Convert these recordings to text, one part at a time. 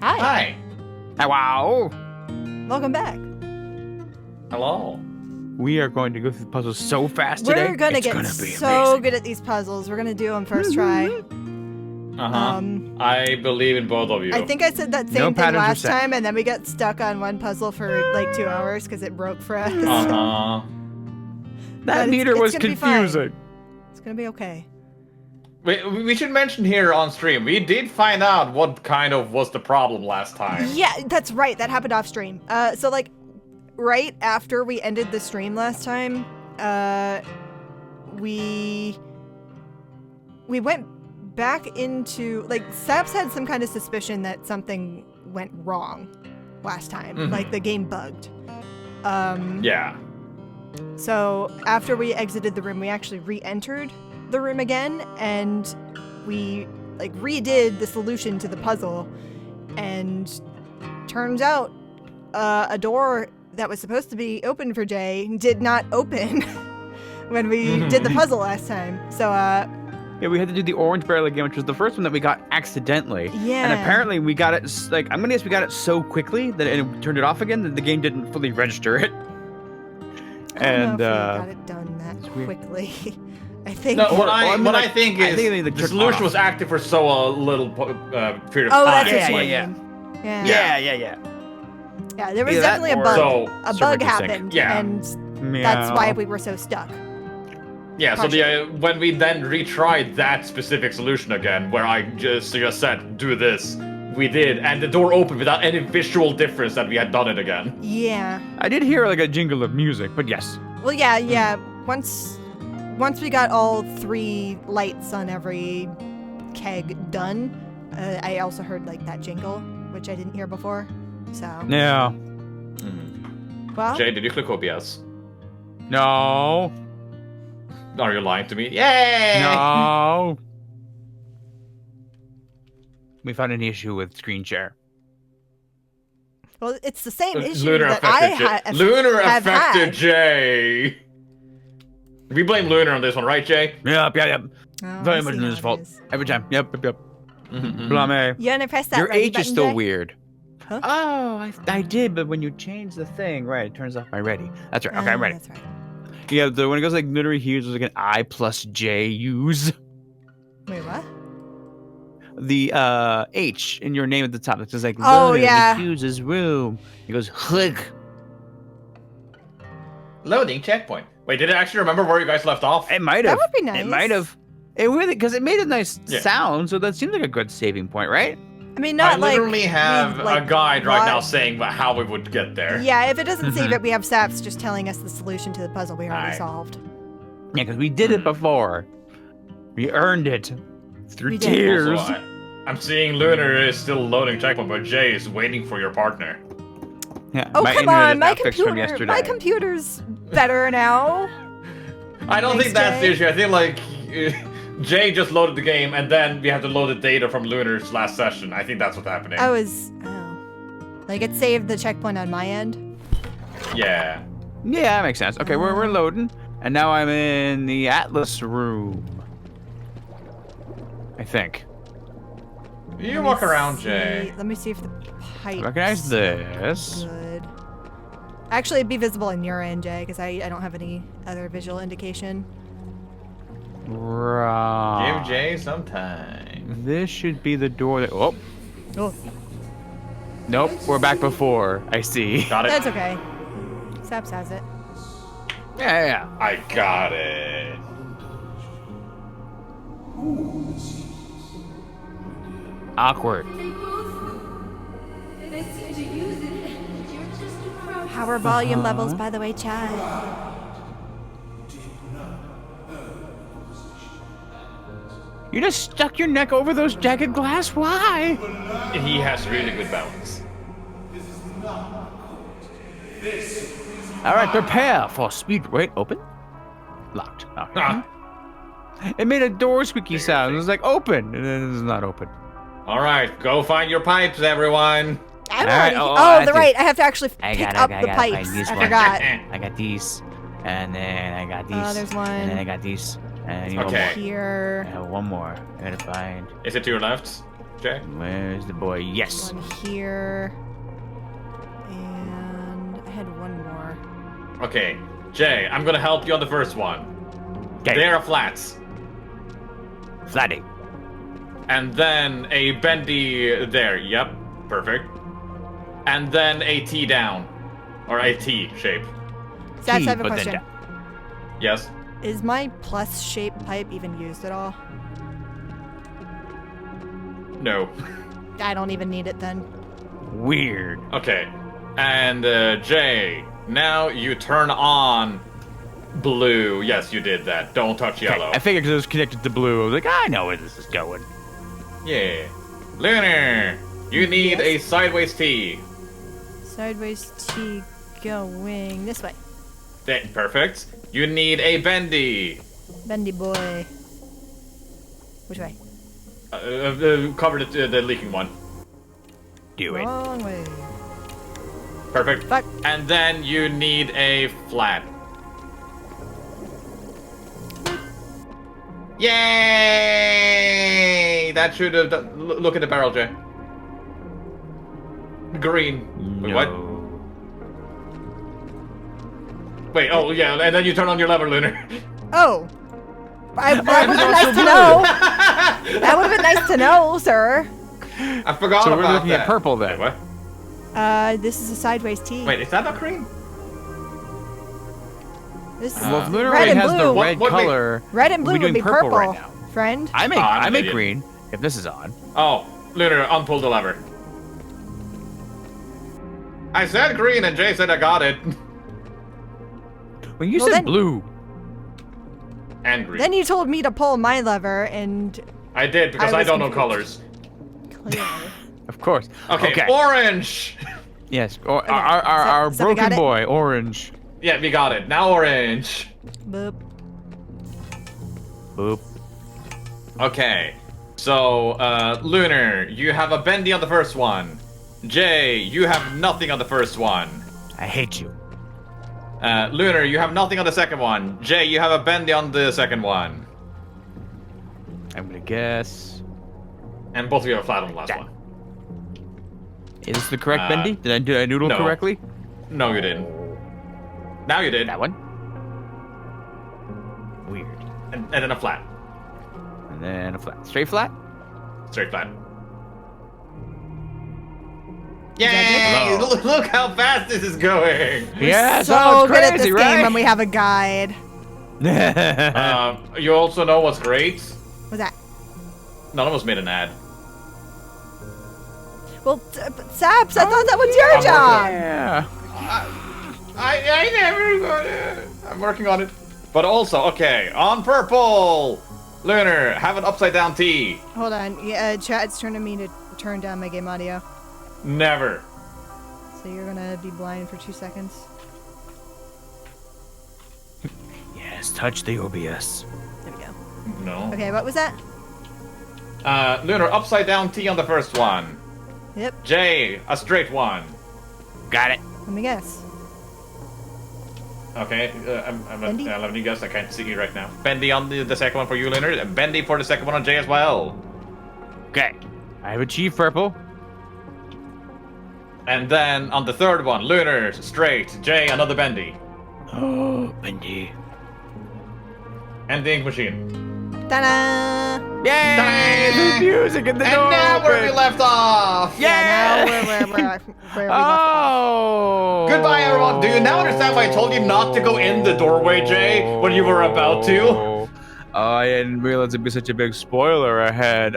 Hi. Hi. Wow. Welcome back. Hello. We are going to go through the puzzles so fast today. We're gonna get so good at these puzzles. We're gonna do them first try. I believe in both of you. I think I said that same thing last time, and then we got stuck on one puzzle for like 2 hours because it broke for us. That meter was confusing. It's gonna be okay. We should mention here on stream, we did find out what kind of was the problem last time. Yeah, that's right. That happened off stream. So like, right after we ended the stream last time, we went back into, like, Saps had some kind of suspicion that something went wrong last time. Like, the game bugged. Yeah. So after we exited the room, we actually re-entered the room again, and we, like, redid the solution to the puzzle, and turns out a door that was supposed to be open for Jay did not open when we did the puzzle last time. So, yeah, we had to do the orange barrel again, which was the first one that we got accidentally. Yeah. And apparently we got it, like, I'm gonna guess we got it so quickly that it turned it off again that the game didn't fully register it. And, I don't know if we got it done that quickly. I think. No, what I think is the solution was active for so little period of time. Oh, that's what you Yeah, there was definitely a bug. So, a bug happened, yeah. and that's why we were so stuck. Yeah, so when we then retried that specific solution again, where I just said, do this, we did, and the door opened without any visual difference that we had done it again. Yeah. I did hear like a jingle of music, but yes. Well, yeah. Once we got all 3 lights on every keg done, I also heard like that jingle, which I didn't hear before. So. Yeah. Well. Jay, did you click OBS? No. Are you lying to me? Yay! No. We found an issue with screen share. Well, it's the same issue Lunar that I have. Lunar have affected had. Jay. We blame Lunar on this one, right, Jay? Yep. Oh, Very much Lunar's fault. Every time. Yep. Blame. You wanna press that Your ready H button, is still Jay? weird. Huh? Oh, I did, but when you change the thing, right, it turns off my ready. That's right. Okay, I'm ready. That's right. Yeah, when it goes like lunar hues, there's like an I plus J use. Wait, what? The H in your name at the top. It says like yeah. Hughes's room. It goes click. Loading checkpoint. Wait, did it actually remember where you guys left off? It might have. That would be nice. It might have. It really, because it made a nice sound, so that seems like a good saving point, right? I mean, not like. I literally have a guide right now what? saying how we would get there. Yeah, if it doesn't save it, we have Saps just telling us the solution to the puzzle we already solved. Yeah, because we did it before. We earned it through tears. Also, I'm seeing Lunar is still loading checkpoint, but Jay is waiting for your partner. Yeah. Oh, come on, my computer's better now. I don't think that's the issue. I think like Jay just loaded the game, and then we have to load the data from Lunar's last session. I think that's what's happening. Like it saved the checkpoint on my end. Yeah. Yeah, that makes sense. Okay, we're loading, and now I'm in the Atlas room. I think. You walk around, Jay. Let me see if the pipe. Recognize this. Good. Actually, it'd be visible in your end, Jay, because I don't have any other visual indication. Right. Give Jay some time. This should be the door that. Oh. Oh. Nope, we're back before. I see. Got it. That's okay. Saps has it. Yeah. I got it. Awkward. Power volume levels, by the way, Chad. You just stuck your neck over those jagged glass? Why? He has really good balance. Alright, prepare for speed. Wait, open? Locked. Okay. It made a door squeaky sound. It was like open, and then it's not open. Alright, go find your pipes, everyone. I have to actually pick up the pipes. I forgot. I got these, and then I got these. Oh, there's one. And then I got these. And Okay. Here. one more. I gotta find. Is it to your left? Jay? Where's the boy? Yes. One here. And I had one more. Okay, Jay, I'm gonna help you on the first one. Okay. There are flats. Flatty. And then a bendy there. Yep, perfect. And then a T down. Or a T shape. Sats, I have a but then question. Yes? Is my plus shape pipe even used at all? No. I don't even need it then. Weird. Okay. And Jay, now you turn on blue. Yes, you did that. Don't touch Okay, yellow. I figured because it was connected to blue. I was like, I know where this is going. Yeah. Lunar, you need a sideways T. Sideways T going this way. Perfect. You need a bendy. Bendy boy. Which way? Cover the leaking one. Do it. Wrong way. Perfect. Fuck. And then you need a flat. Yay! That should have done. Look at the barrel, Jay. Green. Wait, No. what? Wait, oh yeah, and then you turn on your lever, Lunar. Oh. That would have been nice to know. That would have been nice to know, sir. I forgot So about we're looking that. at purple then. Wait, what? This is a sideways T. Wait, is that not green? This is Well, if Lunar red and has blue. the red What color, Red and blue we'll be would be doing purple purple, right now. friend. I make I'm an I make idiot. green if this is on. Oh, Lunar, unpull the lever. I said green and Jay said I got it. When you Well, said then- blue, And green. Then you told me to pull my lever, and I did because I was don't know confused. colors. clearly. of course. Okay, orange. Yes. Or, Okay, our so we got broken it? boy, orange. Yeah, we got it. Now orange. Boop. Boop. Okay, so Lunar, you have a bendy on the first one. Jay, you have nothing on the first one. I hate you. Lunar, you have nothing on the second one. Jay, you have a bendy on the second one. I'm gonna guess. And both of you have a flat on the last Yeah. one. Is this the correct Uh, bendy? Did I noodle no. correctly? No, you didn't. Now you did. That one. Weird. And then a flat. And then a flat. Straight flat. Straight flat. that Yay! it? Look how fast this is going! Yeah, so sounds good at crazy, this right? game when we have a guide. You also know what's great? What's that? None of us made an ad. Well, Saps, I thought that was your I'm job. yeah. I never got it. I'm working on it. But also, okay, on purple! Lunar, have an upside down T. Hold on. Yeah, chat's turning me to turn down my game audio. Never. So you're gonna be blind for 2 seconds. Yes, touch the OBS. There we go. No. Okay, what was that? Lunar, upside down T on the first one. Yep. J, a straight one. Got it. Let me guess. Okay, I'm Bendy? letting you guess. I can't see you right now. Bendy on the second one for you, Lunar. And Bendy for the second one on J as well. Okay. I have achieved purple. And then on the third one, Lunar, straight. J, another Bendy. Oh, bendy. And the ink machine. Ta-da! Yay! Dang! There's music in the And door. now where we open. left off! Yeah, now where we left off. Oh! Goodbye, everyone. Do you now understand why I told you not to go in the doorway, Jay, when you were about to? Oh, I didn't realize it'd be such a big spoiler ahead.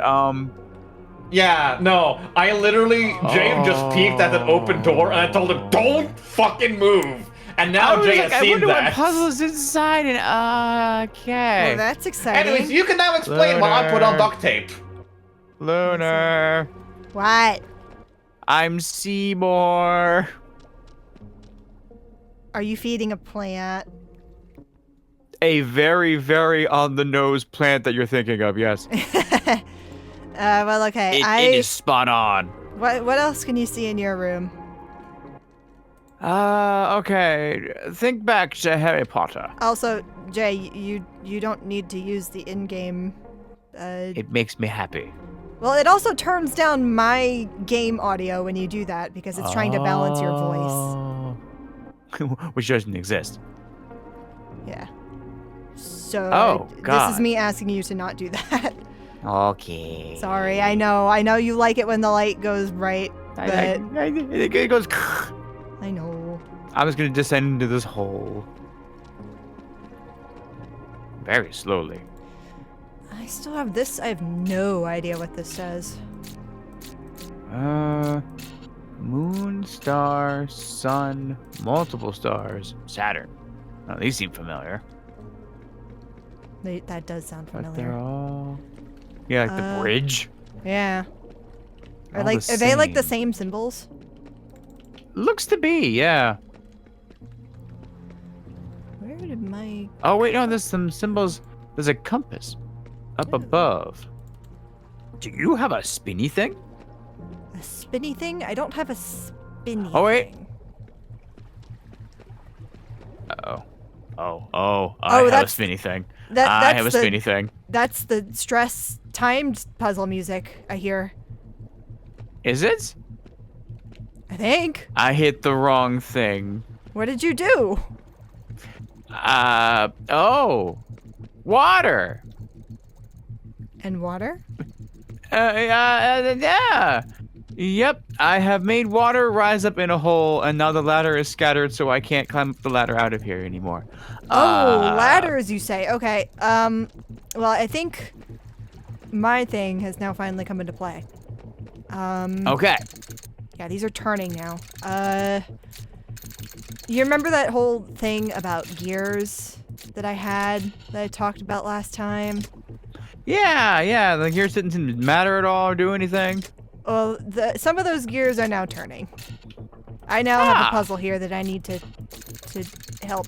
Yeah, no. I literally, Jay just peeked at an open door, and I told him, don't fucking move. And now I was Jay like, has I seen wonder what that. puzzle is inside, and okay. Well, that's exciting. Anyways, you can now explain why I put on Lunar. duct tape. Lunar, What? I'm Seymour. Are you feeding a plant? A very, very on the nose plant that you're thinking of. Yes, Well, okay. it is spot on. What else can you see in your room? Okay. Think back to Harry Potter. Also, Jay, you don't need to use the in-game. It makes me happy. Well, it also turns down my game audio when you do that because it's trying to balance your voice. Which doesn't exist. Yeah. So Oh, this God. is me asking you to not do that. Okay. Sorry, I know you like it when the light goes bright, but It goes. I know. I'm just gonna descend into this hole. Very slowly. I still have this. I have no idea what this says. Moon, star, sun, multiple stars, Saturn. Oh, these seem familiar. That does sound But familiar. they're all... Yeah, like the bridge. Yeah. All Are they like the same. same symbols? Looks to be, yeah. Where did my... Oh, wait, no, there's some symbols. There's a compass up above. Do you have a spinny thing? A spinny thing? I don't have a spinny Oh, wait. thing. I have a that's- spinny thing. I That's have a spinny thing. That's the stress timed puzzle music I hear. Is it? I think. I hit the wrong thing. What did you do? Water. And water? Yeah. Yep, I have made water rise up in a hole, and now the ladder is scattered, so I can't climb up the ladder out of here anymore. Oh, ladders, you say? Okay. Well, I think my thing has now finally come into play. Okay. Yeah, these are turning now. You remember that whole thing about gears that I talked about last time? Yeah, the gears didn't matter at all or do anything. Well, some of those gears are now turning. I now have a puzzle here that I need to help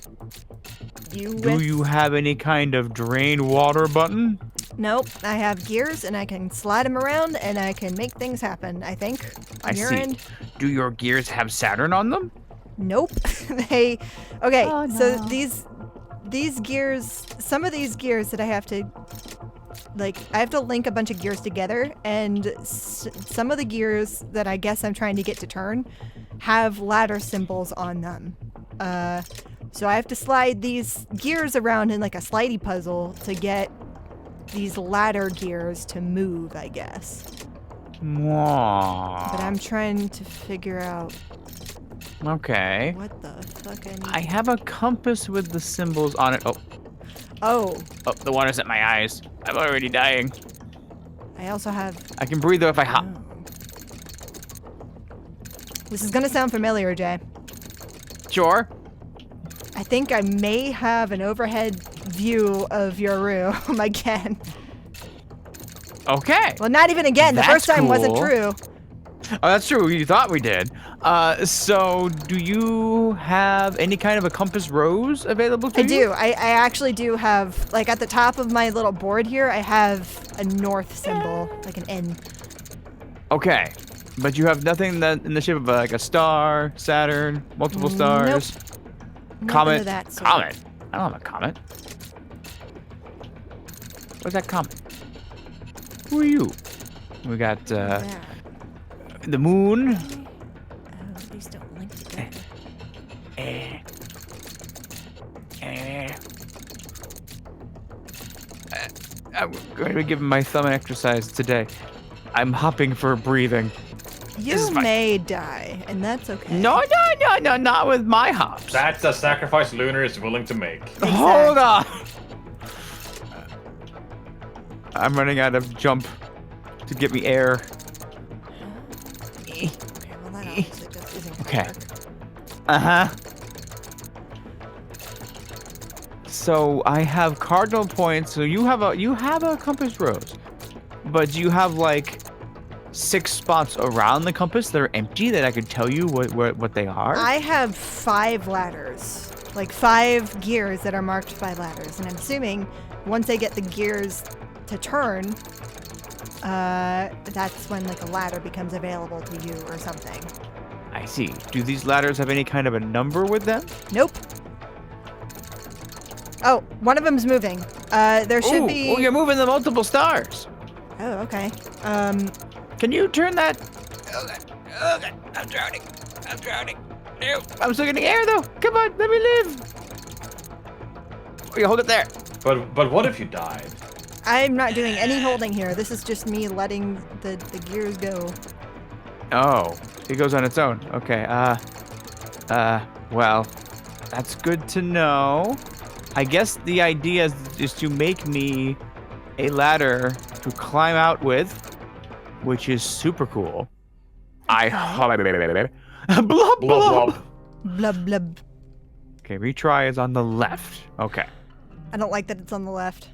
you with. Do you have any kind of drain water button? Nope. I have gears and I can slide them around and I can make things happen, I think. On I your see. end. Do your gears have Saturn on them? Nope. Okay, so these gears, some of these gears that I have to link a bunch of gears together, and some of the gears that I guess I'm trying to get to turn have ladder symbols on them. So I have to slide these gears around in like a slidey puzzle to get these ladder gears to move, I guess. But I'm trying to figure out Okay. what the fuck I need. I have a compass with the symbols on it. Oh, The water's at my eyes. I'm already dying. I also have... I can breathe though if I hop. Oh. This is gonna sound familiar, Jay. Sure. I think I may have an overhead view of your room again. Okay. Well, not even again. The That's first time wasn't cool. true. Oh, that's true. You thought we did. So do you have any kind of a compass rose available to I you? do. I actually do have, like, at the top of my little board here, I have a north symbol, like an N. Okay. But you have nothing that in the shape of like a star, Saturn, multiple stars. Nothing Comet. of that sort. Comet. I don't have a comet. What's that comet? Who are you? We got Yeah. the moon. Oh, these don't link together. I'm going to be giving my thumb an exercise today. I'm hopping for breathing. This You is fine. may die, and that's okay. No, not with my hops. That's a sacrifice Lunar is willing to make. Hold on. I'm running out of jump to get me air. Okay, well, that obviously just isn't gonna Okay. work. Uh-huh. So I have cardinal points. So you have a compass rose, but do you have like 6 spots around the compass that are empty that I could tell you what they are? I have 5 ladders, like 5 gears that are marked by ladders, and I'm assuming once I get the gears to turn, that's when like a ladder becomes available to you or something. I see. Do these ladders have any kind of a number with them? Nope. Oh, one of them's moving. There should be. Oh, you're moving the multiple stars. Oh, okay. Can you turn that? Oh God, I'm drowning. I'm drowning. No, I'm still getting air though. Come on, let me live. You hold it there. But what if you died? I'm not doing any holding here. This is just me letting the gears go. Oh, it goes on its own. Okay. Well, that's good to know. I guess the idea is to make me a ladder to climb out with, which is super cool. Blub Blub blub. blub. Blub blub. Okay, retry is on the left. Okay. I don't like that it's on the left.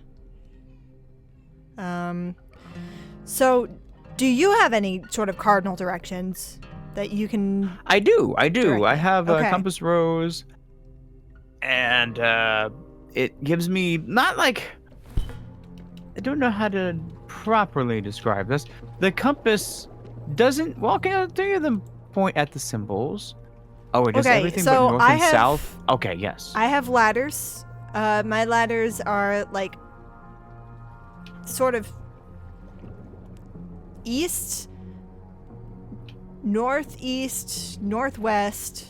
So, do you have any sort of cardinal directions that you can... I do. Direct I me. have Okay. a compass rose, and it gives me not like I don't know how to properly describe this. The compass doesn't. Well, can three of them point at the symbols? Oh, it does Okay, everything so but north I and have- south. Okay, yes. I have ladders. My ladders are like sort of east, northeast, northwest,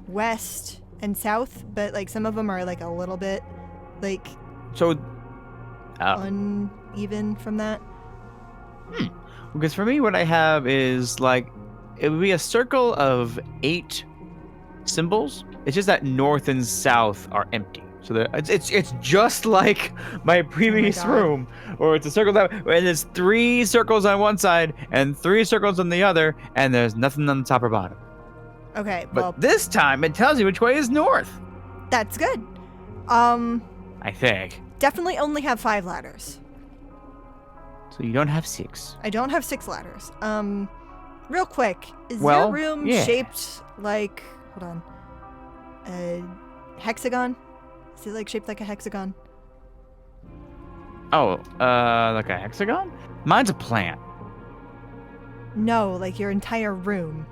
west, and south, but like some of them are like a little bit like So, uneven from that. because for me, what I have is like it would be a circle of 8 symbols. It's just that north and south are empty. So it's just like my previous God. room, or it's a circle that, and there's 3 circles on one side and 3 circles on the other, and there's nothing on the top or bottom. Okay, But well, this time it tells you which way is north. that's good. I think. Definitely only have 5 ladders. So you don't have 6. I don't have 6 ladders. Real quick, is Well, your room yeah. shaped like, hold on, a hexagon? Is it like shaped like a hexagon? Oh, like a hexagon? Mine's a plant. No, like your entire room.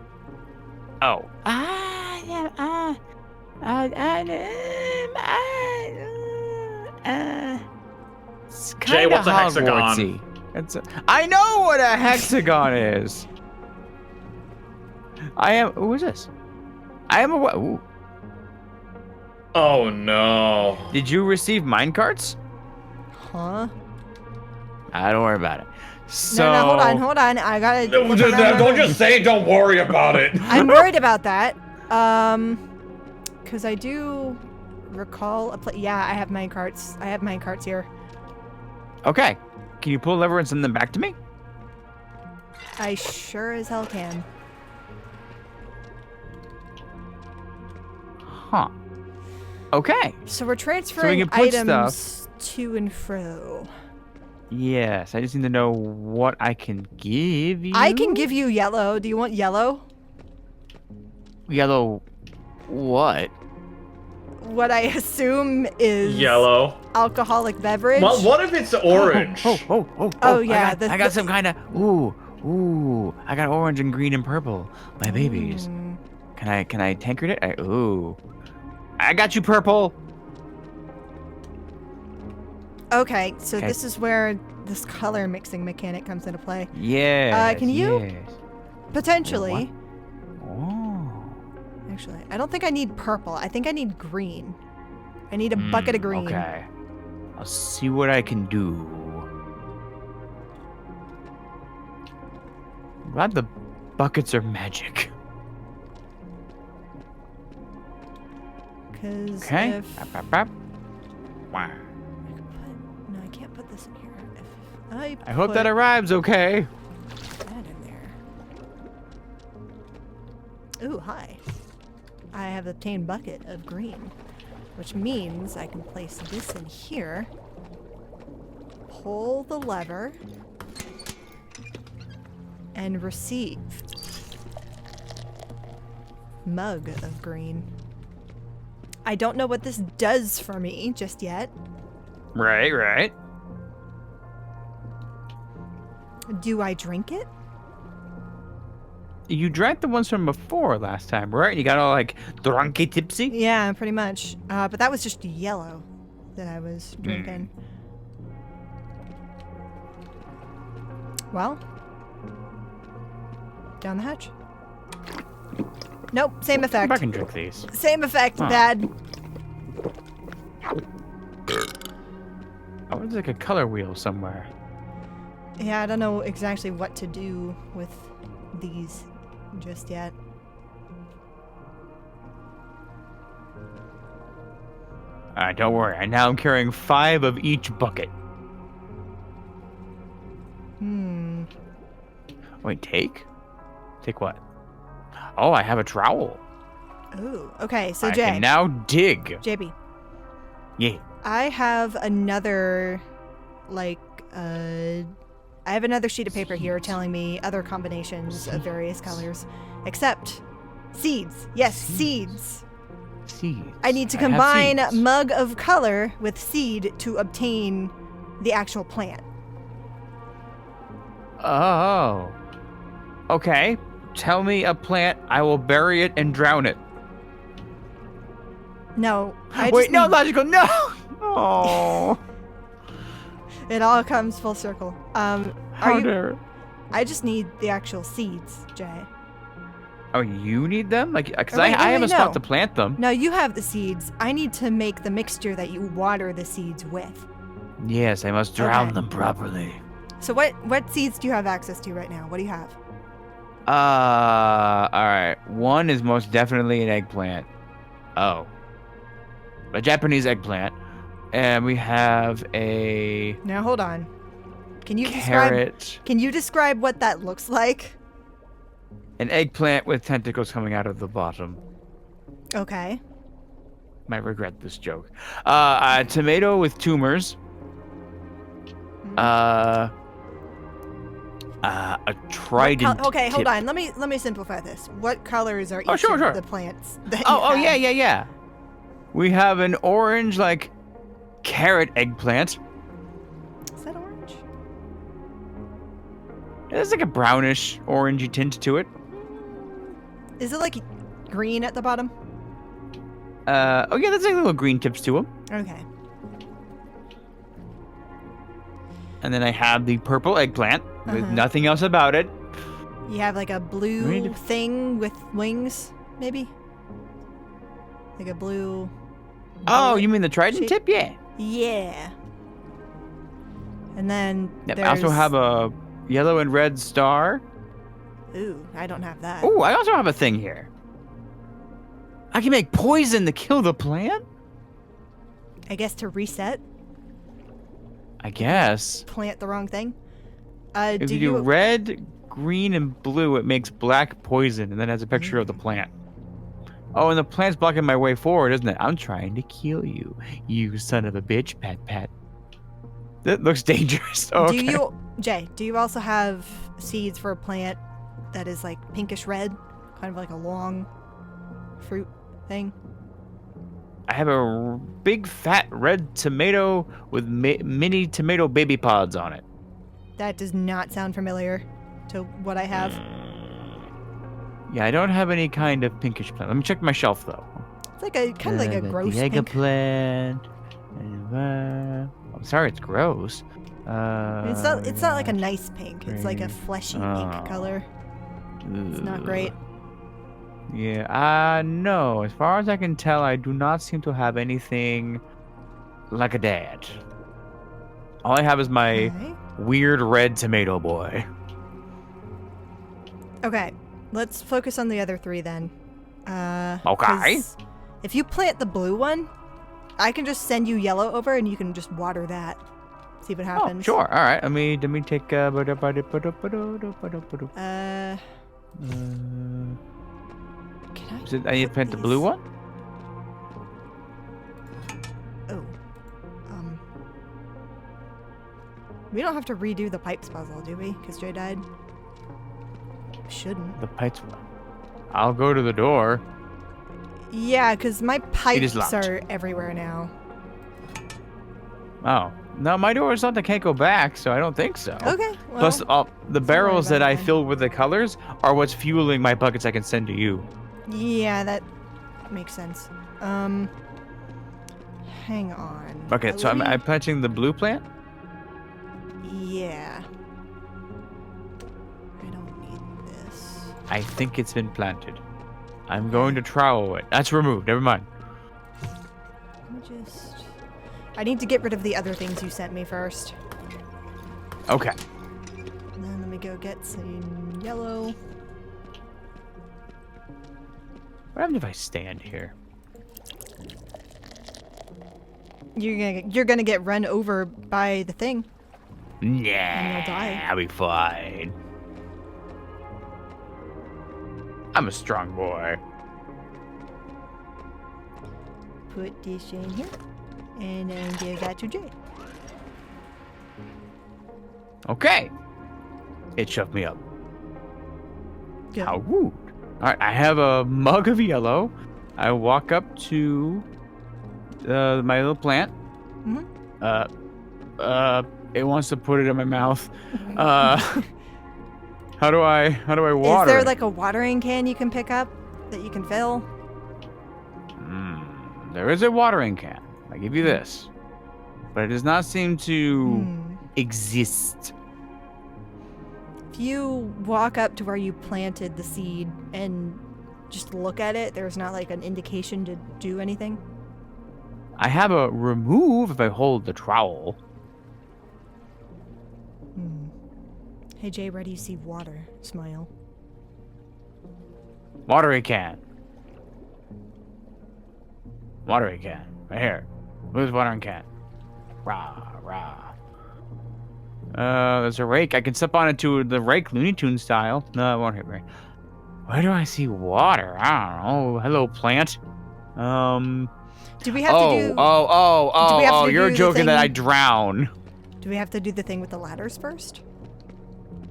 Oh. It's Jay, kinda what's a hexagon? Hogwartsy. I know what a hexagon is. I am. Who is this? I am a. Ooh. Oh no. Did you receive minecarts? Huh? Don't worry about it. So. No, hold on. I gotta. No, look around my don't room. just say don't worry about it. I'm worried about that. Because I do recall a yeah, I have minecarts. I have minecarts here. Okay. Can you pull a lever and send them back to me? I sure as hell can. Huh. Okay. So we're transferring can put items to and fro. Yes, I just need to know what I can give you. I can give you yellow. Do you want yellow? Yellow. What? What I assume is Yellow. alcoholic beverage. Well, what if it's orange? Oh, yeah, I got some kind of. Ooh. I got orange and green and purple. My babies. Mm, Can I tankard it? Ooh. I got you, purple. Okay, so Okay. this is where this color mixing mechanic comes into play. Yeah. can you- Yes. Potentially. Oh. Actually, I don't think I need purple. I think I need green. I need a bucket of green. Okay. I'll see what I can do. I'm glad the buckets are magic. Because Okay. if... Wow. No, I can't put this in here. If I hope put that arrives okay. that in there. Ooh, hi. I have obtained bucket of green, which means I can place this in here, pull the lever, and receive mug of green. I don't know what this does for me just yet. Right. Do I drink it? You drank the ones from before last time, right? You got all like drunky tipsy? Yeah, pretty much. But that was just yellow that I was drinking. Well, down the hatch. Nope, same effect. I can drink these. Same effect, Huh. bad. Oh, there's like a color wheel somewhere. Yeah, I don't know exactly what to do with these just yet. Alright, don't worry. Now I'm carrying 5 of each bucket. Wait, take? Take what? Oh, I have a trowel. Ooh, okay, so I Jay. can now dig. JB. Yeah. I have another, I have another sheet of paper here telling me other combinations of various colors. Except seeds. Yes, seeds. Seeds. I need to have combine seeds. mug of color with seed to obtain the actual plant. Oh. Okay. Tell me a plant. I will bury it and drown it. No. I Wait, just no, need- logical. No. Oh. It all comes full circle. How Are you? dare. I just need the actual seeds, Jay. Oh, you need them? Like, because Oh, wait, I have wait, a spot no. to plant them. No, you have the seeds. I need to make the mixture that you water the seeds with. Yes, I must drown Okay. them properly. So what seeds do you have access to right now? What do you have? All right. One is most definitely an eggplant. Oh. A Japanese eggplant. And we have a Now hold on. Can you describe? carrot. Can you describe what that looks like? An eggplant with tentacles coming out of the bottom. Okay. Might regret this joke. A tomato with tumors. A trident. Okay, hold tip. on. Let me simplify this. What colors are each Oh, sure, of sure. the plants that you Oh, have? yeah. We have an orange, like, carrot eggplant. Is that orange? There's like a brownish, orangey tint to it. Is it like green at the bottom? Oh yeah, there's like little green tips to them. Okay. And then I have the purple eggplant with Uh-huh. nothing else about it. You have like a blue Read. thing with wings, maybe? Like a blue. Oh, bullet you mean the trident shape? tip? Yeah. Yeah. And then Yep, I also have a yellow and red star. Ooh, I don't have that. Oh, I also have a thing here. I can make poison to kill the plant? I guess to reset, I guess. plant the wrong thing. If Do you do red, green, and blue, it makes black poison and then has a picture of the plant. Oh, and the plant's blocking my way forward, isn't it? I'm trying to kill you, you son of a bitch, Pat. That looks dangerous. Oh, okay. Do you, Jay? Do you also have seeds for a plant that is like pinkish red, kind of like a long fruit thing? I have a big fat red tomato with mini tomato baby pods on it. That does not sound familiar to what I have. Yeah, I don't have any kind of pinkish plant. Let me check my shelf though. It's like a kind of like a got gross the pink. eggplant. I'm sorry, it's gross. It's not like a nice pink. It's like a fleshy Oh. pink color. It's not great. Yeah, no. As far as I can tell, I do not seem to have anything like a dad. All I have is my Okay. weird red tomato boy. Okay, let's focus on the other three then. Okay. 'Cause if you plant the blue one, I can just send you yellow over, and you can just water that. See what Oh, happens. sure. All right. Let me take. Uh, can I? Is it, I need to put plant the blue these- one. Oh. We don't have to redo the pipes puzzle, do we? Because Jay died. Shouldn't. The pipes one. I'll go to the door. Yeah, because my is pipes locked. are everywhere now. Oh no, my door is not. I can't go back, so I don't think so. Okay. Well, Plus, the barrels about that it I then. filled with the colors are what's fueling my buckets I can send to you. yeah, that makes sense. Hang on. Okay, so Let me- I'm planting the blue plant. Yeah. I think it's been planted. I'm going to trowel it. That's removed. Never mind. Let me just... I need to get rid of the other things you sent me first. Okay. And then let me go get some yellow. What happens if I stand here? You're gonna get run over by the thing. Yeah, you'll die. I'll be fine. I'm a strong boy. Put this in here. And then give that to Jay. Okay. It shoved me up. Good. How rude. Alright, I have a mug of yellow. I walk up to my little plant. Mhm. It wants to put it in my mouth. How do I water Is there it? like a watering can you can pick up that you can fill? There is a watering can. I give you this. But it does not seem to exist. If you walk up to where you planted the seed and just look at it, there's not like an indication to do anything? I have a remove if I hold the trowel. Hey Jay, where do you see water? Smile. Watering can. Watering can. Right here. Where's watering can? Rah, rah. There's a rake. I can step on it to the rake Looney Tunes style. No, it won't hit me. Where do I see water? I don't know. Hello, plant. Do we have to do... Oh, you're do the joking that thing- I drown. Do we have to do the thing with the ladders first?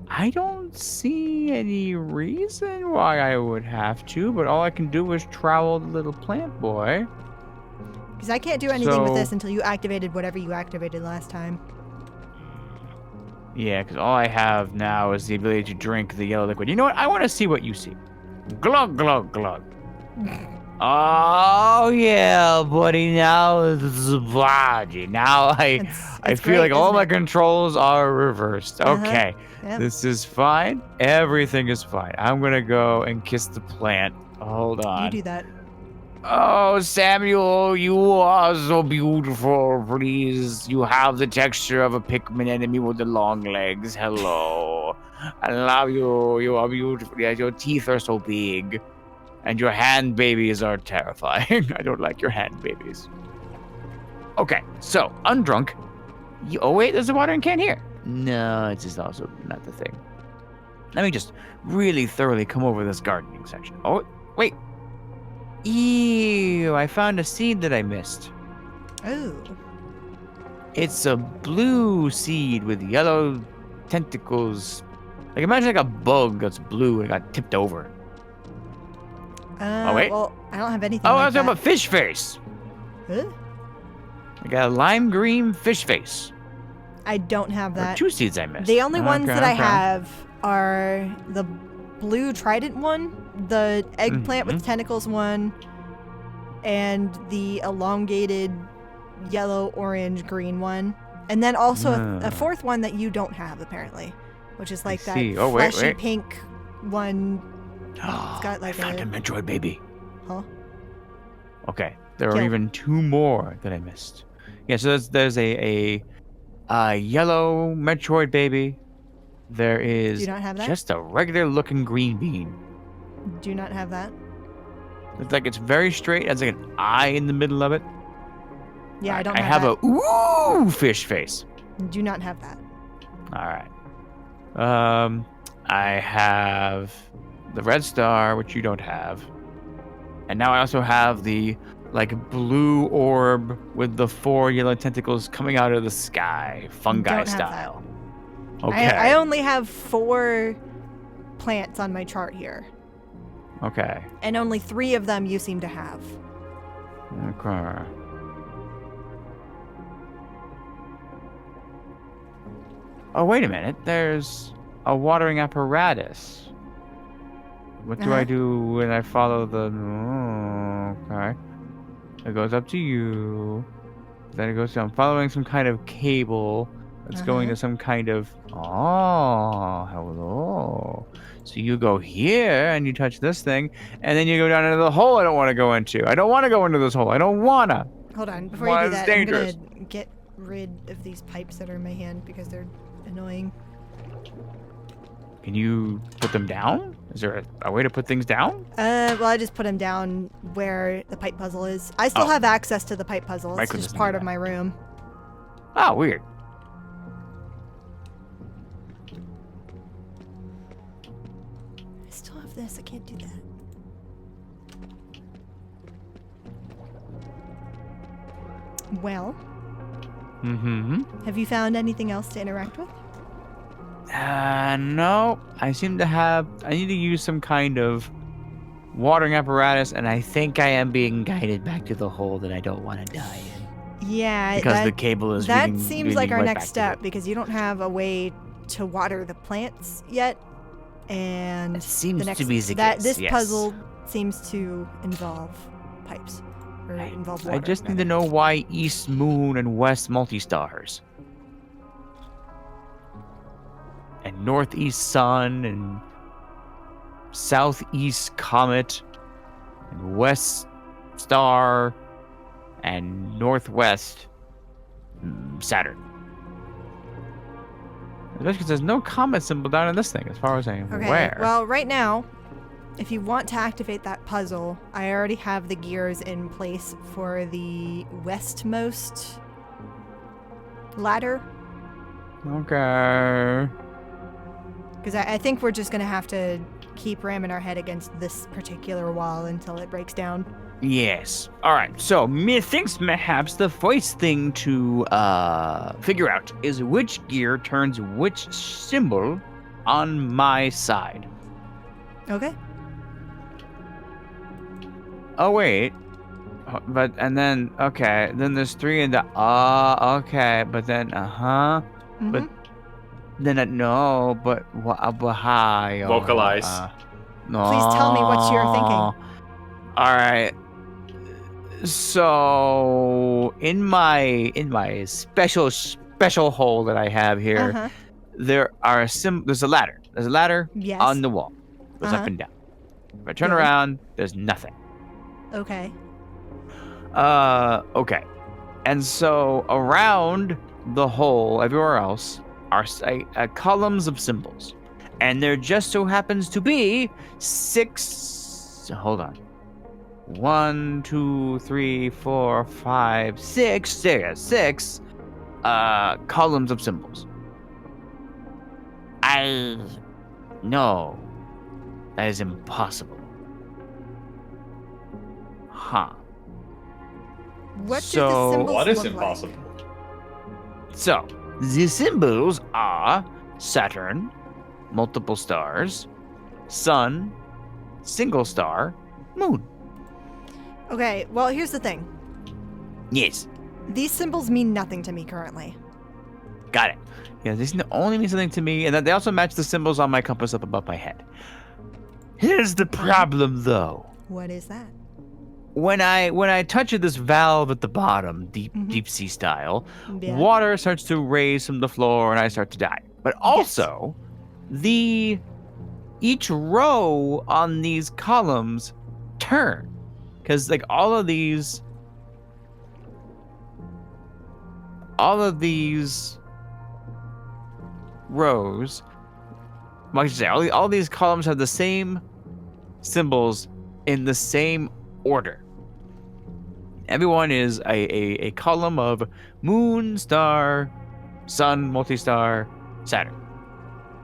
I don't see any reason why I would have to, but all I can do is trowel the little plant boy. Because I can't do anything with So- this until you activated whatever you activated last time. Yeah, because all I have now is the ability to drink the yellow liquid. You know what? I want to see what you see. Glug, glug, glug. Oh, yeah, buddy. Now it's body. Now I It's feel great, like all isn't my it? controls are reversed. Okay. Yep. This is fine. Everything is fine. I'm going to go and kiss the plant. Hold on. You do that. Oh, Samuel, you are so beautiful. Please, you have the texture of a Pikmin enemy with the long legs. Hello. I love you. You are beautiful. Yes, your teeth are so big. And your hand babies are terrifying. I don't like your hand babies. Okay, so, undrunk. Oh, wait, there's a watering can here. No, it's just also not the thing. Let me just really thoroughly come over this gardening section. Oh, wait. Ew, I found a seed that I missed. Oh. It's a blue seed with yellow tentacles. Like, imagine like a bug that's blue and got tipped over. Oh, wait. Well, I don't have anything Oh, I like was talking that. about fish face. Huh? I got a lime green fish face. I don't have There are that. 2 seeds I missed. The only ones Okay, that I okay. have are the blue trident one, the eggplant with tentacles one, and the elongated yellow, orange, green one. And then also a fourth one that you don't have, apparently, which is like that see. Oh, wait, fleshy wait. pink one. Oh, got like I found a Metroid baby. Huh? Okay, there are Kill. even 2 more that I missed. Yeah, so there's a yellow Metroid baby. There is Do you not have that? just a regular looking green bean. Do not have that. It's like it's very straight. It has like an eye in the middle of it. Yeah, I don't I have have that. a ooh fish face. Do not have that. All right. I have the red star, which you don't have, and now I also have the like blue orb with the 4 yellow tentacles coming out of the sky, fungi Don't have style. that. Okay. I only have 4 plants on my chart here, Okay. and only 3 of them you seem to have. Okay. Oh, wait a minute. There's a watering apparatus. What do I Uh-huh. do when I follow the... Oh, okay. It goes up to you. Then it goes to... I'm following some kind of cable. It's going to some kind of... Oh, hello. So you go here and you touch this thing, and then you go down into the hole I don't want to go into. I don't want to go into this hole. I don't want to. Hold on. Before you do It's that, dangerous. I'm going to get rid of these pipes that are in my hand because they're annoying. Can you put them down? Is there a way to put things down? Well, I just put them down where the pipe puzzle is. I still have access to the pipe puzzle. It's just part of my room. Oh, weird. I still have this. I can't do that. Well, have you found anything else to interact with? No. I need to use some kind of watering apparatus, and I think I am being guided back to the hole that I don't want to die in. Yeah, Because the cable is that leading seems like me our right next back to step it. because you don't have a way to water the plants yet, and It seems the next, to be the that case, this yes. puzzle seems to involve pipes or involve water. I just need to know why East Moon and West Multi-Stars. And Northeast Sun and Southeast Comet and West Star and Northwest Saturn. Because there's no comet symbol down in this thing, as far as I'm Okay, aware. well, right now, if you want to activate that puzzle, I already have the gears in place for the westmost ladder. Okay. Because I think we're just going to have to keep ramming our head against this particular wall until it breaks down. Yes. All right. So, methinks perhaps the first thing to figure out is which gear turns which symbol on my side. Okay. Oh wait. But and then then there's 3 in the okay, but then but then no, but hi. Vocalize. No. Please tell me what you're thinking. All right. So in my special hole that I have here, there's a ladder. There's a ladder Yes. on the wall. Goes up and down. If I turn Good. around, there's nothing. Okay. Okay. And so around the hole, everywhere else, are columns of symbols. And there just so happens to be 6. Hold on. 1, 2, 3, 4, 5, 6. There, 6 columns of symbols. No. That is impossible. Huh. What do So- the symbols What is look impossible? So, the symbols are Saturn, multiple stars, sun, single star, moon. like? Okay, well, here's the thing. Yes, These symbols mean nothing to me currently. got it. Yeah, these only mean something to me, and that they also match the symbols on my compass up above my head. Here's the problem, though. What is that? When I touch this valve at the bottom, deep sea style, Yeah. water starts to raise from the floor and I start to die. But also, each row on these columns turn. Because like all of these rows, well, I should say, all these columns have the same symbols in the same order. Everyone is a column of moon, star, sun, multi-star, Saturn.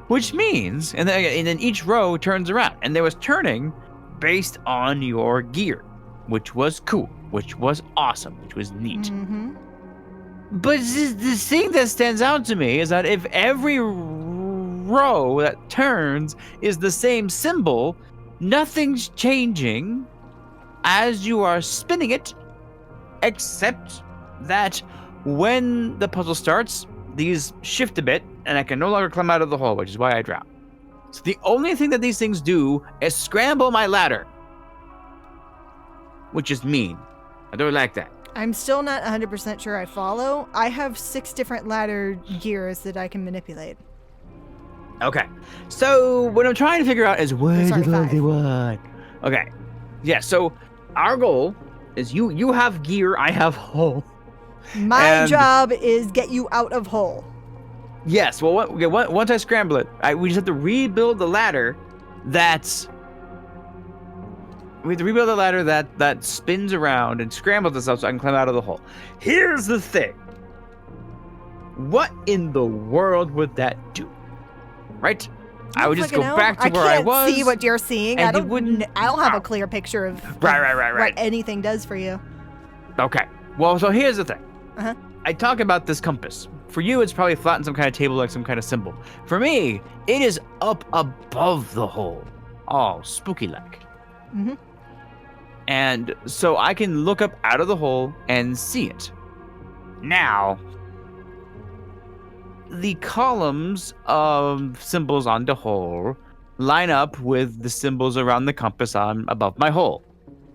Which means, and then each row turns around. And there was turning based on your gear, which was cool, which was awesome, which was neat. Mm-hmm. But the thing that stands out to me is that if every row that turns is the same symbol, nothing's changing as you are spinning it, except that when the puzzle starts, these shift a bit, and I can no longer climb out of the hole, which is why I drown. So the only thing that these things do is scramble my ladder, which is mean. I don't like that. I'm still not 100% sure I follow. I have 6 different ladder gears that I can manipulate. Okay. So what I'm trying to figure out is what sorry, do 5. they want? Okay. Yeah, so our goal is you have gear, I have hole. My And- job is get you out of hole. Yes, well, once I scramble it, we just have to rebuild the ladder we have to rebuild the ladder that spins around and scrambles itself so I can climb out of the hole. Here's the thing. What in the world would that do? Right? I would just go back to where I was. I can't see what you're seeing. and I don't. it wouldn't- I don't have a clear picture of Right. what anything does for you. Okay. Well, so here's the thing. Uh-huh. I talk about this compass. For you, it's probably flat on some kind of table, like some kind of symbol. For me, it is up above the hole. Oh, spooky-like. Mm-hmm. And so I can look up out of the hole and see it. Now, the columns of symbols on the hole line up with the symbols around the compass on above my hole.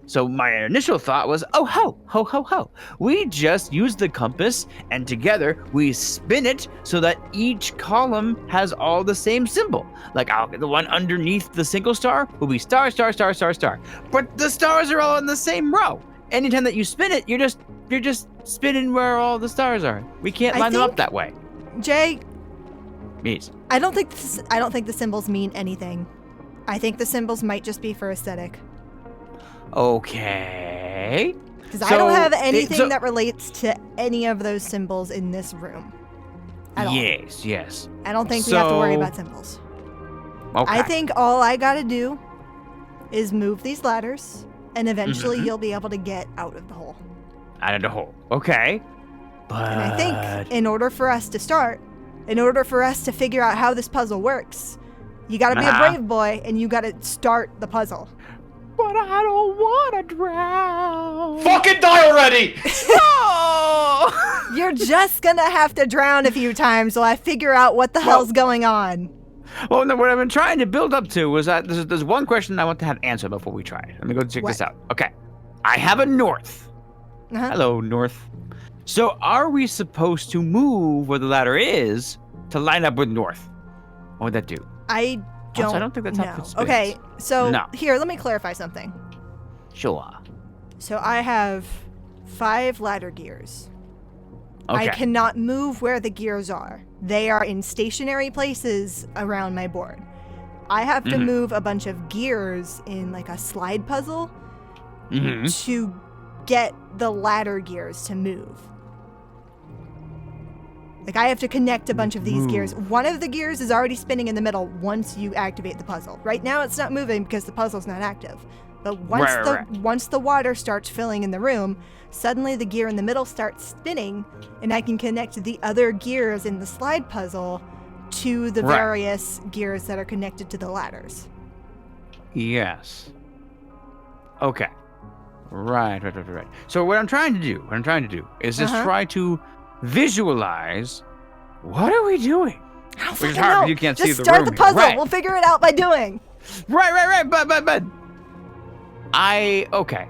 So my initial thought was, oh, ho. We just use the compass and together we spin it so that each column has all the same symbol. Like the one underneath the single star will be star. But the stars are all in the same row. Anytime that you spin it, you're just spinning where all the stars are. We can't line them up that way. Jay, Yes. I don't think the symbols mean anything. I think the symbols might just be for aesthetic. Okay. Because I don't have anything so- that relates to any of those symbols in this room. At all. Yes. I don't think we have to worry So- about symbols. Okay. I think all I gotta do is move these ladders, and eventually you'll be able to get out of the hole. Out of the hole. Okay. But And I think in order for us to start, in order for us to figure out how this puzzle works, you gotta be a brave boy and you gotta start the puzzle. But I don't want to drown. Fucking die already! Oh! You're just gonna have to drown a few times while I figure out what the hell's going on. Well, no, what I've been trying to build up to was that there's one question I want to have answered before we try it. Let me go check this What? out. Okay. I have a north. Uh-huh. Hello, north. So are we supposed to move where the ladder is to line up with north? What would that do? I Also, I don't think that's how know. it spins. Okay, so No. here, let me clarify something. Sure. So I have 5 ladder gears. Okay. I cannot move where the gears are. They are in stationary places around my board. I have to move a bunch of gears in like a slide puzzle to get the ladder gears to move. Like I have to connect a bunch of these gears. One of the gears is already spinning in the middle once you activate the puzzle. Right now it's not moving because the puzzle's not active. But once the water starts filling in the room, suddenly the gear in the middle starts spinning, and I can connect the other gears in the slide puzzle to the various gears that are connected to the ladders. Yes. Okay. Right. So what I'm trying to do is just try to visualize what are we doing? I don't Which is fucking hard know. because you can't Just see the start room the here. puzzle. Right. We'll figure it out by doing. Right. But okay.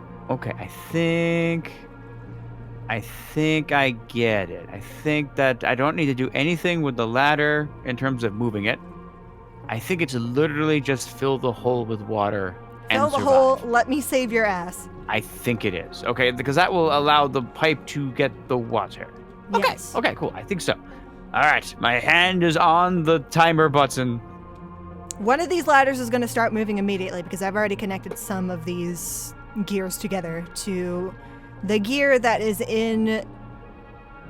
I think I get it. I think that I don't need to do anything with the ladder in terms of moving it. I think it's literally just fill the hole with water and Fill the survive. hole. Let me save your ass. I think it is. Okay, because that will allow the pipe to get the water. Yes. Okay, cool. I think so. All right, my hand is on the timer button. One of these ladders is going to start moving immediately because I've already connected some of these gears together to the gear that is in,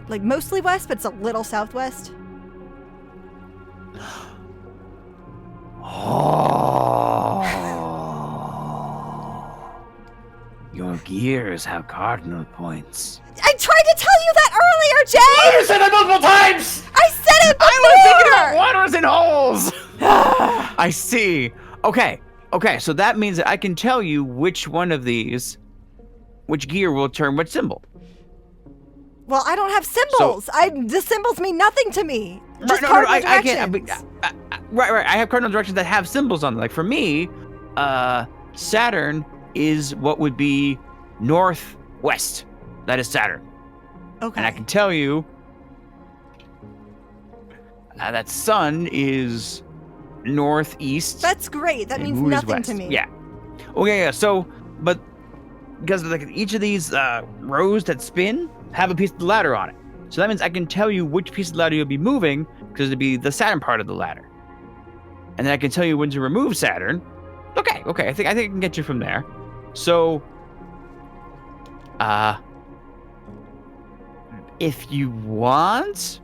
like, mostly west, but it's a little southwest. Oh. Your gears have cardinal points. I tried to tell you that earlier, Jay! You said it multiple times! I said it before! I was thinking about waters and holes! I see. Okay, so that means that I can tell you which one of these, which gear will turn which symbol. Well, I don't have symbols. The symbols mean nothing to me. Just cardinal directions. Right. I have cardinal directions that have symbols on them. Like for me, Saturn is what would be northwest. that is Saturn. Okay. And I can tell you that sun is northeast. That's great. That and means moon is nothing west. to me. Yeah. Okay, yeah. So, but because like each of these rows that spin have a piece of the ladder on it. So that means I can tell you which piece of the ladder you'll be moving because it'll be the Saturn part of the ladder. And then I can tell you when to remove Saturn. Okay. I think I can get you from there. So, if you want,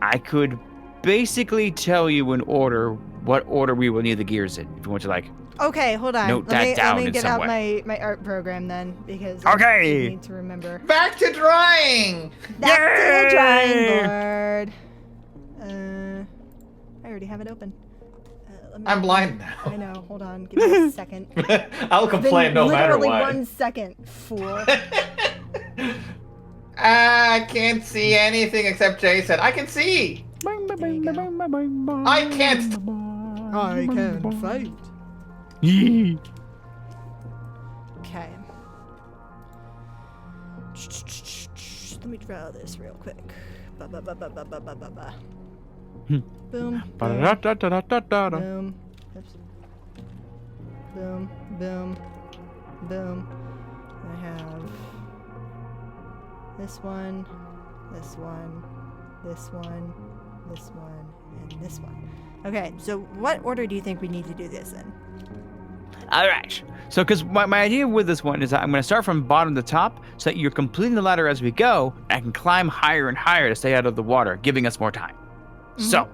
I could basically tell you in order what order we will need the gears in. If you want to like Okay, hold on. note let that me down let me in get some out way. my art program then because Okay. I need to remember. Back to drawing! Back to the Yay! drawing board. I already have it open. I'm blind I now. know. Hold on. Give me a second. I'll complain no matter literally what. 1 second, fool. I can't see anything except Jason. I can see! There you go. I can't. I can fight. Yee. Okay. Let me draw this real quick. Ba ba ba ba ba ba ba ba ba. Boom. Boom. Ba-da-da-da-da-da-da. Boom. Oops. Boom. Boom. Boom. I have this one, this one, this one, this one, and this one. Okay, so what order do you think we need to do this in? All right. So, because my idea with this one is that I'm going to start from bottom to top so that you're completing the ladder as we go. And I can climb higher and higher to stay out of the water, giving us more time. So,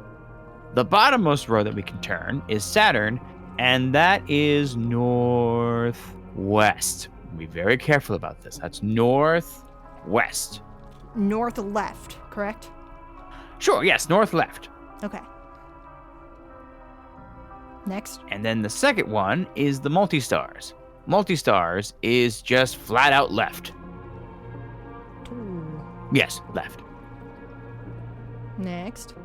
the bottommost row that we can turn is Saturn, and that is northwest. Be very careful about this. That's northwest. North left, correct? Sure, yes, north left. Okay. Next. And then the second one is the multi-stars. Multi-stars is just flat out left. Ooh. Yes, left. Next.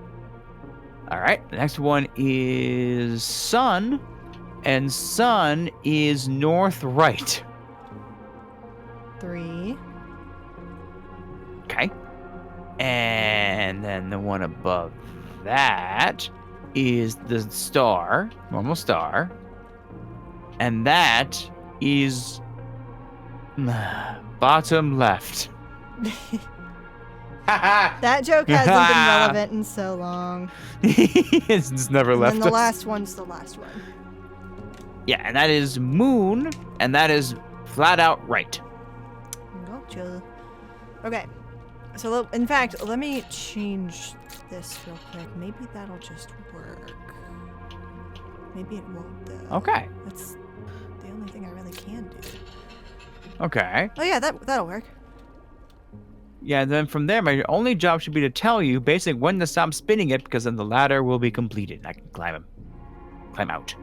All right, the next one is sun, and sun is north right. 3. Okay. And then the one above that is the star, normal star. And that is bottom left. That joke hasn't been relevant in so long. It's never And left then the us. last one's the last one. Yeah, and that is moon, and that is flat out right. Gotcha. Okay. So, in fact, let me change this real quick. Maybe that'll just work. Maybe it won't, though. Okay. That's the only thing I really can do. Okay. Oh, yeah, that'll work. Yeah, and then from there, my only job should be to tell you basically when to stop spinning it, because then the ladder will be completed. I can climb out.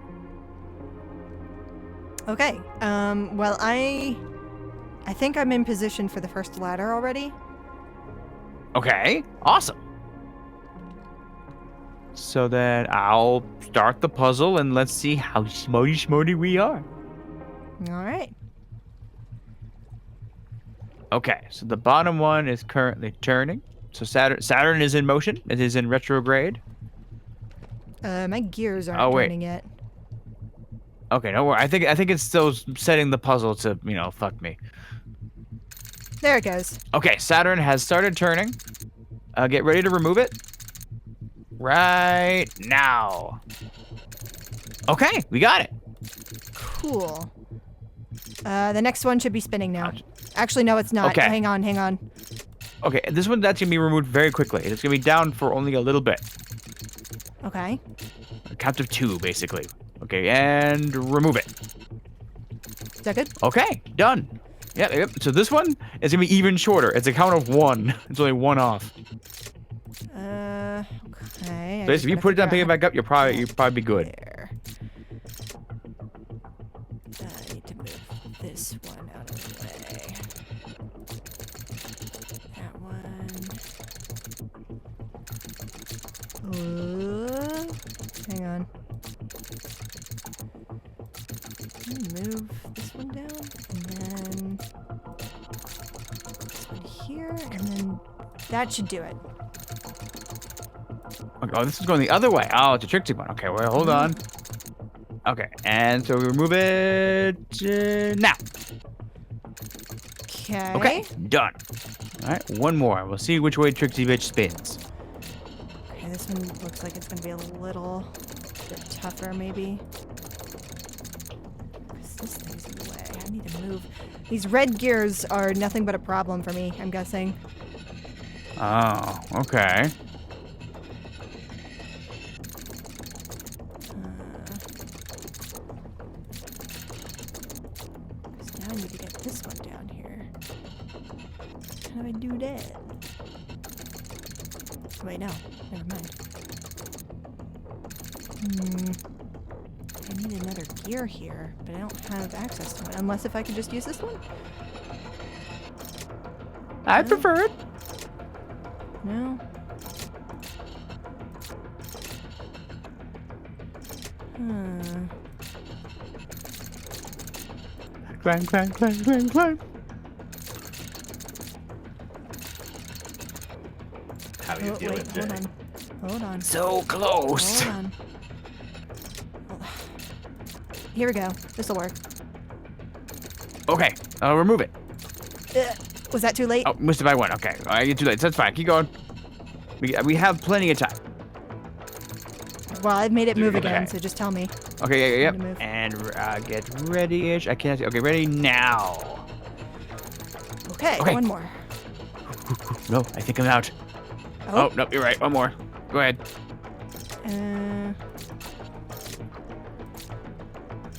Okay. Well, I think I'm in position for the first ladder already. Okay, awesome. So then I'll start the puzzle and let's see how schmody we are. All right. Okay, so the bottom one is currently turning. So Saturn is in motion. It is in retrograde. My gears aren't Oh, wait. turning yet. Okay, no worry. I think it's still setting the puzzle to, fuck me. There it goes. Okay, Saturn has started turning. Get ready to remove it. Right now. Okay, we got it. Cool. The next one should be spinning now. Actually, no, it's not. Okay. Hang on. Okay, this one that's gonna be removed very quickly. It's gonna be down for only a little bit. Okay. A count of 2, basically. Okay, and remove it. Is that good? Okay, done. Yep. So this one is gonna be even shorter. It's a count of 1. It's only 1 off. Okay. So if you put it down, pick it back up, you'll probably be good. There. I need to move this one out of the way. That one. Hang on. Move this one down, and then That should do it. Okay, oh, this is going the other way. Oh, it's a tricksy one. Okay, well, hold on. Okay, and so we remove it now. Okay. Okay, done. All right, one more. We'll see which way Trixie Bitch spins. Okay, this one looks like it's gonna be a little bit tougher, maybe. 'Cause this thing's in the way. I need to move. These red gears are nothing but a problem for me, I'm guessing. Oh, okay. So now I need to get this one down here. How do I do that? Wait, no. Never mind. I need another gear here, but I don't have access to it. Unless if I could just use this one? I prefer it. No. Climb, climb, climb, climb, climb. How do you feel it, Jay? Hold on. Hold on. So close. Hold on. Here we go. This'll work. Okay, I'll remove it. Was that too late? Oh, missed it by one. Okay, I get too late. That's fine. Keep going. We have plenty of time. Well, I've made it move Okay. again, so just tell me. Okay, Time to move. And get ready-ish. I can't see. Okay, ready now. Okay, Okay. one more. No, I think I'm out. Oh. Oh, nope, you're right. One more. Go ahead.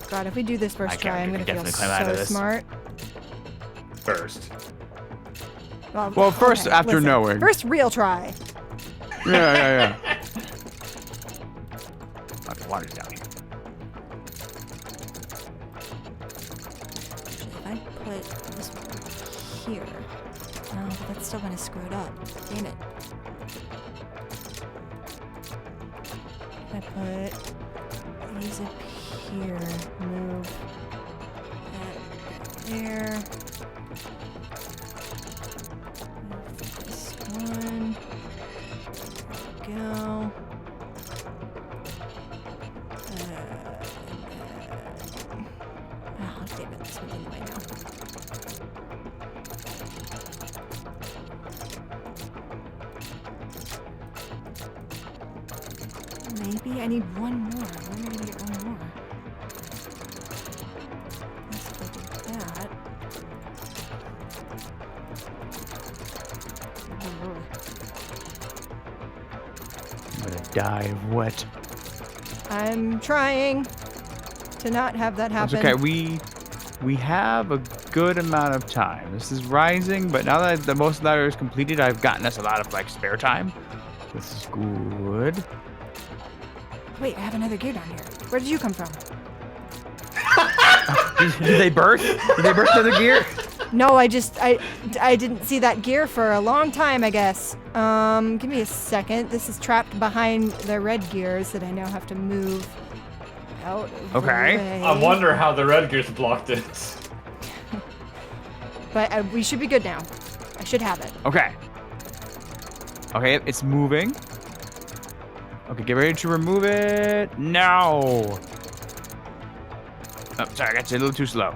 God, if we do this first I try, I'm gonna feel definitely climb out so of this. smart. First. Well, first after listen. knowing. First real try. Yeah. Okay, water's down here. If I put this one here. No, but that's still gonna screw it up. Damn it. If I put these up here, move that there. Move this one. There we go. Oh, damn it, this one's in the way now. Maybe I need one more. Where am I gonna get one more? Unless if I do that. I'm gonna die of wet. I'm trying to not have that happen. That's okay. We have a good amount of time. This is rising, but now that the most of that is completed, I've gotten us a lot of like spare time. This is good. Wait, I have another gear down here. Where did you come from? Did they burst? Did they burst another gear? No, I didn't see that gear for a long time, I guess. Give me a second. This is trapped behind the red gears that I now have to move out of the Okay. way. I wonder how the red gears blocked it. But we should be good now. I should have it. Okay. Okay, it's moving. Okay, get ready to remove it now. Oh, sorry, I got you a little too slow.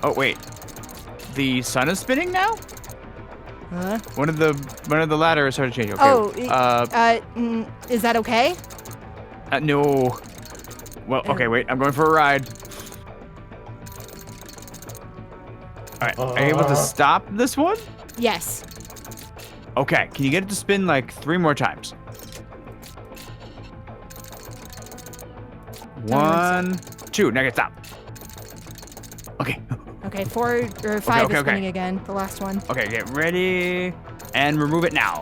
Oh, wait. The sun is spinning now? Huh? One of the ladders started changing. Okay. Oh, is that okay? No. Well, okay, wait. I'm going for a ride. All right. Are you able to stop this one? Yes. Okay. Can you get it to spin like 3 more times? 1, 2. Now get stop. Okay. Okay, 4 or 5 okay, is okay. spinning again. The last one. Okay, get ready and remove it now.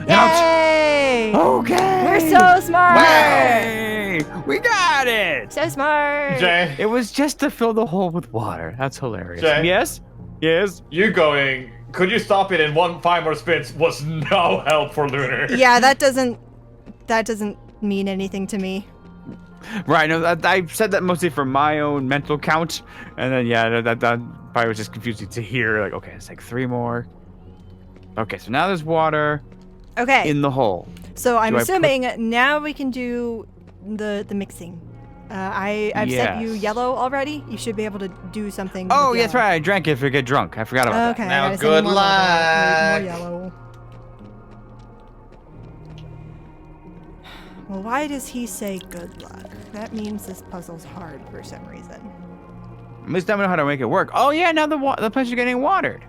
Yay! Okay. We're so smart! Way! We got it! So smart! Jay, It was just to fill the hole with water. That's hilarious. Jay? Yes? Yes? you going, could you stop it in 5 more spins was no help for Lunar. Yeah, that doesn't mean anything to me. Right, no, I said that mostly for my own mental count. And then, yeah, that probably was just confusing to hear. Like, okay, it's like 3 more. Okay, so now there's water Okay. in the hole. So I'm Do I assuming now we can do the mixing. I've sent you Yes. yellow already. You should be able to do something. Oh, with that's yellow. right. I drank it to get drunk. I forgot about Okay. Now, I gotta send you good more luck. more yellow. Well, why does he say good luck? That means this puzzle's hard for some reason. At least I know how to make it work. Oh yeah, now the plants are getting watered.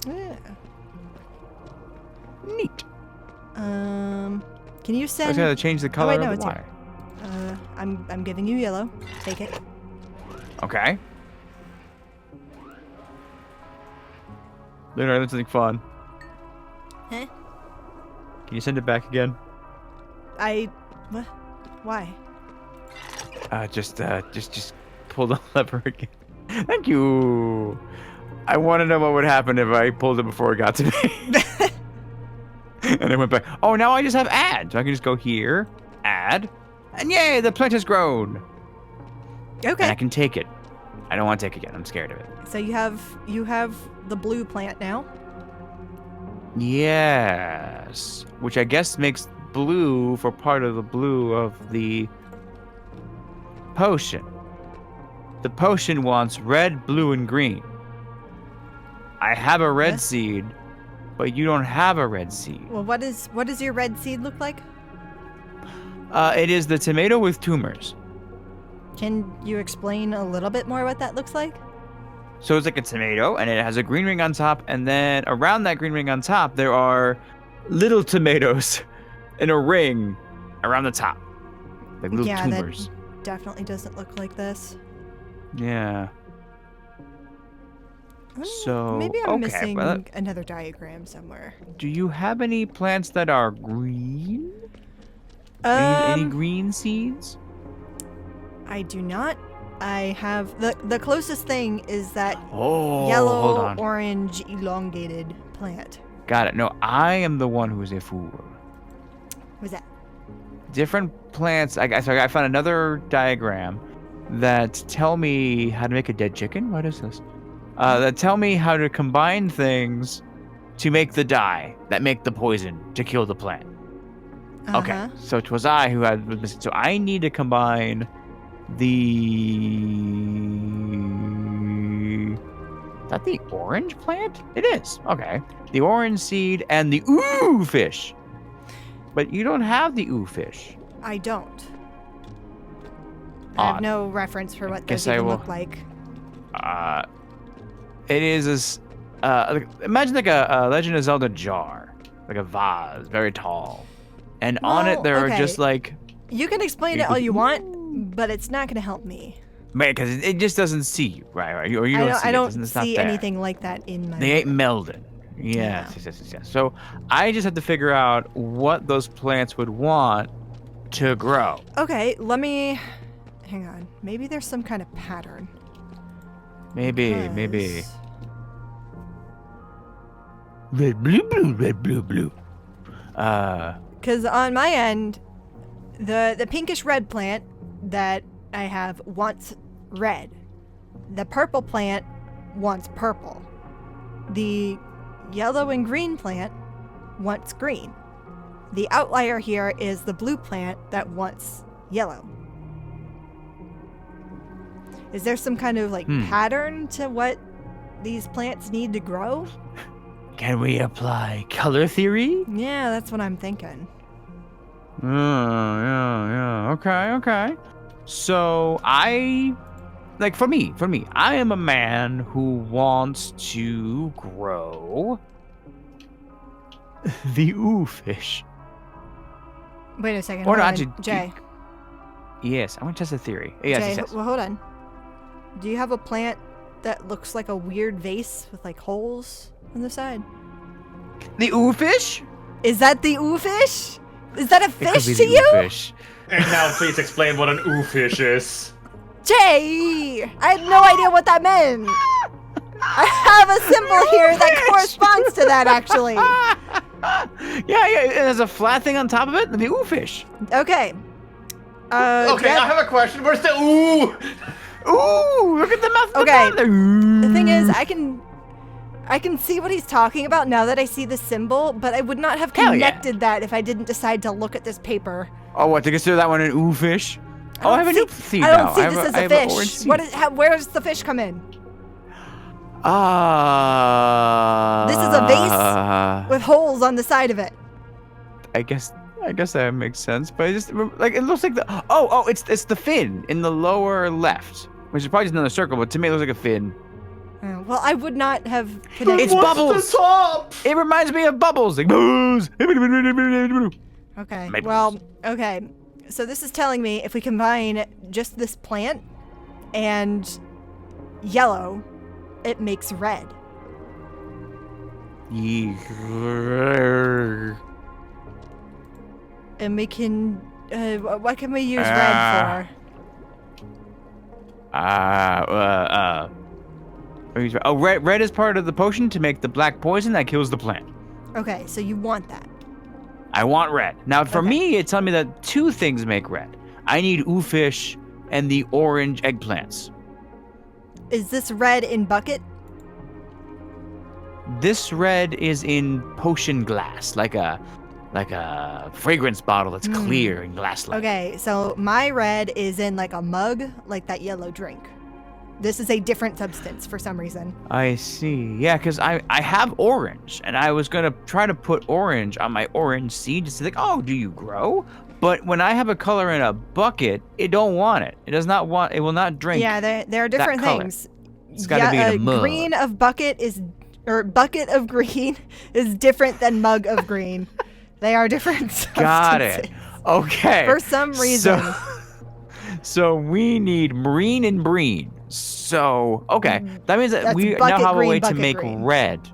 Yeah. Neat. Can you I send? just gotta change the color wait, no, of it's the here. water. I'm giving you yellow. Take it. Okay. Leonard, that's something fun. Huh? Can you send it back again? What? Why? Just pull the lever again. Thank you. I want to know what would happen if I pulled it before it got to me. And it went back. Oh, now I just have add. So I can just go here, add, and yay, the plant has grown. Okay. And I can take it. I don't want to take it yet. I'm scared of it. So you have the blue plant now. Yes. Which I guess makes blue for part of the blue of the potion. The potion wants red, blue, and green. I have a red Huh? seed, but you don't have a red seed. Well, what does your red seed look like? It is the tomato with tumors. Can you explain a little bit more what that looks like? So it's like a tomato, and it has a green ring on top, and then around that green ring on top, there are little tomatoes in a ring around the top. Like little Yeah, tumors. that definitely doesn't look like this. Yeah. So, maybe I'm okay, missing well, another diagram somewhere. Do you have any plants that are green? Any green seeds? I do not. I have the closest thing is that Oh, hold yellow on. orange elongated plant. Got it. No, I am the one who is a fool. What's that? Different plants. So I found another diagram that tell me how to make a dead chicken. What is this? That tell me how to combine things to make the dye that make the poison to kill the plant. Okay, Uh-huh. so it was I who was missing. So I need to combine is that the orange plant? It is. Okay. The orange seed and the ooh fish. But you don't have the ooh fish. I don't. I have Odd. no reference for what Guess those I even will- look like. It is this. Imagine like a Legend of Zelda jar, like a vase, very tall, and on it Well, there are okay. just like, You can explain it all you want, but it's not going to help me. man, because it just doesn't see you, right? Or you don't see I it. don't It's not see there. anything like that in my. They ain't melded. Yes, yes. So I just have to figure out what those plants would want to grow. Okay, let me. Hang on. Maybe there's some kind of pattern. Maybe. Because- Red, blue, blue, red, blue, blue. Because on my end, the pinkish red plant that I have wants red. The purple plant wants purple. The yellow and green plant wants green. The outlier here is the blue plant that wants yellow. Is there some kind of pattern to what these plants need to grow? Can we apply color theory? Yeah, that's what I'm thinking. Yeah. Okay. So for me, I am a man who wants to grow the ooh fish. Wait a second. Or hold no, on, actually, Jay. Yes, I want to test a theory. Yes, Jay, yes. well, hold on. Do you have a plant that looks like a weird vase with holes on the side? The ooh fish? Is that the ooh fish? Is that a It could fish be to the you? ooh fish. And now please explain what an ooh fish is. Jay! I had no idea what that meant. I have a symbol here that corresponds to that, actually. Yeah, it has a flat thing on top of it. The ooh fish. Okay. Okay, I have a question. Where's the ooh? Ooh, look at the mouth. Okay. The The thing is, I I can see what he's talking about now that I see the symbol, but I would not have Hell yeah. connected that if I didn't decide to look at this paper. Oh, what, to consider that one an ooh fish? Oh, I have a new seed I now. don't see this as I a have an orange fish. seed. Where does the fish come in? This is a vase with holes on the side of it. I guess that makes sense, but it looks like it's the fin in the lower left, which is probably just another circle, but to me it looks like a fin. Oh, well, I would not have connected. It's bubbles. The top? It reminds me of bubbles. Like booze. Okay. Maybe. Well, okay. So this is telling me if we combine just this plant and yellow, it makes red. And we can, what can we use red for? Red is part of the potion to make the black poison that kills the plant. Okay, so you want that. I want red. Now, for Okay. me, it's telling me that two things make red. I need ooh fish and the orange eggplants. Is this red in bucket? This red is in potion glass, like a fragrance bottle that's clear and glass-like. Okay, so my red is in like a mug, like that yellow drink. This is a different substance for some reason. I see. Yeah, because I have orange, and I was gonna try to put orange on my orange seed to see like, oh, do you grow? But when I have a color in a bucket, it don't want it. It does not want. It will not drink. Yeah, there are different color. things. It's gotta be in a mug. Green of bucket bucket of green is different than mug of green. They are different substances. Got it. Okay. For some reason. So we need marine and breen. So okay, that means that That's we now bucket have a green, way to bucket make green. red.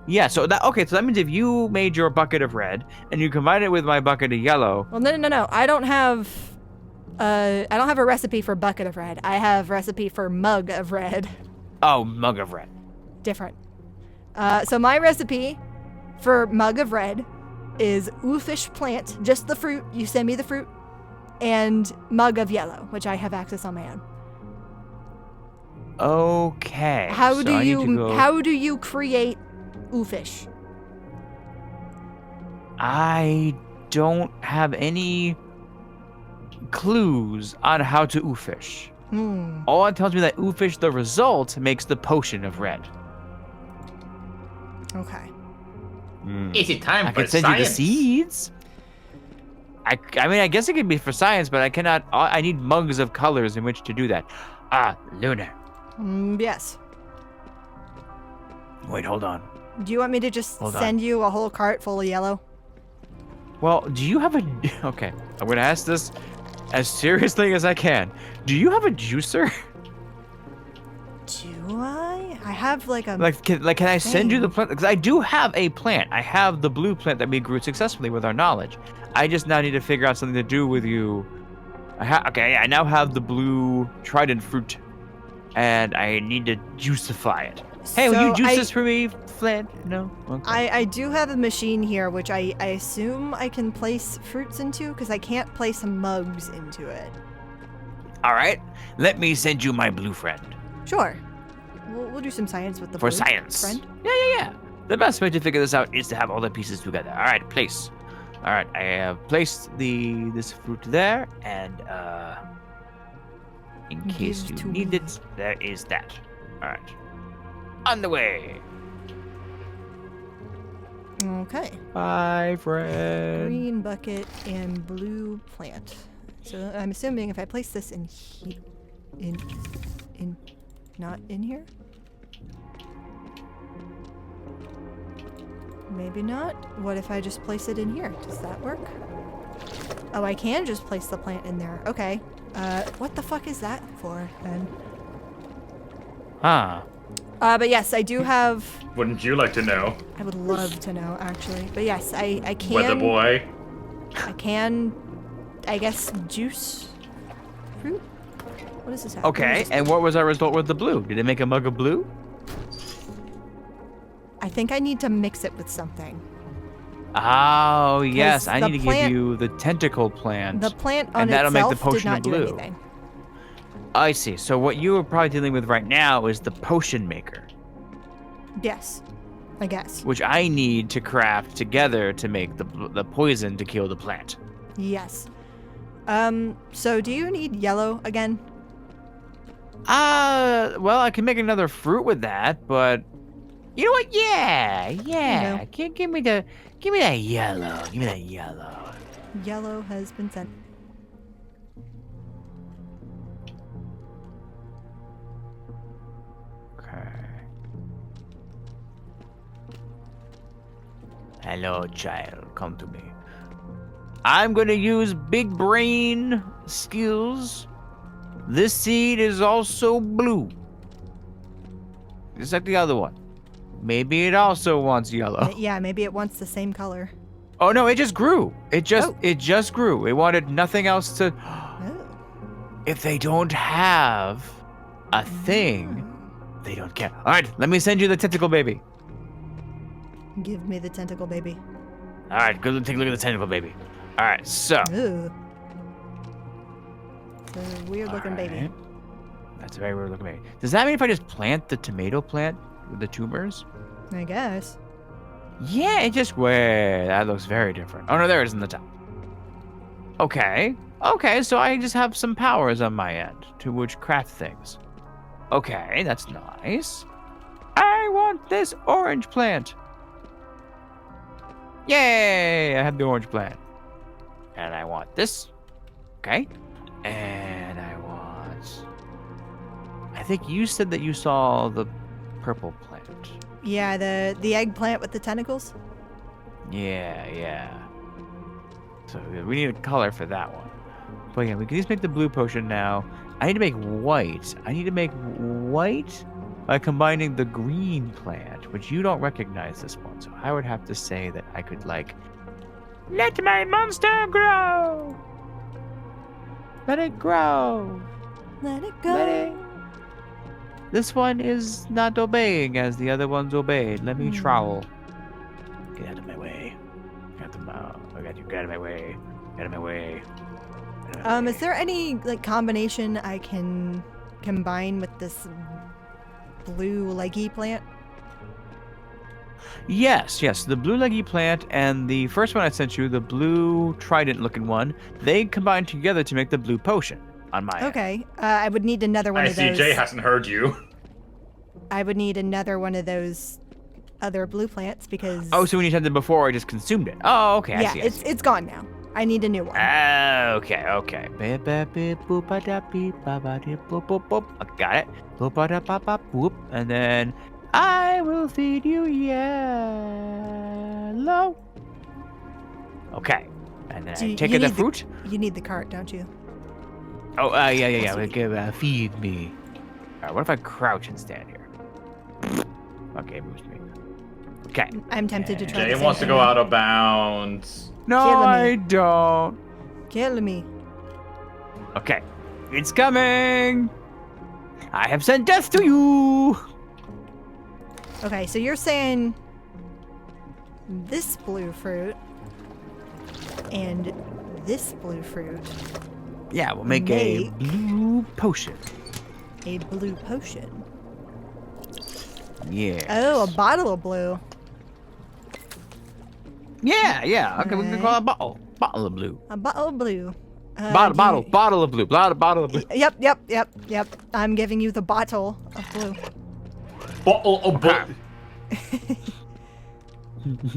Yeah. So that means if you made your bucket of red and you combine it with my bucket of yellow. Well, no. I don't have a recipe for bucket of red. I have recipe for mug of red. Oh, mug of red. Different. So my recipe for mug of red is oofish plant, just the fruit. You send me the fruit, and mug of yellow, which I have access on my own. Okay. How so do I need to you go- how do you create oofish? I don't have any clues on how to oofish. All it tells me that oofish, the result, makes the potion of red. Okay. Is it time I for can send you the science? seeds. I mean, I guess it could be for science, but I cannot. I need mugs of colors in which to do that. Lunar. Yes. Wait, hold on. Do you want me to just Hold on. send you a whole cart full of yellow? Well, do you have a... Okay, I'm going to ask this as seriously as I can. Do you have a juicer? Do I? I have like a... Can I send you the plant? Because I do have a plant. I have the blue plant that we grew successfully with our knowledge. I just now need to figure out something to do with you. I now have the blue trident fruit, and I need to juicify it. Hey, will you So juice this for me, Flint? No? Okay. I do have a machine here, which I assume I can place fruits into, because I can't place mugs into it. All right. Let me send you my blue friend. Sure. We'll do some science with the For blue science. friend. Yeah. The best way to figure this out is to have all the pieces together. All right, place. All right, I have placed this fruit there, and in case Give you to need me. it, there is that. All right. On the way. Okay. Bye, friend. Green bucket and blue plant. So I'm assuming if I place this in not in here? Maybe not. What if I just place it in here? Does that work? Oh, I can just place the plant in there. Okay. What the fuck is that for then? Huh. But yes, I do have... Wouldn't you like to know? I would love to know, actually. But yes, I can... Weather boy. I can, I guess, juice fruit? What does this have? What Okay, does this and what was our result with the blue? Did it make a mug of blue? I think I need to mix it with something. Oh, yes. I the need to plant- give you the tentacle plant. The plant on And that'll make itself the potion did not of do blue. anything. I see. So what you are probably dealing with right now is the potion maker. Yes, I guess. which I need to craft together to make the poison to kill the plant. Yes. So do you need yellow again? Well, I can make another fruit with that, but you know what? Yeah. know. Give me that yellow. Give me that yellow. Yellow has been sent. Okay. Hello, child. Come to me. I'm gonna use big brain skills. This seed is also blue. Just like the other one. Maybe it also wants yellow. Yeah, maybe it wants the same color. Oh no, it just grew. It just grew. It wanted nothing else to. Oh. If they don't have a thing, they don't care. All right, let me send you the tentacle baby. Give me the tentacle baby. All right, go take a look at the tentacle baby. All right, so. Ooh. It's a weird looking baby. Alright. That's a very weird looking baby. Does that mean if I just plant the tomato plant with the tumors? I guess. Yeah, it just wait. That looks very different. Oh no, there it is in the top. Okay. Okay, so I just have some powers on my end to which craft things. Okay, that's nice. I want this orange plant. Yay! I have the orange plant. And I want this. Okay. And I want... I think you said that you saw the purple plant. Yeah, the eggplant with the tentacles. Yeah. So we need a color for that one. But yeah, we can just make the blue potion now. I need to make white. I need to make white by combining the green plant, which you don't recognize this one. So I would have to say that I could like, let my monster grow. Let it grow. Let it go. Let it. This one is not obeying as the other ones obeyed. Let me trowel. Get out of my way. Got them out. I got you. Get out of my way. Get out of my way. Is there any like combination I can combine with this blue leggy plant? Yes. The blue leggy plant and the first one I sent you, the blue trident-looking one, they combine together to make the blue potion. On my end. Okay, I would need another one I of see those. Jay hasn't heard you. I would need another one of those other blue plants because. Oh, so when you sent it before, I just consumed it. Oh, okay. Yeah, I see. it's gone now. I need a new one. Okay. I got it. Boop. And then I will feed you yellow. Okay. And then I take the fruit. You need the cart, don't you? Oh, yeah. Feed me. All right, what if I crouch and stand here? Okay, it moves me. Okay. I'm tempted to try. Jay wants to go out of bounds. No, Killing me. I don't. Kill me. Okay. It's coming. I have sent death to you. Okay, so you're saying this blue fruit and this blue fruit. Yeah, we'll make a blue potion. A blue potion. Yeah. Oh, a bottle of blue. Yeah. Okay, we can call it a bottle. Bottle of blue. A bottle of blue. Bottle of blue. Bottle of blue. Yep. I'm giving you the bottle of blue. Bottle of blue.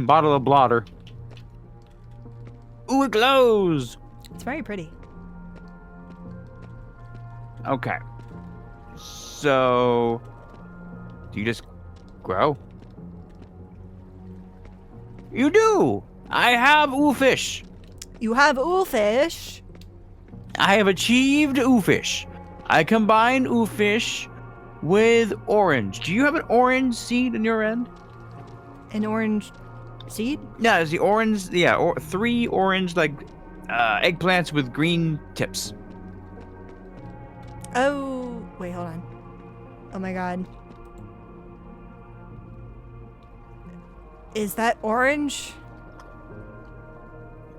Bottle of blotter. Ooh, it glows. It's very pretty. Okay. So, do you just grow? You do. I have oofish. You have oofish. I have achieved oofish. I combine oofish with orange. Do you have an orange seed in your end? An orange seed? Yeah, it's the orange. Yeah, 3 orange like eggplants with green tips. Oh, wait, hold on. Oh my god. Is that orange?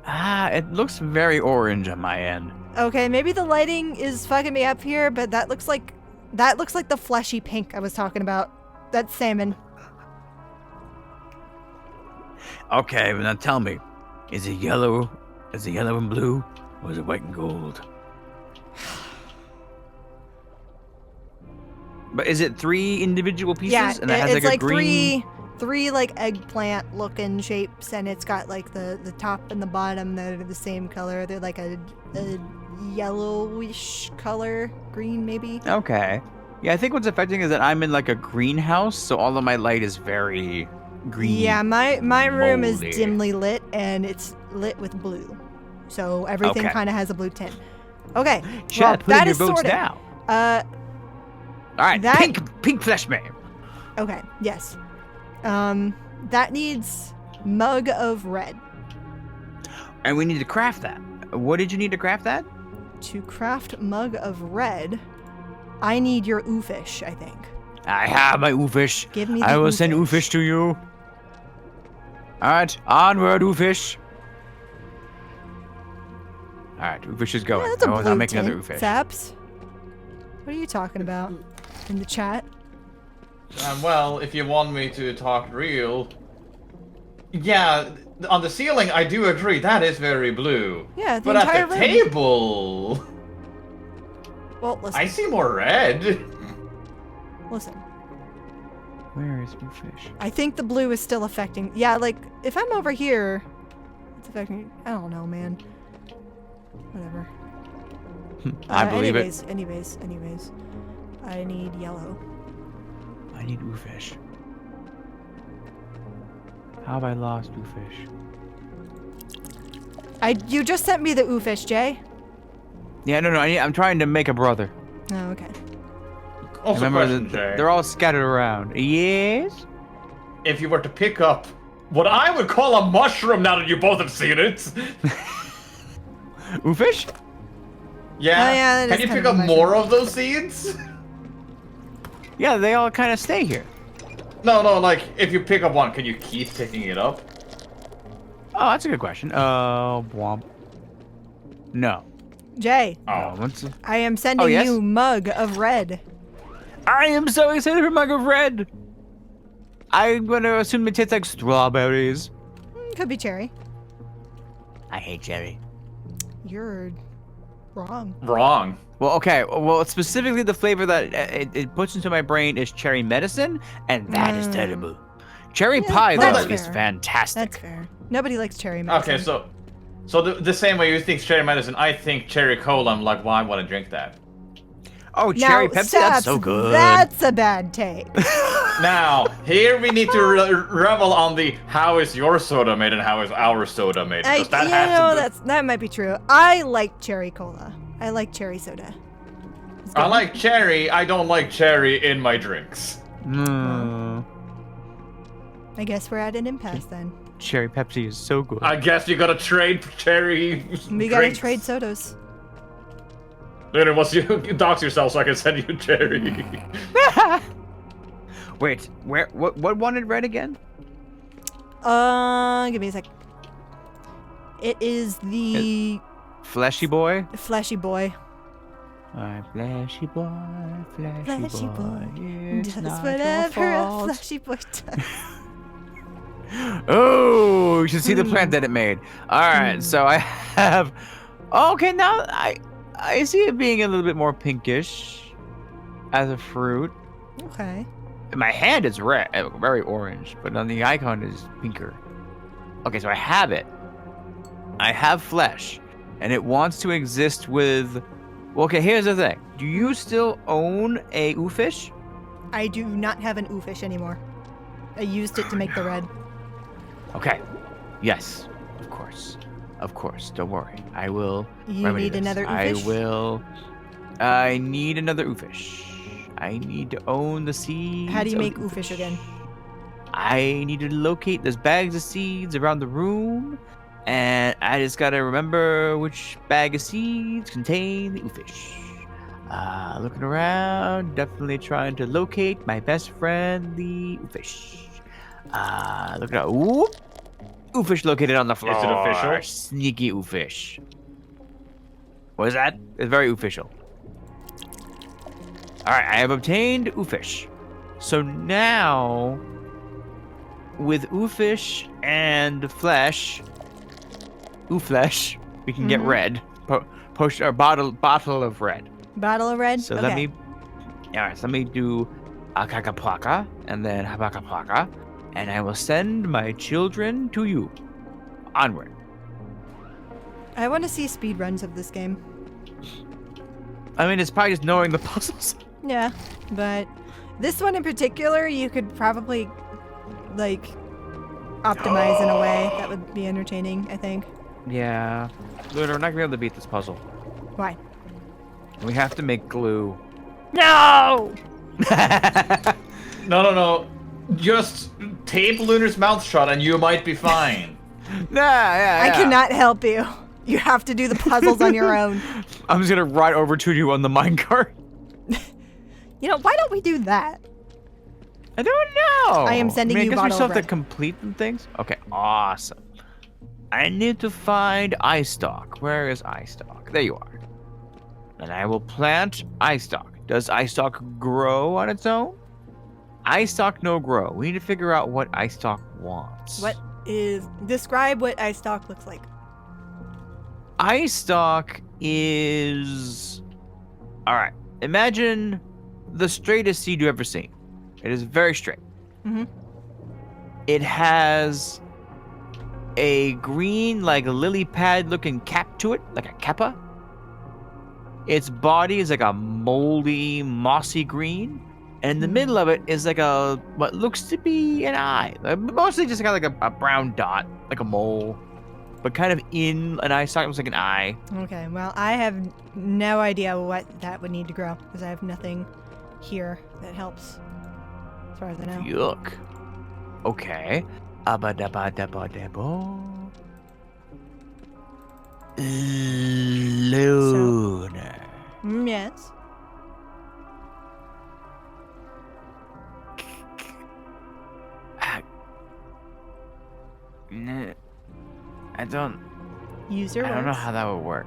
It looks very orange on my end. Okay, maybe the lighting is fucking me up here, but that looks like the fleshy pink I was talking about. That's salmon. Okay, well now tell me, is it yellow? Is it yellow and blue, or is it white and gold? But is it 3 individual pieces? Yeah, and that has it's like a like green. three like eggplant looking shapes, and it's got like the top and the bottom that are the same color. They're like a yellowish color, green maybe. Okay. Yeah, I think what's affecting is that I'm in like a greenhouse, so all of my light is very green. Yeah, my room is moldy. dimly lit, and it's lit with blue, so everything Okay. kind of has a blue tint. Okay, Chat, well, put that in your is votes sorted. now. Uh, All right, that- pink flesh man. okay, yes. That needs mug of red. And we need to craft that. What did you need to craft that? To craft mug of red, I need your oofish, I think. I have my oofish. Give me the I will send oofish to you. All right, onward, oofish. All right, oofish is going. Yeah, that's a blue I'll make tint. another oofish. Saps? What are you talking about in the chat? Well, if you want me to talk real, yeah, on the ceiling I do agree that is very blue. Yeah, the But entire at the room. table, Well, listen. I see more red. Listen. Where is oofish? I think the blue is still affecting. Yeah, like if I'm over here, it's affecting. I don't know, man. Whatever. I believe Anyways. I need yellow. I need oofish. How have I lost oofish? You just sent me the oofish, Jay. Yeah, no. I'm trying to make a brother. Oh, okay. Also, Remember, question, Jay. they're all scattered around. Yes. If you were to pick up what I would call a mushroom, now that you both have seen it, Oofish? yeah, Oh, yeah, that can is you kind pick of a up more mushroom. of those seeds? Yeah, they all kind of stay here. No, like if you pick up one, can you keep picking it up? Oh, that's a good question. Womp. No. Jay, Oh, I am sending yes? you mug of red. I am so excited for mug of red. I'm gonna assume it tastes like strawberries. Could be cherry. I hate cherry. You're wrong. wrong. Well, okay. Well, specifically the flavor that it puts into my brain is cherry medicine, and that is terrible. Cherry Yeah, pie, that's though, is fair. fantastic. That's fair. Nobody likes cherry medicine. Okay, so the same way you think cherry medicine, I think cherry cola. I'm like, well, I want to drink that. Oh, Now, cherry Pepsi, that's so Saps, good. That's a bad take. Now, here we need to revel on the how is your soda made and how is our soda made. Because that has to that might be true. I like cherry cola. I like cherry soda. It's I good. like cherry. I don't like cherry in my drinks. I guess we're at an impasse then. Cherry Pepsi is so good. I guess you gotta trade cherry. We gotta drinks. trade sodas. Later, once you dox yourself, so I can send you cherry. Wait, what wanted red again? Give me a sec. It is the Fleshy boy? fleshy boy. Fleshy boy, Fleshy boy it's does not whatever your a fault. fleshy boy does. Oh, you should see the plant that it made. All right, so I have. Okay, now I see it being a little bit more pinkish as a fruit. Okay. My hand is red, very orange, but on the icon is pinker. Okay, so I have it. I have flesh, and it wants to exist with. Well, okay, here's the thing. Do you still own a oofish? I do not have an oofish anymore. I used it to make the red. Okay. Yes. Of course. Of course. Don't worry. I will. You remedy need this. another I oofish? will. I need another oofish. I need to own the seeds. How do you of make the oofish again? I need to locate. There's bags of seeds around the room, and I just gotta remember which bag of seeds contain the oofish. Looking around, definitely trying to locate my best friend, the oofish. Look at ooh, oofish located on the floor. Is it official? Sneaky oofish. What is that? It's very official. All right, I have obtained oofish. So now with oofish and flesh, ooflesh, we can get red. Potion or bottle of red. Bottle of red? So okay. let me do Akakaplaka and then Habakaplaka, and I will send my children to you. Onward. I want to see speed runs of this game. I mean, it's probably just knowing the puzzles. Yeah, but this one in particular, you could probably, like, optimize in a way that would be entertaining, I think. Yeah. Dude, we're not gonna be able to beat this puzzle. Why? We have to make glue. No! No. Just tape Lunar's mouth shut and you might be fine. Yeah. I cannot help you. You have to do the puzzles on your own. I'm just gonna ride over to you on the minecart. You know, why don't we do that? I don't know. I am sending you I guess we bottle still of have to red. complete them things. Okay, awesome. I need to find eye stalk. Where is eye stalk? There you are. And I will plant eye stalk. Does eye stalk grow on its own? Eye stalk no grow. We need to figure out what eye stalk wants. Describe what eye stalk looks like. Eye stalk is... Alright, imagine the straightest seed you've ever seen. It is very straight. Mm-hmm. It has a green, like lily pad looking cap to it, like a kappa. Its body is like a moldy, mossy green. And in the middle of it is like what looks to be an eye. Mostly just kind of like a brown dot, like a mole. But kind of in an eye stalk, it looks like an eye. Okay, well, I have no idea what that would need to grow, because I have nothing here that helps, as far as I know. Yuck. Okay. Abadabadabadabo. Lunar. Yes. I don't Use your I don't know words. how that would work.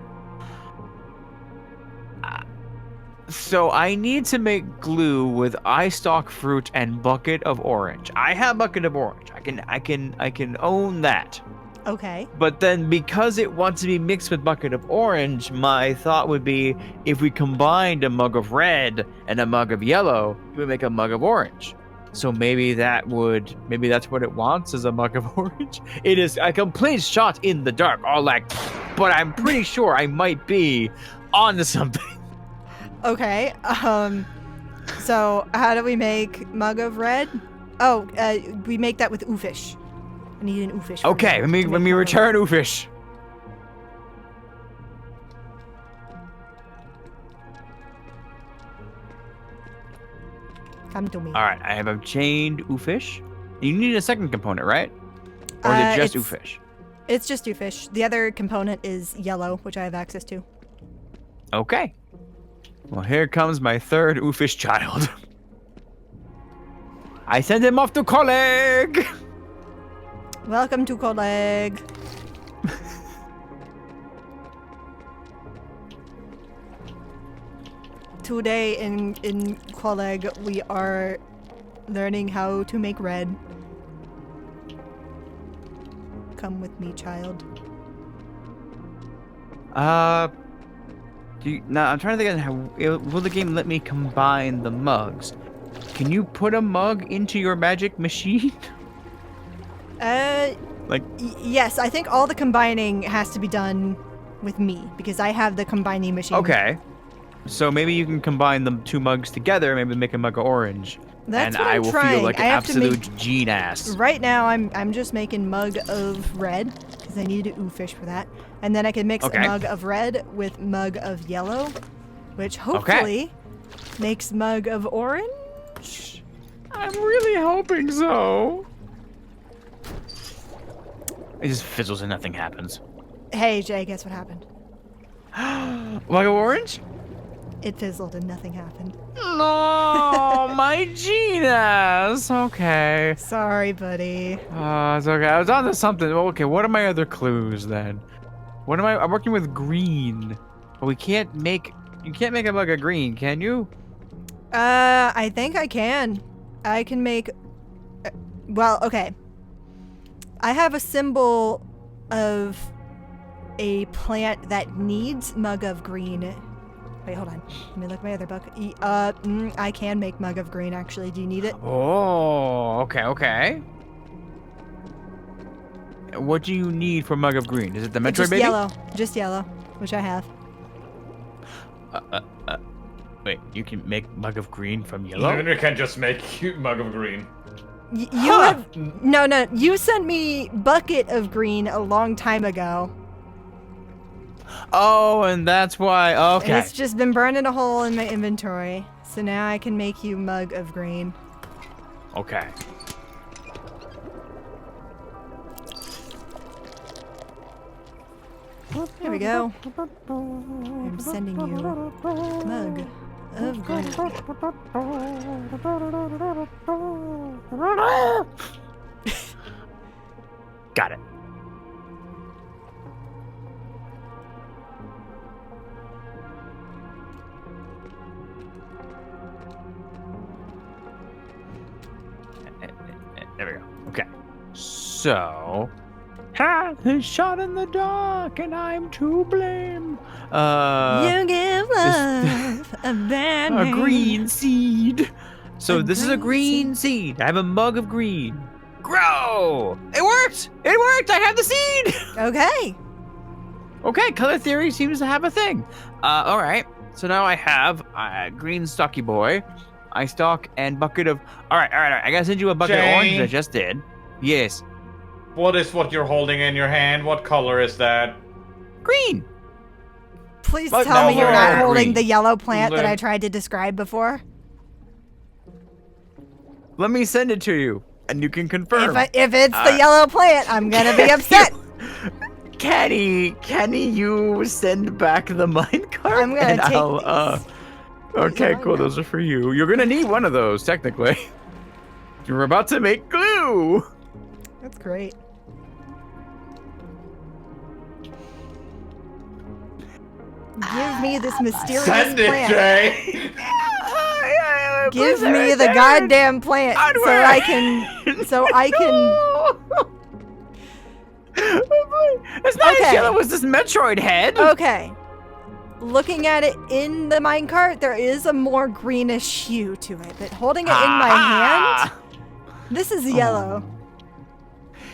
So I need to make glue with eye stalk fruit and bucket of orange. I have bucket of orange. I can own that. Okay. But then because it wants to be mixed with bucket of orange, my thought would be if we combined a mug of red and a mug of yellow, it would make a mug of orange. So maybe that's what it wants is a mug of orange. It is a complete shot in the dark, all like, but I'm pretty sure I might be onto something. Okay. So how do we make mug of red? Oh, we make that with oofish. I need an oofish. Okay, let me return oofish. Come to me. All right, I have obtained oofish. You need a second component, right? Or is it just oofish? It's just oofish. The other component is yellow, which I have access to. Okay. Well, here comes my third oofish child. I send him off to college. Welcome to college. Today in college we are learning how to make red. Come with me, child. I'm trying to think of how will the game let me combine the mugs? Can you put a mug into your magic machine? Yes, I think all the combining has to be done with me because I have the combining machine. Okay. So maybe you can combine the two mugs together, maybe make a mug of orange. That's and what I I'm will trying. feel like I an have to absolute gene-ass. Right now, I'm just making mug of red because I need to oofish for that, and then I can mix a mug of red with mug of yellow, which hopefully makes mug of orange. I'm really hoping so. It just fizzles and nothing happens. Hey Jay, guess what happened? Mug of orange? It fizzled and nothing happened. No, my genius. Okay. Sorry, buddy. It's okay. I was onto something. Okay, what are my other clues then? What am I'm working with green. But you can't make a mug of green, can you? I think I can. I can make. Well, okay. I have a symbol of a plant that needs mug of green. Wait, hold on. Let me look at my other book. I can make mug of green, actually. Do you need it? Oh, okay. What do you need for mug of green? Is it the Metroid Just baby? yellow. Just yellow, which I have. Wait, you can make mug of green from yellow? You can just make mug of green. You have... No. You sent me bucket of green a long time ago. Oh, and that's why. Okay. And it's just been burning a hole in my inventory. So now I can make you mug of green. Okay. There we go. I'm sending you mug of green. Got it. There we go. Okay. So, is shot in the dark, and I'm to blame. You give love a bad A name. green seed. So A this is a green green seed. I have a mug of green. Grow! It worked! It worked! I have the seed! Okay. Okay, color theory seems to have a thing. All right. So now I have green stocky boy, eye stalk, and bucket of. All right. I gotta send you a bucket of orange. Jay. I just did. Yes. What is what you're holding in your hand? What color is that? Green. Please But tell me no, you're not green. holding the yellow plant that Let- I tried to describe before. Let me send it to you, and you can confirm. If it's the yellow plant, I'm gonna be upset. Kenny, you send back the minecart? I'm gonna and take I'll, these. Okay, These are cool. mine Those are for you. You're gonna need one of those, technically. You're about to make glue. That's great. Give me this mysterious Send it, plant. Jay! Give me the goddamn plant so I can. It's not as Okay. yellow as this Metroid head. Okay. Looking at it in the minecart, there is a more greenish hue to it, but holding it in my hand, this is yellow.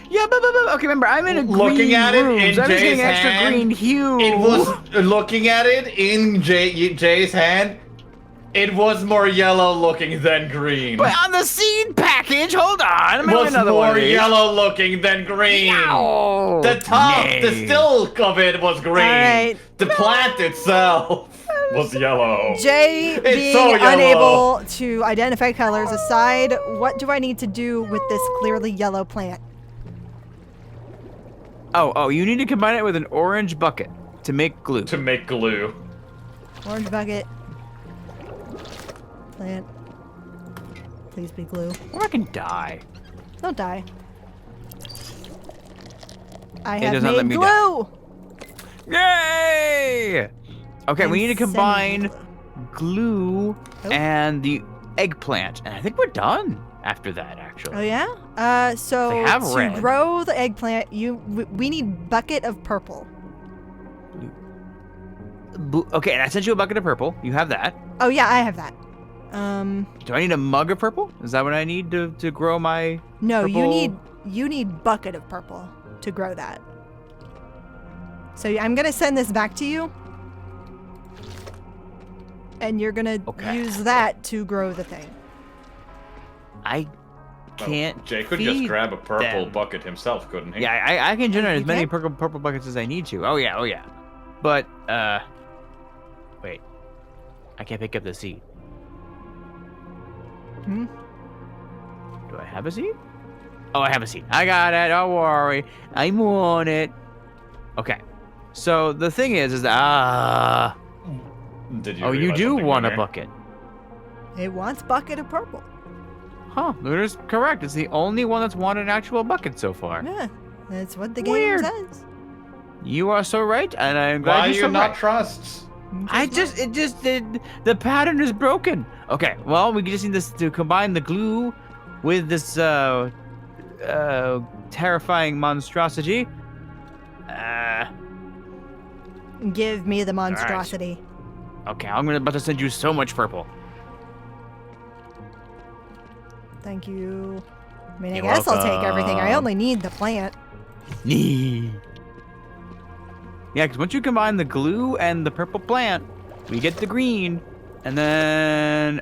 Yeah, but okay. Remember, I'm in a Looking green at it room, in so I'm just Jay's getting extra hand, green hue. It was looking at it in Jay's hand. It was more yellow looking than green. But on the seed package, hold on. I'm It having was another one more of these. yellow looking than green. Ow. The top, Nay. the stilk of it was green. Alright. The plant itself was yellow. Jay It's being so yellow. unable to identify colors aside, what do I need to do with this clearly yellow plant? Oh, you need to combine it with an orange bucket to make glue. To make glue. Orange bucket. Plant. Please be glue. Or I can die. Don't die. I It have does not let made me die. glue! Yay! Okay, we need to combine glue Oh. and the eggplant. And I think we're done after that, actually. Oh yeah? So They have to red. grow the eggplant, we need bucket of purple. Okay, and I sent you a bucket of purple. You have that. Oh yeah, I have that. Do I need a mug of purple? Is that what I need to grow my No, purple? you need bucket of purple to grow that. So I'm gonna send this back to you, and you're gonna use that to grow the thing. I can't. Jay could just feed grab a purple them. bucket himself, couldn't he? Yeah, I can generate You as many can? purple buckets as I need to. Oh yeah. But wait, I can't pick up the seed. Hmm? Do I have a seed? Oh, I have a seed. I got it. Don't worry. I'm on it. Okay. So the thing is that Did you oh, you realize do something, want a Winner? bucket. It wants bucket of purple. Huh? Luna's correct. It's the only one that's wanted an actual bucket so far. Yeah, that's what the game Weird. says. You are so right, and I'm glad Why you're you so not right. trust? The pattern is broken. Okay, well, we just need this to combine the glue with this terrifying monstrosity. Give me the monstrosity. Okay, I'm about to send you so much purple. Thank you. I mean, I You're guess I'll take everything. I welcome. only need the plant. Nee. Yeah, because once you combine the glue and the purple plant, we get the green, and then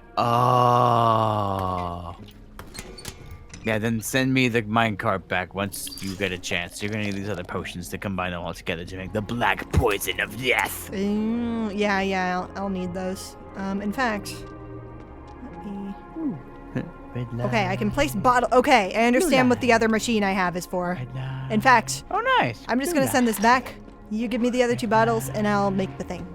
yeah, then send me the minecart back once you get a chance. You're gonna need these other potions to combine them all together to make the black poison of death. Yeah, I'll need those. In fact, let me. Okay, I can place bottle. Okay, I understand what the other machine I have is for. In fact, Oh, nice. I'm just gonna send this back. You give me the other 2 bottles, and I'll make the thing.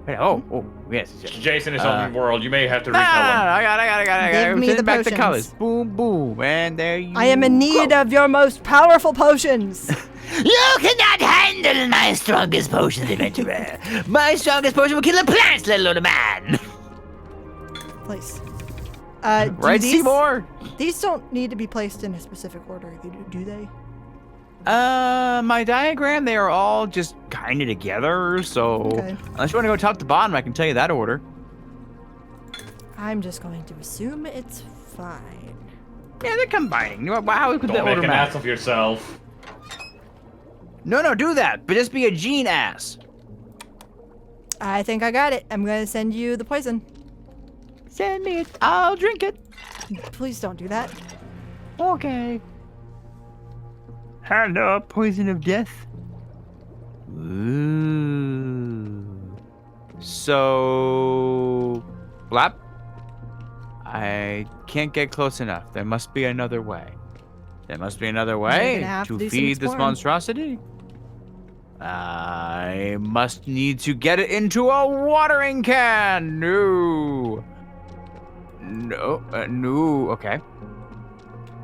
Oh, yes. Jason is on the world. You may have to No, retell him. I got it. Give me Send the back the potions. colors. Boom, boom, and there you I am in need of your most powerful potions. You cannot handle my strongest potion, adventurer. My strongest potion will kill a plant, let alone a man. Place. Right, Seymour? These don't need to be placed in a specific order, do they? My diagram, they are all just kind of together, so Okay. unless you want to go top to bottom, I can tell you that order. I'm just going to assume it's fine. Yeah, they're combining. How could that Don't make order an ass matter? of yourself. No, do that, but just be a gene ass. I think I got it. I'm going to send you the poison. Send me it. I'll drink it. Please don't do that. Okay. Hello, poison of death. Ooh. So, Blap, I can't get close enough. There must be another way. There must be another way gonna have to to do some feed this exploring. monstrosity. I must need to get it into a watering can. No. Okay.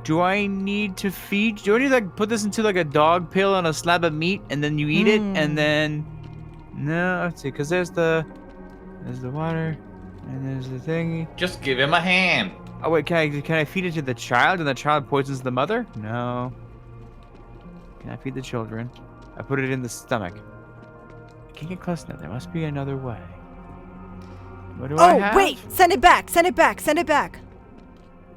Do I need to feed? Do I need to put this into like a dog pill on a slab of meat and then you eat it and then? No, let's see. Cause there's the water and there's the thingy. Just give him a hand. Oh wait, can I feed it to the child and the child poisons the mother? No. Can I feed the children? I put it in the stomach. I can't get close enough. There must be another way. What do I have? Oh, wait! Send it back! Send it back! Send it back!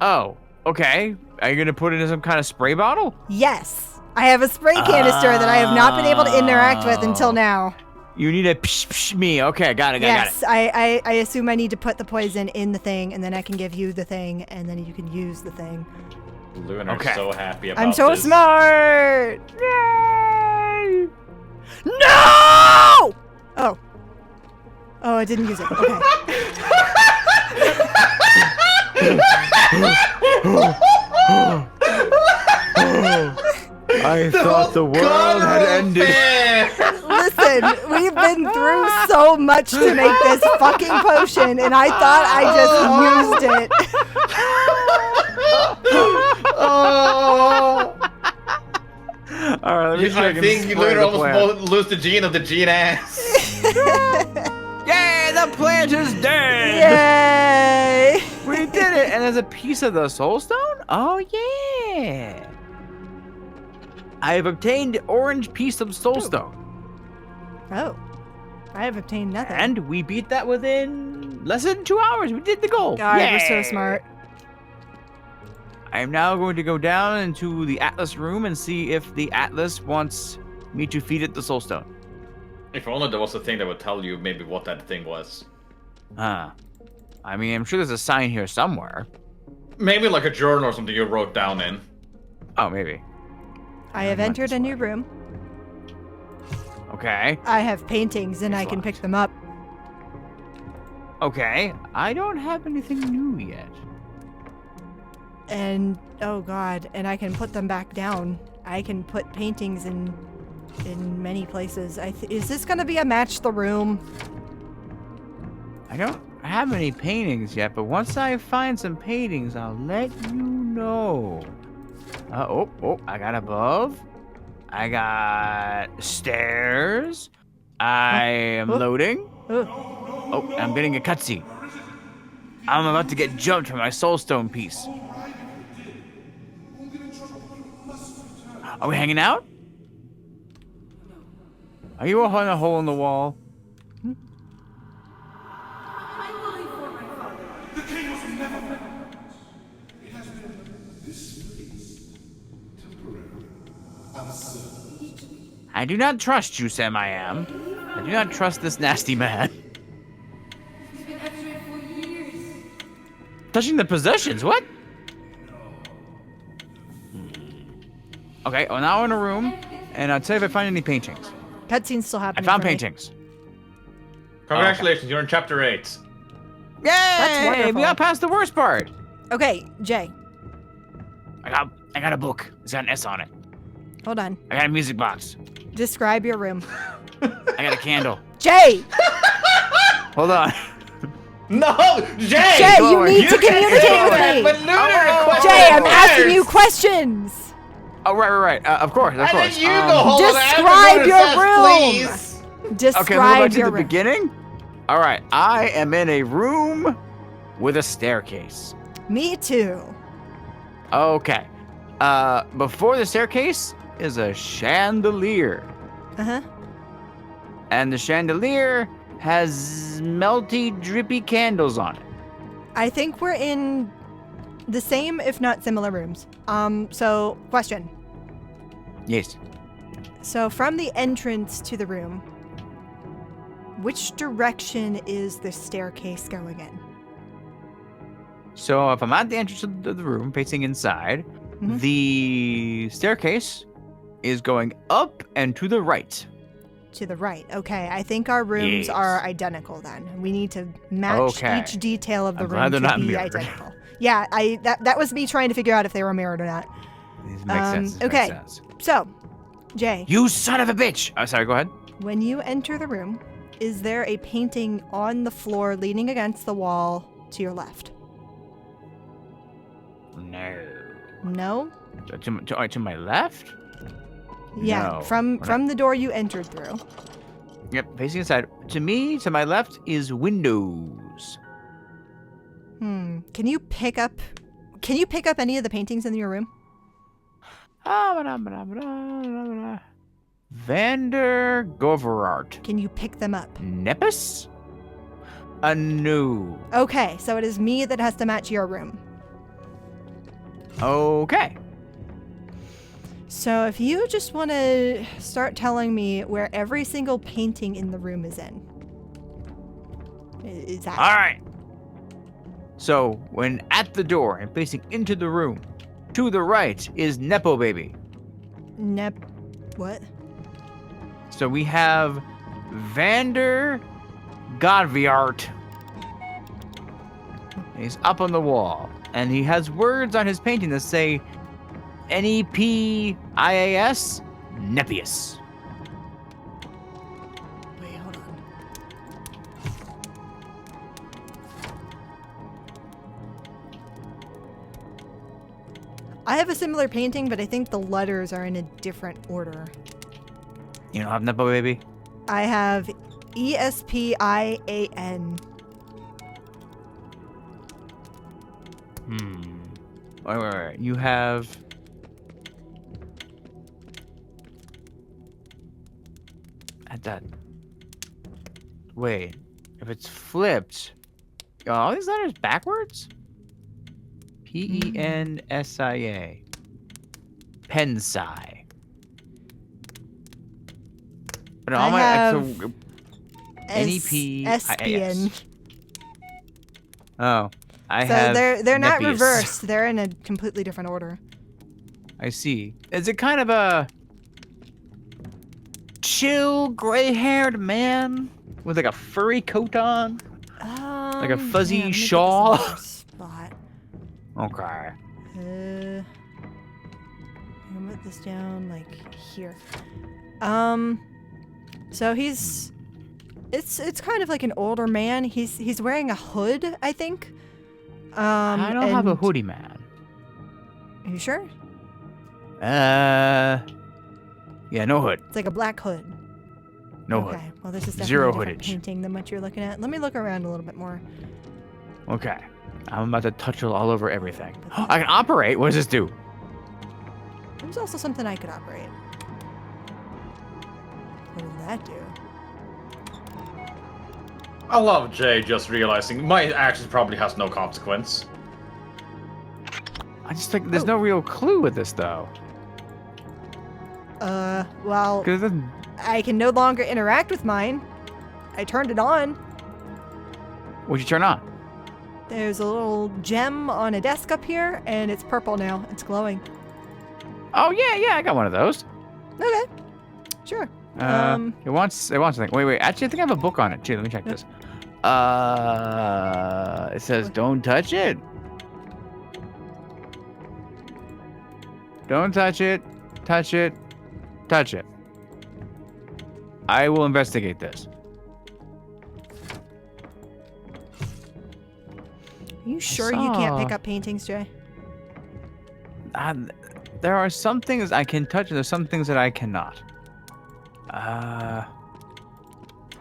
Oh, okay. Are you gonna put it in some kind of spray bottle? Yes! I have a spray canister that I have not been able to interact with until now. You need a psh psh me. Okay, got it. Yes, I assume I need to put the poison in the thing, and then I can give you the thing, and then you can use the thing. Lunar's Okay. so happy about I'm so this. smart! Yay! No! Oh. Oh, I didn't use it. Okay. I thought the world had ended. Listen, we've been through so much to make this fucking potion, and I thought I just used it. All right, let me see if I can think you spray the almost plant. lose the gene of the gene ass. Yay, the plant is dead. Yay! We did it, and there's a piece of the soul stone? Oh, yeah. I have obtained orange piece of soul stone. Oh. I have obtained nothing. And we beat that within less than 2 hours. We did the goal. God, we're so Yay. smart. I am now going to go down into the Atlas room and see if the Atlas wants me to feed it the soul stone. If only there was a thing that would tell you maybe what that thing was. I mean, I'm sure there's a sign here somewhere. Maybe like a journal or something you wrote down in. Oh, maybe. I have Not entered this a new way. room. Okay. I have paintings, and It's I can pick locked. them up. Okay. I don't have anything new yet. And oh god, and I can put them back down. I can put paintings in many places. Is this gonna be a match the room? I don't have any paintings yet, but once I find some paintings, I'll let you know. I got above. I got stairs. I am loading. Oh, Oh, I'm getting a cutscene. I'm about to get jumped for my soulstone piece. Are we hanging out? Are you on a hole in the wall? The king was never meant. It has been displaced temporarily. I do not trust you, Sam. I am. I do not trust this nasty man. He's been after it for years. Touching the possessions? What? Okay. Well, now we're in a room, and I'll tell you if I find any paintings. Cutscene's still I happening. found for me. paintings. Congratulations, you're in chapter 8. Yay! wonderful. We got past the worst part. Okay, Jay, I got a book. It's got an S on it. hold on. I got a music box. Describe your room. I got a candle. Jay! Hold on. No! Jay! Jay, you going. need to communicate with me! Jay, I'm asking you questions! Oh, right. Of course. And then you go hold Describe your room! please. Okay, let's go Describe back to your the room. beginning. All right, I am in a room with a staircase. Me too. Okay. Before the staircase is a chandelier. Uh-huh. And the chandelier has melty, drippy candles on it. I think we're in the same, if not similar rooms. So, question. Yes. So, from the entrance to the room, which direction is the staircase going in? So if I'm at the entrance of the room facing inside, Mhm. the staircase is going up and to the right. To the right. Okay, I think our rooms Yes. are identical then. We need to match Okay. each detail of the I'm glad room they're to not be mirrored. identical. Yeah, that was me trying to figure out if they were mirrored or not. This makes sense. This okay. makes sense. So, Jay, You son of a bitch! Oh, sorry, go ahead. when you enter the room, is there a painting on the floor leaning against the wall to your left? No. No? To my left? Yeah, No. from the door you entered through. Yep, facing inside. To me, to my left is windows. Can you pick up any of the paintings in your room? Vander Goverart. Can you pick them up? Nepis? No. Okay, so it is me that has to match your room. Okay. So if you just want to start telling me where every single painting in the room is in. Is that... All right. So when at the door and facing into the room, to the right is Nepo Baby. What? So we have Vander Godviart. He's up on the wall, and he has words on his painting that say Nepias, Nepius. Wait, hold on. I have a similar painting, but I think the letters are in a different order. You don't have Nepo Baby? I have ESPIAN. Wait. You have... At that... Wait. If it's flipped... Are all these letters backwards? Pensia. Pensai. But all I my... have so, NEP... Espion. Oh. I So have they're not Nepius. reversed. They're in a completely different order. I see. Is it kind of a chill, gray-haired man with like a furry coat on? Like a fuzzy hang on, let me get this shawl? in another spot. Okay. I'm gonna put this down like here. So it's kind of like an older man. He's wearing a hood, I think. I don't have a and- hoodie, man. Are you sure? Yeah, no hood. It's like a black hood. No Okay. hood. Well, this is definitely Zero a different hoodage. painting than what you're looking at. Let me look around a little bit more. Okay. I'm about to touch all over everything. I can operate. What does this do? There's also something I could operate. What does that do? I love Jay just realizing my actions probably has no consequence. I just think there's no real clue with this though. Well, 'Cause it doesn't- I can no longer interact with mine. I turned it on. what'd you turn on? There's a little gem on a desk up here, and it's purple now. It's glowing. Oh yeah, I got one of those. Okay. Sure. It wants something. Wait. Actually, I think I have a book on it too. Let me check this. It says don't touch it. Don't touch it. Touch it. Touch it. I will investigate this. Are you sure you can't pick up paintings, Jay? There are some things I can touch, and there's some things that I cannot.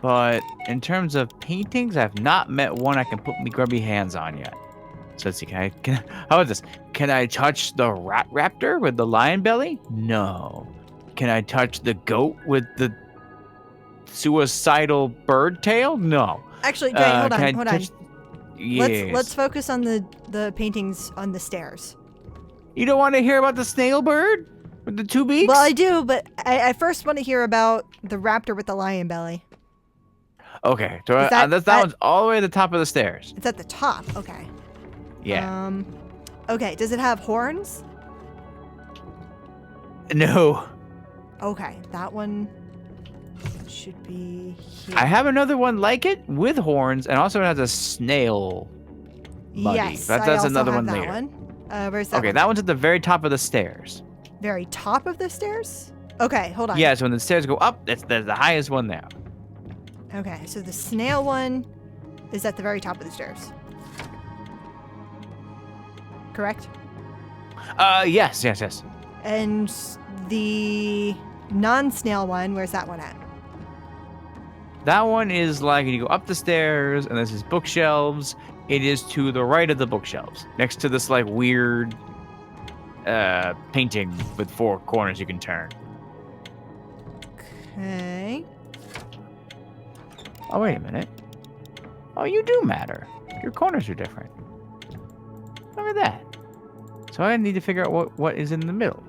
But in terms of paintings, I've not met one I can put my grubby hands on yet. So let's see, how about this? Can I touch the raptor with the lion belly? No. Can I touch the goat with the suicidal bird tail? No. Actually, Jay, hold can I on. touch- Yes. Let's focus on the paintings on the stairs. You don't want to hear about the snail bird with the two beaks? Well, I do, but I first want to hear about the raptor with the lion belly. Okay, so Is that- that one's all the way at the top of the stairs. It's at the top. Okay. Yeah. Okay. Does it have horns? No. Okay, that one should be here. I have another one like it with horns, and also it has a snail. Buddy. Yes, That's I also another have one that later. one. Where's that Okay, one? that one's at the very top of the stairs. Very top of the stairs? Okay, hold on. Yeah, so when the stairs go up, that's the highest one there. Okay, so the snail one is at the very top of the stairs. Correct? Yes. And the non-snail one, where's that one at? That one is like you go up the stairs, and there's these bookshelves. It is to the right of the bookshelves, next to this like weird painting with 4 corners you can turn. Okay. Oh, wait a minute. Oh, you do matter. Your corners are different. Look at that. So I need to figure out what is in the middle.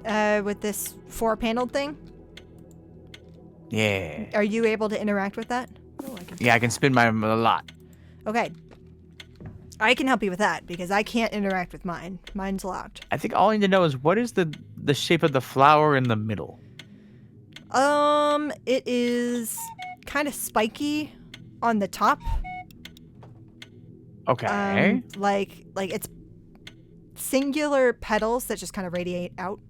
With this 4-paneled thing, Yeah. are you able to interact with that? Oh, I can. Yeah, I can spin mine a lot. Okay. I can help you with that because I can't interact with mine. Mine's locked. I think all I need to know is what is the shape of the flower in the middle? It is kind of spiky on the top. Okay. Like it's singular petals that just kind of radiate out.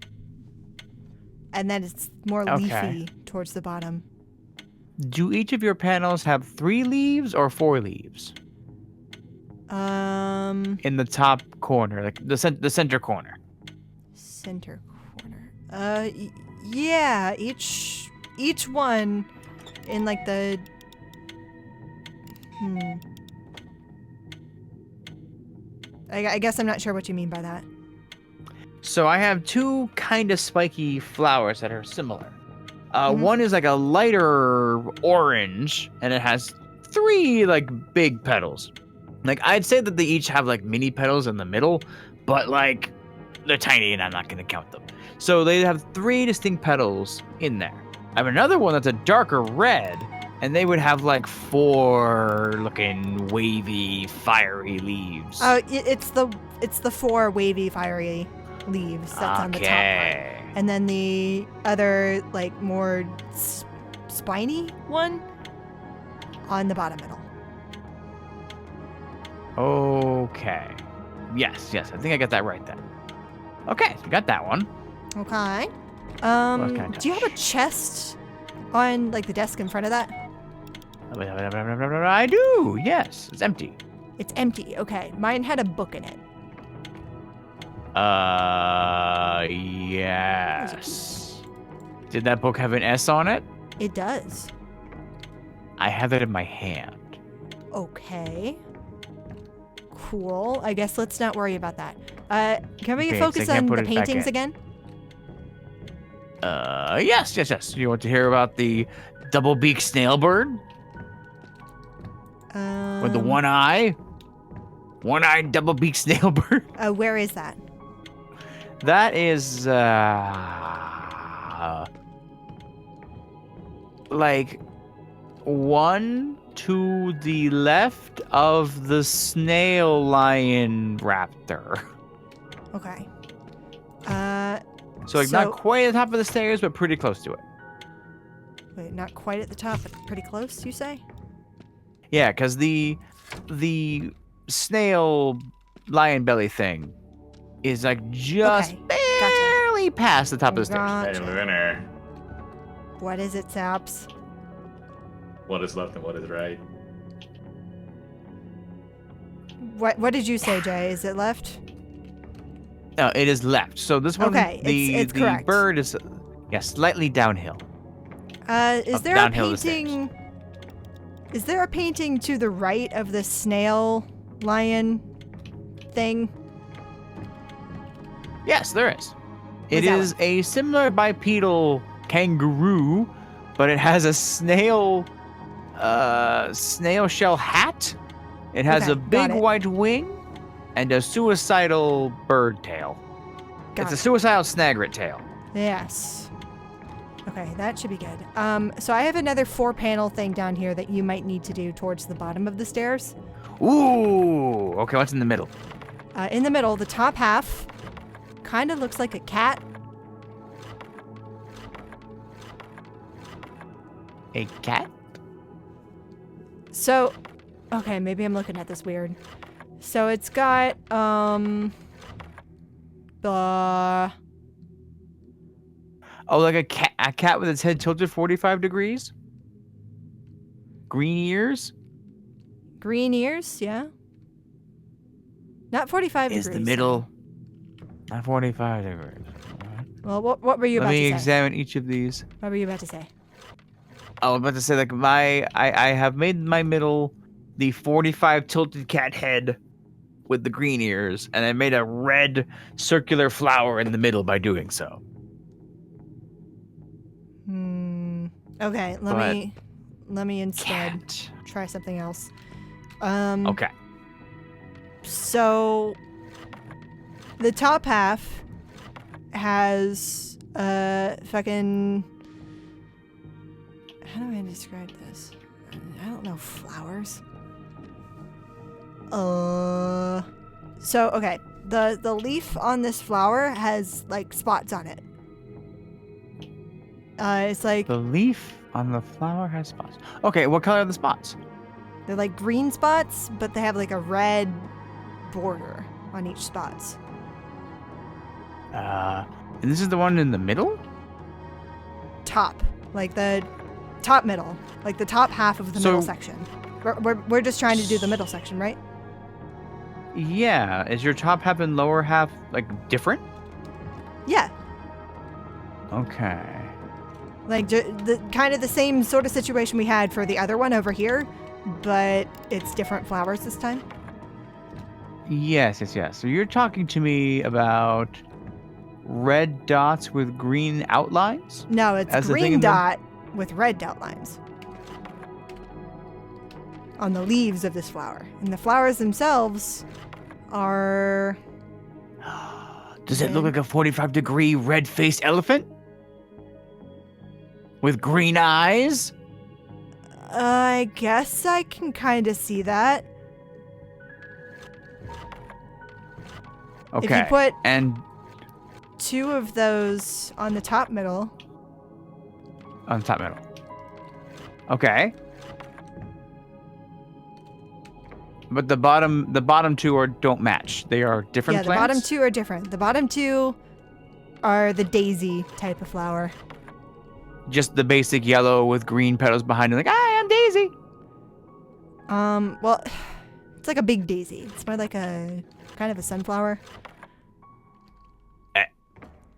And then it's more Okay. leafy towards the bottom. Do each of your panels have 3 leaves or 4 leaves in the top corner, like the center corner? Center corner. Yeah, each one in like the I guess I'm not sure what you mean by that. So I have 2 kind of spiky flowers that are similar. Mhm. One is like a lighter orange, and it has 3 like big petals. Like I'd say that they each have like mini petals in the middle, but like they're tiny and I'm not gonna count them. So they have 3 distinct petals in there. I have another one that's a darker red, and they would have like 4 looking wavy, fiery leaves. Oh, it's the 4 wavy, fiery leaves that's on the top part. And then the other, like, more spiny one on the bottom middle. Okay. Yes, I think I got that right then. Okay, so we got that one. Okay. else can I Do you have a touch? chest on, like, the desk in front of that? I do, yes. It's empty. It's empty. Okay. Mine had a book in it. Yes. Did that book have an S on it? It does. I have it in my hand. Okay. Cool. I guess let's not worry about that. Can we Okay, so I focus can't on put the it back paintings in. again? Yes. You want to hear about the double beak snail bird with the one eye? One-eyed double beak snail bird. Where is that? That is like one to the left of the snail lion raptor. Okay. So like not quite at the top of the stairs, but pretty close to it. Wait, not quite at the top, but pretty close, you say? Yeah, because the snail lion belly thing is like just Okay, gotcha. barely past the top of the stairs. Gotcha. Hey, winner. What is it, Saps? What is left and what is right? What did you say, Jay? Is it left? No, it is left. So this one, Okay, it's the correct. bird is, slightly downhill. Is Up- there a downhill the stairs. painting? Is there a painting to the right of the snail lion thing? Yes, there is. It that is a similar bipedal kangaroo, but it has a snail shell hat. It has Okay, a got big it. white wing and a suicidal bird tail. Got It's a it. suicidal snagret tail. Yes. Okay, that should be good. So I have another 4-panel thing down here that you might need to do towards the bottom of the stairs. Ooh. Okay, what's in the middle? In the middle, the top half kind of looks like a cat. A cat? So, okay, maybe I'm looking at this weird. So it's got, the... Oh, like a cat with its head tilted 45 degrees? Green ears? green ears, yeah? Not 45 Is degrees. the middle not 45 degrees? Well, what were you Let about me to say? examine each of these. What were you about to say? I was about to say, like, I have made my middle the 45 tilted cat head with the green ears, and I made a red circular flower in the middle by doing so. Okay, let me instead Cat. try something else. Okay. So the top half has fucking, how do I describe this? I don't know, flowers. So okay, the leaf on this flower has like spots on it. It's like The leaf on the flower has spots. Okay, what color are the spots? they're like green spots, but they have like a red border on each spots. And this is the one in the middle? Top, like the top middle, like the top half of the So- middle section. We're just trying to do the middle section, right? Yeah. Is your top half and lower half, like, different? Yeah, Okay. like the kind of the same sort of situation we had for the other one over here, but it's different flowers this time. Yes. So you're talking to me about red dots with green outlines? No, it's As the thing green in the- dot with red outlines on the leaves of this flower, and the flowers themselves are Does it look like a 45-degree red-faced elephant? With green eyes? I guess I can kind of see that. Okay. If you put and 2 of those on the top middle, on top middle. Okay. But the bottom 2 don't match. They are different yeah, the plants? bottom 2 are different. The bottom 2 are the daisy type of flower. Just the basic yellow with green petals behind it, like, hi, I'm Daisy. Well, it's like a big daisy. It's more like a kind of a sunflower. Eh.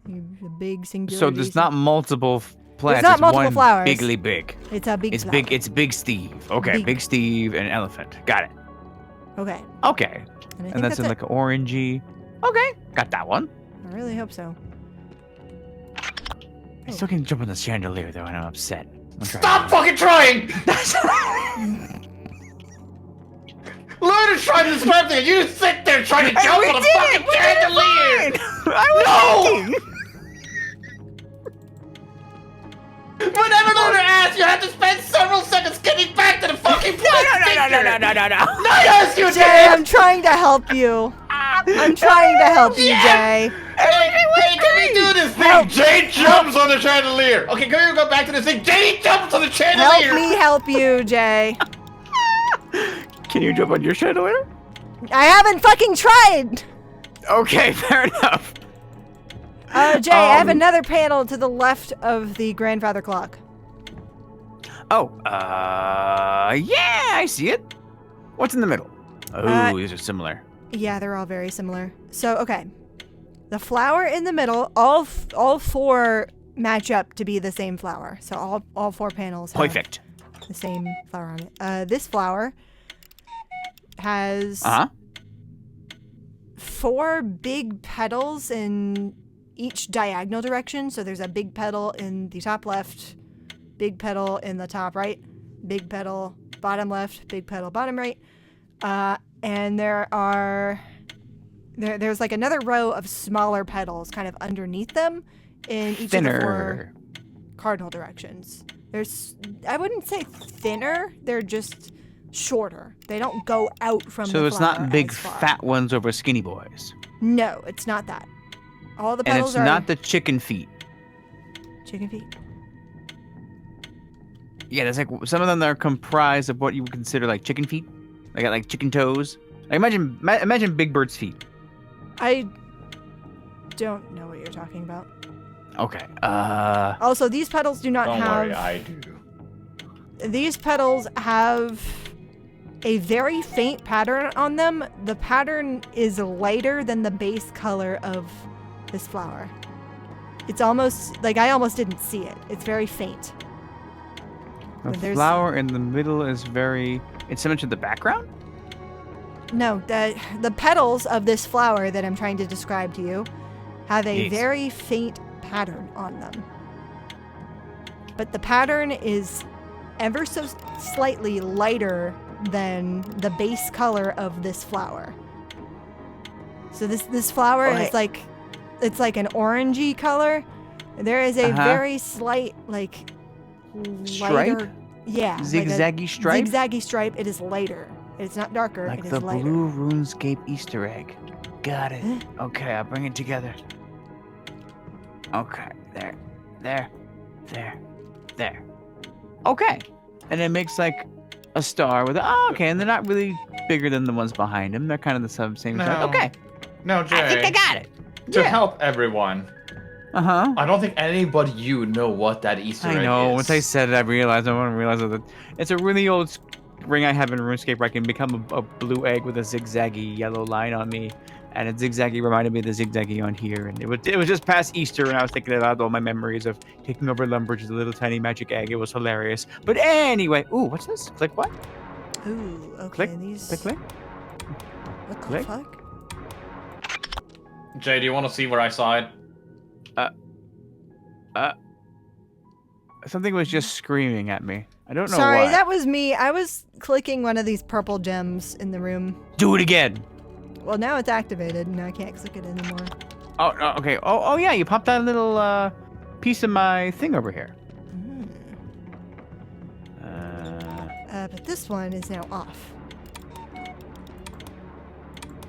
A big singular. So there's daisy. not multiple plants. not it's multiple one flowers. bigly big. It's a big. It's flower. big. It's Big Steve. Okay, Big. Big Steve and elephant. Got it. Okay. Okay. And I think And that's in it. like orangey. Okay, got that one. I really hope so. I still can jump on the chandelier though, and I'm upset. Stop fucking trying! Learn to try to describe things. You just sit there trying to jump on a fucking chandelier. I was thinking. Whenever Learner asks, you have to spend several seconds getting back to the fucking point. No. I ask you, Jay, Jay. I'm trying to help you. I'm trying to help you, Jay. Hey, can we do this thing? Jay jumps on the chandelier. Okay, can we go back to this thing? Jay jumps on the chandelier. Help me help you, Jay. Can you jump on your chandelier? I haven't fucking tried. Okay, fair enough. Jay, I have another panel to the left of the grandfather clock. Oh, yeah, I see it. What's in the middle? Oh, these are similar. Yeah, they're all very similar. So, okay. The flower in the middle, all four match up to be the same flower. So all four panels have Perfect. the same flower on it. This flower has 4 big petals in each diagonal direction. So there's a big petal in the top left, big petal in the top right, big petal bottom left, big petal bottom right. And there's like another row of smaller petals kind of underneath them in each of the 4 cardinal directions. I wouldn't say thinner, they're just shorter. They don't go out from the flower. So it's not big as far. fat ones over skinny boys. No, it's not that. All the And petals it's are not the chicken feet. chicken feet. Yeah, there's like some of them that are comprised of what you would consider like chicken feet. They got like chicken toes. Like imagine Big Bird's feet. I don't know what you're talking about. Okay. Also, these petals do not Don't have. worry, I do. These petals have a very faint pattern on them. The pattern is lighter than the base color of this flower. It's almost like I almost didn't see it. It's very faint. The flower in the middle is it's similar to the background? No, the petals of this flower that I'm trying to describe to you have a very faint pattern on them. But the pattern is ever so slightly lighter than the base color of this flower. So this flower is like, it's like an orangey color. There is a very slight like stripe? lighter, yeah, Zigzaggy like stripe? Zigzaggy stripe. It is lighter. It's not darker. Like it is the lighter. blue RuneScape Easter egg. Got it. Okay, I'll bring it together. Okay, there. Okay, and it makes like a star with okay, and they're not really bigger than the ones behind them. They're kind of the same size. Okay, No, Jay. I think I got it. To help everyone, I don't think anybody know what that Easter egg is. I know. Once I said it, I realized that it's a really old ring I have in RuneScape where I can become a blue egg with a zigzaggy yellow line on me, and a zigzaggy reminded me of the zigzaggy on here, and it was just past Easter, and I was thinking about all my memories of taking over Lumbridge, a little tiny magic egg. It was hilarious. But anyway, ooh, what's this? Click what? Ooh, okay. Click. These. Click. What the click. fuck? Jay, do you want to see where I saw it? Something was just screaming at me. I don't know Sorry, why. that was me. I was clicking one of these purple gems in the room. Do it again. Well, now it's activated, and I can't click it anymore. Oh, okay. Oh, yeah. You popped that little piece of my thing over here. But this one is now off.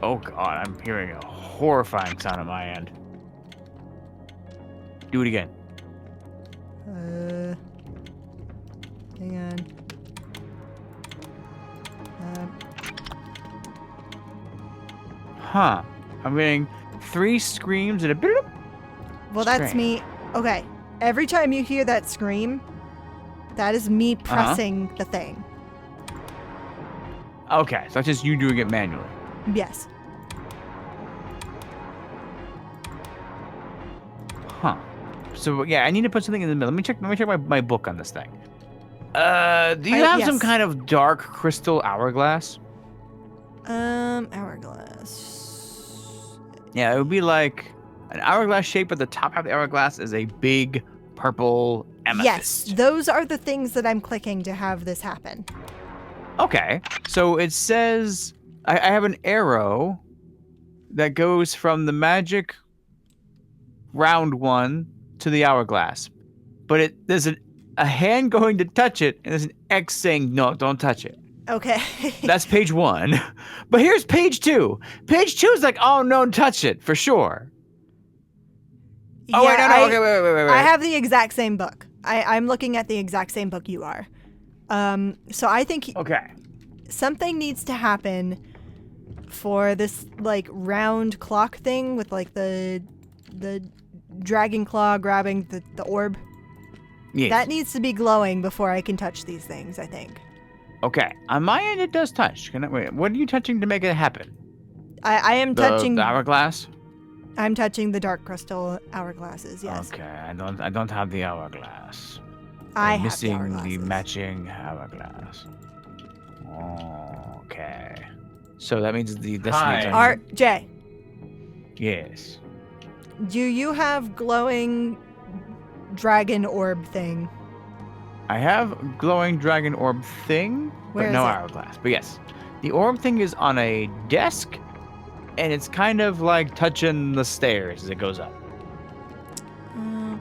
Oh God, I'm hearing a horrifying sound on my end. Do it again. Hang on. Huh. I'm getting 3 screams and a bit of... Well, that's me. Okay. Every time you hear that scream, that is me pressing the thing. Okay, so that's just you doing it manually. Yes. Huh. So yeah, I need to put something in the middle. Let me check my book on this thing. Do you have some yes. kind of dark crystal hourglass? Hourglass. Yeah, it would be like an hourglass shape, but the top half of the hourglass is a big purple amethyst. Yes, those are the things that I'm clicking to have this happen. Okay, so it says I have an arrow that goes from the magic round one to the hourglass, but there's a hand going to touch it, and there's an X saying no, don't touch it. Okay. That's page 1, but here's page 2. Page 2 is like, oh no, touch it for sure. Oh wait, no, okay, wait. I have the exact same book. I'm looking at the exact same book you are. So I think Okay. something needs to happen for this like round clock thing with like the dragon claw grabbing the orb. Yes. That needs to be glowing before I can touch these things, I think. Okay. On my end, it does touch. Wait, what are you touching to make it happen? I am touching the hourglass. I'm touching the dark crystal hourglasses, yes. Okay. I don't have the hourglass. I I'm have missing the hourglasses. the matching hourglass. Okay. So that means the destiny. Hi. Jay, Yes. do you have glowing dragon orb thing? I have glowing dragon orb thing, Where but is no it? hourglass. But yes, the orb thing is on a desk, and it's kind of like touching the stairs as it goes up,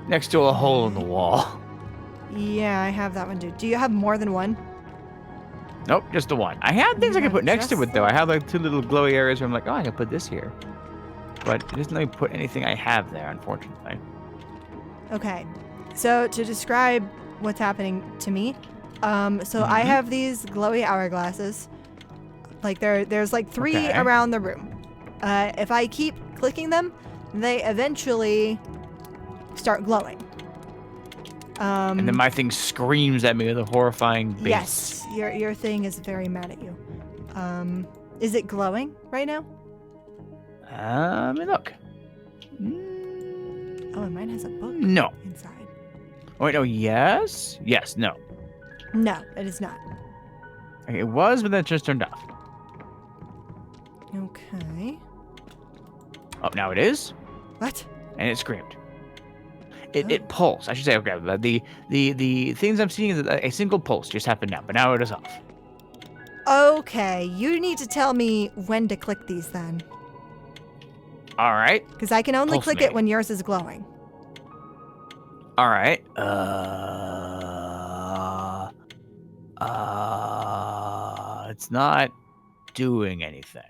next to a hole in the wall. Yeah, I have that one too. Do you have more than one? Nope, just the one. I have things I can have put next to just it though. I have like 2 little glowy areas where I'm like, oh, I can put this here. But it doesn't let me put anything I have there, unfortunately. Okay. So to describe what's happening to me, so I have these glowy hourglasses. Like there's like 3 Okay. around the room. If I keep clicking them, they eventually start glowing. And then my thing screams at me with a horrifying bass. Yes, your thing is very mad at you. Is it glowing right now? Let me look. Oh, and mine has a book No. inside. Oh, wait, no, yes? Yes, no. No, it is not. Okay, it was, but then it just turned off. Okay. Oh, now it is, What? and it screamed. It pulsed. I should say, okay, the things I'm seeing is a single pulse just happened now, but now it is off. Okay, you need to tell me when to click these then. All right. Because I can only Pulse click me. it when yours is glowing. All right. It's not doing anything.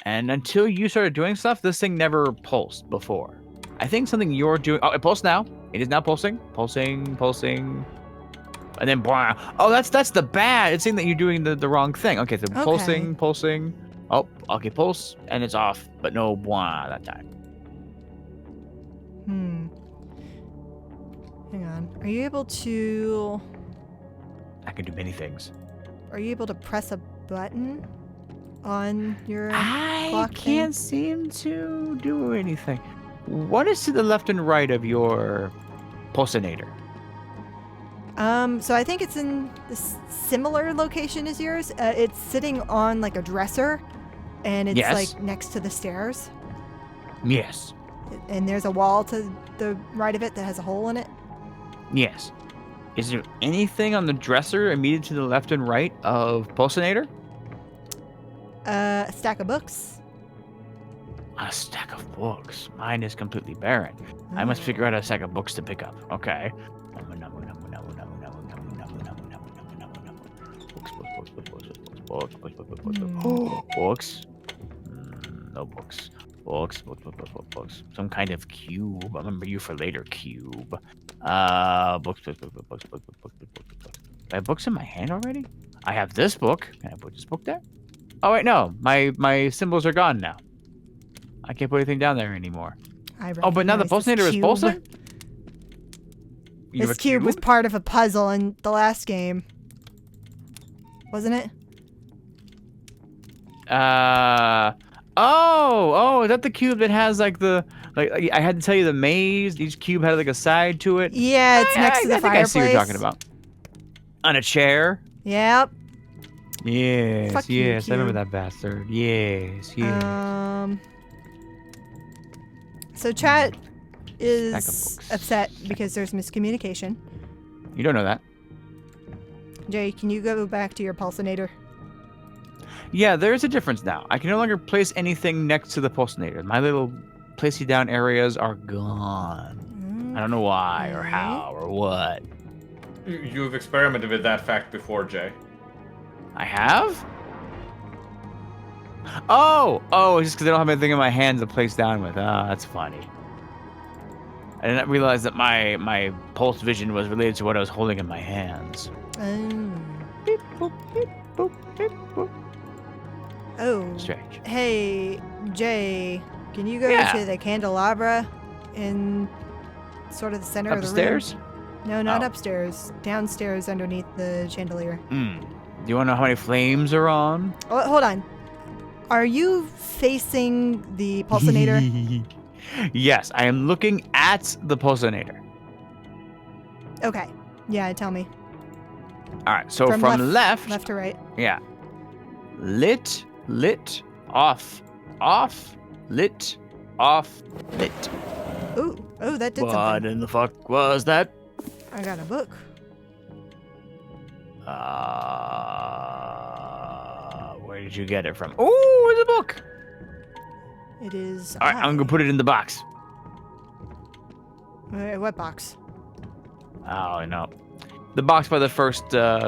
And until you started doing stuff, this thing never pulsed before. I think something you're doing. Oh, it pulsed now. It is now pulsing. Pulsing. And then, blah. Oh, that's the bad. It's saying that you're doing the wrong thing. Okay, so Okay. pulsing. Oh, okay, pulse, and it's off, but no blah that time. Hang on. Are you able to... I can do many things. Are you able to press a button on your I clock can't seem to do anything. What is to the left and right of your pulsinator? thing? So I think it's in this similar location as yours. It's sitting on like a dresser, and it's Yes. like next to the stairs. Yes. And there's a wall to the right of it that has a hole in it. Yes. Is there anything on the dresser immediate to the left and right of pulsinator? A stack of books. A stack of books. Mine is completely barren. I must figure out a stack of books to pick up. Okay. Books. No books. Books. Some kind of cube. I remember you for later. Cube. Books. Do I have books in my hand already? I have this book. Can I put this book there? Oh wait, no. My symbols are gone now. I can't put anything down there anymore. Oh, but now the recognize this pulsinator is cube. pulsing? You have This a cube was part of a puzzle in the last game. Wasn't it? Oh, is that the cube that has like I had to tell you the maze? Each cube had like a side to it. Yeah, it's next to the I think fireplace. I see what you're talking about. On a chair? Yep. Yes, Fuck you, I remember cube. that bastard. Yes. So chat Stack of is books. upset because there's miscommunication. You don't know that. Jay, can you go back to your pulsinator? Yeah, there's a difference now. I can no longer place anything next to the pulsinator. My little placey down areas are gone. I don't know why or how or what. You've experimented with that fact before, Jay. I have? Oh, it's just because I don't have anything in my hands to place down with. Ah, that's funny. I didn't realize that my pulse vision was related to what I was holding in my hands. Beep, boop, beep, boop, beep, boop. Oh. Strange. Hey, Jay, can you go Yeah. to the candelabra in sort of the center Upstairs? of the room? No, not Oh. upstairs. Downstairs underneath the chandelier. Do you want to know how many flames are on? Oh, hold on. Are you facing the pulsinator? Yes, I am looking at the pulsinator. Okay. Yeah, tell me. All right, so from left, Left to right. yeah. Lit, off, lit, off, lit. Ooh. Oh, that did What something. in the fuck was that? I got a book. Where did you get it from? Oh, it's a book. It is. All right, I'm gonna put it in the box. What box? Oh no, the box by the first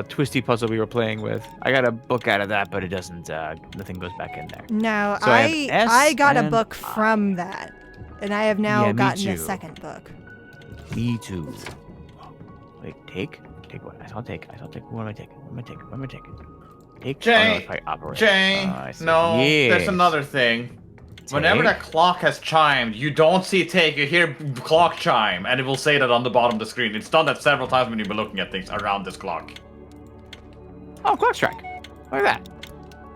twisty puzzle we were playing with. I got a book out of that, but it doesn't. Nothing goes back in there. No, So I have S I got a and book I. from that, and I have now Yeah, me gotten a too. second book. Me too. Wait, take what? I'll take. What am I taking? Take. Jay, Oh, no, it's probably operate. Jay, I see. no, Yes. there's another thing. Whenever Take. that clock has chimed, you don't see take, you hear clock chime, and it will say that on the bottom of the screen. It's done that several times when you've been looking at things around this clock. Oh, clock strike. Look at that.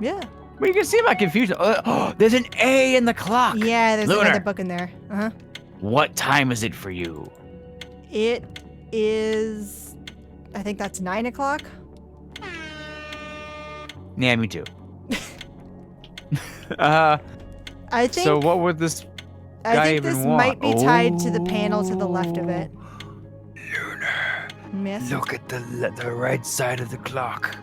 Yeah. Well, you can see my confusion. Oh, there's an A in the clock. Yeah, there's Lunar. another book in there. Uh-huh. What time is it for you? It is. I think that's 9 o'clock. Yeah, me too. I think. So what would this I guy think even this want? might be tied to the panel to the left of it. Lunar, Yes. look at the right side of the clock.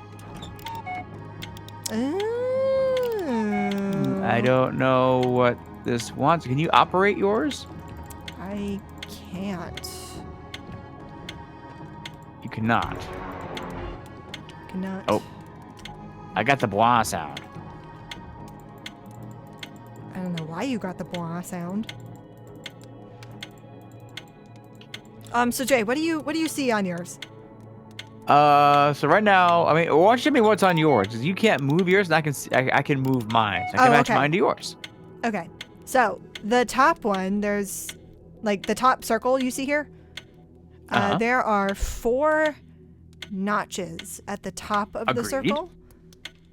I don't know what this wants. Can you operate yours? I can't. You cannot. Cannot. Oh. I got the blah sound. I don't know why you got the blah sound. So Jay, what do you see on yours? So right now, I mean, why don't you tell me what's on yours? 'Cause you can't move yours, and I can move mine. So I can Oh, match okay. mine to yours. Okay. So the top one, there's like the top circle you see here. Uh-huh. There are 4 notches at the top of the Agreed. circle.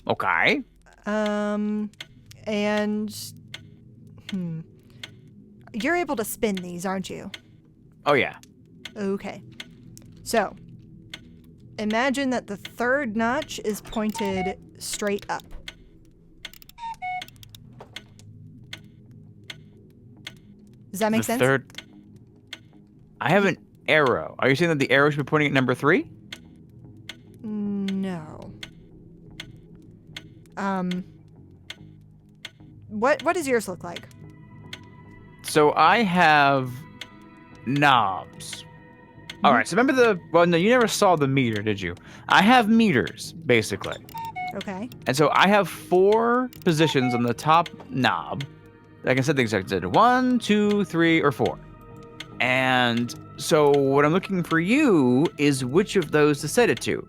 Okay. And you're able to spin these, aren't you? Oh yeah. Okay. So, imagine that the 3rd notch is pointed straight up. Does that make The sense? third. I have an arrow. Are you saying that the arrow should be pointing at number 3? No. What does yours look like? So I have knobs. All right. So remember well, no, you never saw the meter, did you? I have meters, basically. Okay. And so I have 4 positions on the top knob. I can set things like 1, 2, 3, or 4. And so what I'm looking for you is which of those to set it to.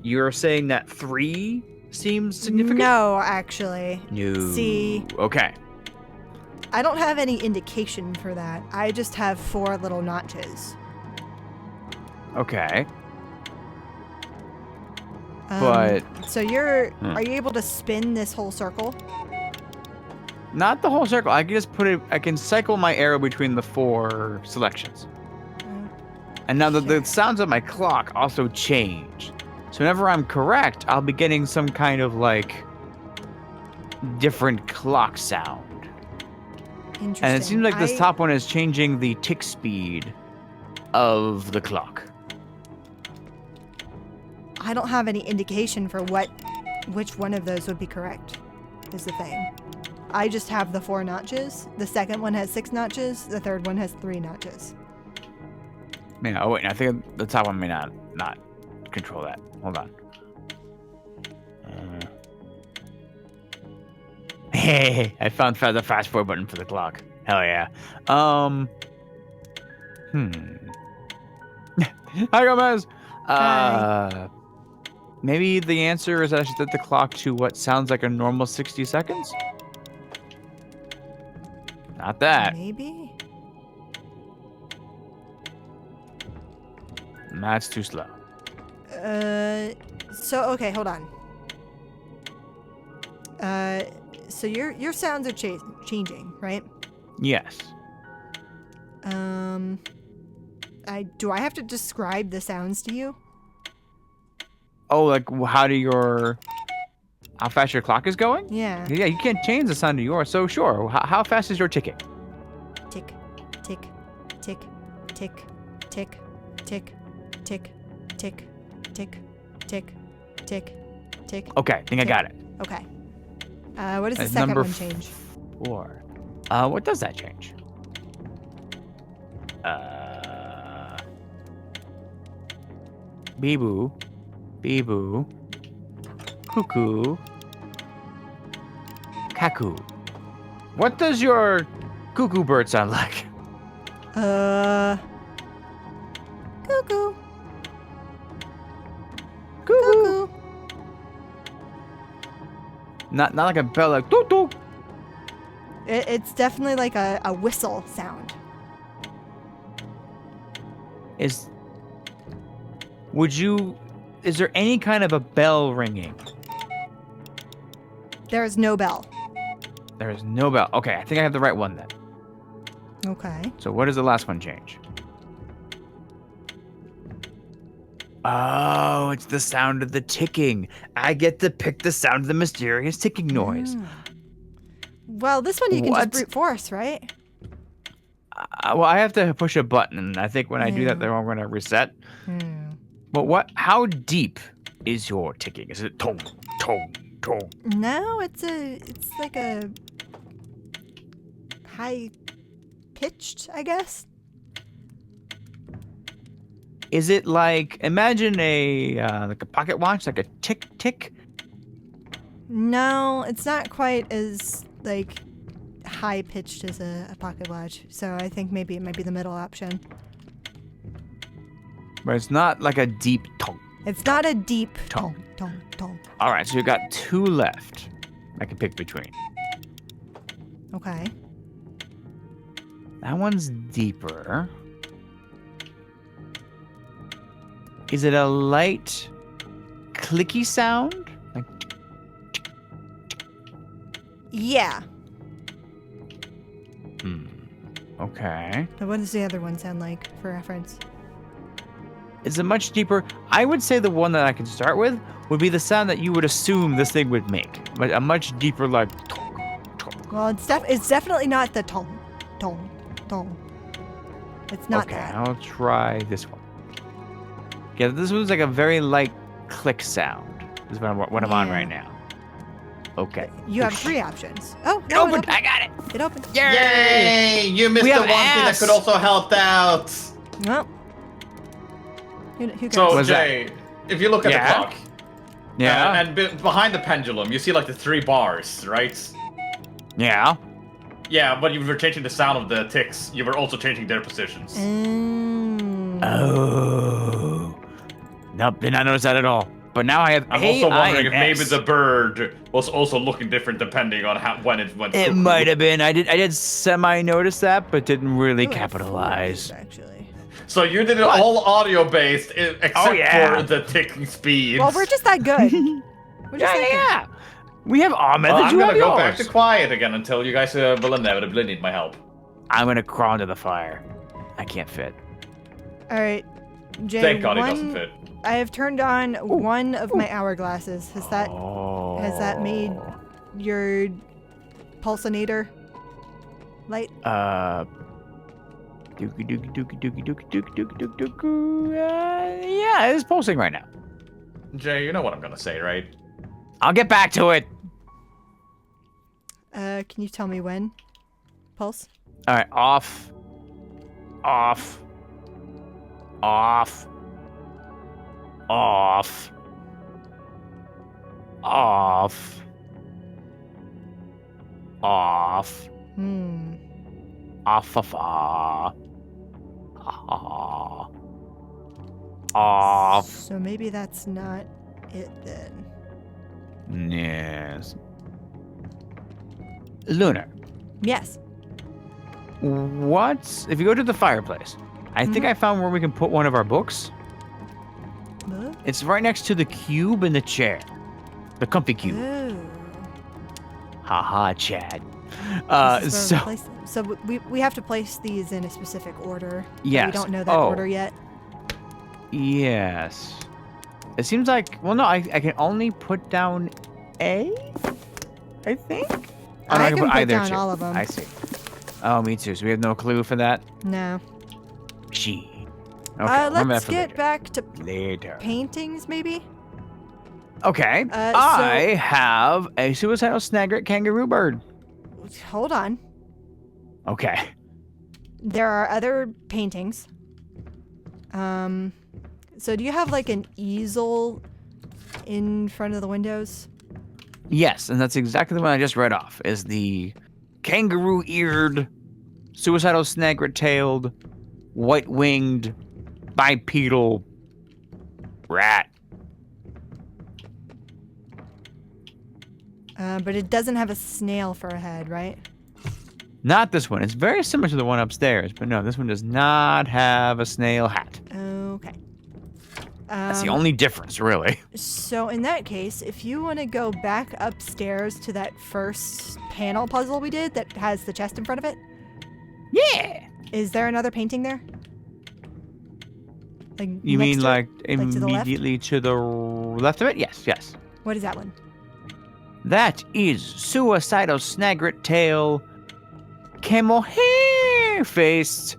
You're saying that 3 seems significant? No, actually. No. See, Okay. I don't have any indication for that. I just have 4 little notches. Okay. But So are you able to spin this whole circle? not the whole circle. I can just I can cycle my arrow between the 4 selections. And now the sounds of my clock also change. So whenever I'm correct, I'll be getting some kind of like different clock sound. Interesting. And it seems like this top one is changing the tick speed of the clock. I don't have any indication for which one of those would be correct, is the thing. I just have the 4 notches. The second one has 6 notches. The third one has 3 notches. Yeah, oh wait, I think the top one may not control that. Hold on. Hey, I found the fast forward button for the clock. Hell yeah. Hi, Gomez. Hi. Maybe the answer is I should set the clock to what sounds like a normal 60 seconds? Not that. Maybe? That's too slow. So, okay, hold on. So your sounds are changing, right? Yes. Do I have to describe the sounds to you? Oh, like how fast your clock is going? Yeah. Yeah, you can't change the sound of yours, so sure. How fast is your ticking? Tick, tick, tick, tick, tick, tick, tick, tick, tick, tick, tick, tick. Okay, I think I got it. Okay. What does the That's second number one change? 4. What does that change? Beeboo. Beeboo. Cuckoo. Kaku. What does your cuckoo bird sound like? Cuckoo. Cuckoo. Cuckoo. Not like a bell, like toot toot. It's definitely like a whistle sound. Is there any kind of a bell ringing? There is no bell. There is no bell. Okay, I think I have the right one then. Okay. So what does the last one change? Oh, it's the sound of the ticking. I get to pick the sound of the mysterious ticking noise. Well, this one you can What? just brute force, right? Well, I have to push a button, and I think when I do that, they're all going to reset. But how deep is your ticking? Is it tong, tong, tong? No, it's like a high pitched, I guess. Is it like, imagine like a pocket watch, like a tick tick? No, it's not quite as like high pitched as a pocket watch. So I think maybe it might be the middle option. But it's not like a deep tong. It's not a deep Tong. tong, tong, tong. All right, so you got 2 left I can pick between. Okay. That one's deeper. Is it a light clicky sound? Like, Yeah. okay. But what does the other one sound like for reference? It's a much deeper. I would say the one that I could start with would be the sound that you would assume this thing would make, but a much deeper, like. Well, it's definitely not the tong, tong, tong. It's not okay, that. I'll try this one. Yeah, this one's like a very light click sound. This is what I'm on right now. Okay. You have 3 options. Oh, It no, opened. I got it. It opened. Yay! You missed We the have one thing that ass. could also helped out. Well, who So, What's that? Jay, if you look at Yeah? the clock, Yeah. and behind the pendulum, you see like the 3 bars, right? Yeah. Yeah, but you were changing the sound of the ticks. You were also changing their positions. Oh. Nope, did not notice that at all. But now I have I'm A, also I, wondering and if maybe S. the bird was also looking different depending on when it went. It cuckoo. might have been. I did semi-notice that, but didn't really Ooh, I have 4 of capitalize. these, actually. So you did it all audio based, except yeah. for the ticking speeds. Well, we're just that good. We're just that good. Yeah. We have our Well, methods. I'm You gonna have go back yours. to quiet again until you guys will inevitably need my help. I'm gonna crawl into the fire. I can't fit. All right, Jay. Thank God it doesn't fit. I have turned on one of my hourglasses. Has that made your pulsinator? Light. Dookie dookie dookie dookie dookie dookie dookie dookie dookie. Yeah, it's pulsing right now. Jay, you know what I'm gonna say, right? I'll get back to it. Can you tell me when? Pulse? All right, off. Off. Off. Off. Off. Off. Hmm. Off. Off. Off. Off. So maybe that's not it then. Yes. Lunar. Yes. What's if you go to the fireplace? I think I found where we can put one of our books. Huh? It's right next to the cube in the chair. The comfy cube. Oh. Haha, Chad. This is where we place them. So we have to place these in a specific order. but Yes. We don't know that Oh. order yet. Yes. It seems like, well, no, I can only put down A, I think. Oh, no, I can put either down two. all of them. I see. Oh, me too. So we have no clue for that? No. Gee. Okay, remember that Let's for get later. back to Later. paintings, maybe? Okay. I have a suicidal snagret kangaroo bird. Hold on. Okay. There are other paintings. So do you have like an easel in front of the windows? Yes, and that's exactly the one I just read off. Is the kangaroo-eared, suicidal snagret-tailed, white-winged, bipedal rat. But it doesn't have a snail for a head, right? Not this one. It's very similar to the one upstairs, but no, this one does not have a snail hat. Okay. That's the only difference, really. So in that case, if you want to go back upstairs to that first panel puzzle we did that has the chest in front of it, Yeah. is there another painting there? Like You next mean to like to the left? immediately to the left of it? Yes, yes. What is that one? That is suicidal snagret tail, camel hair faced,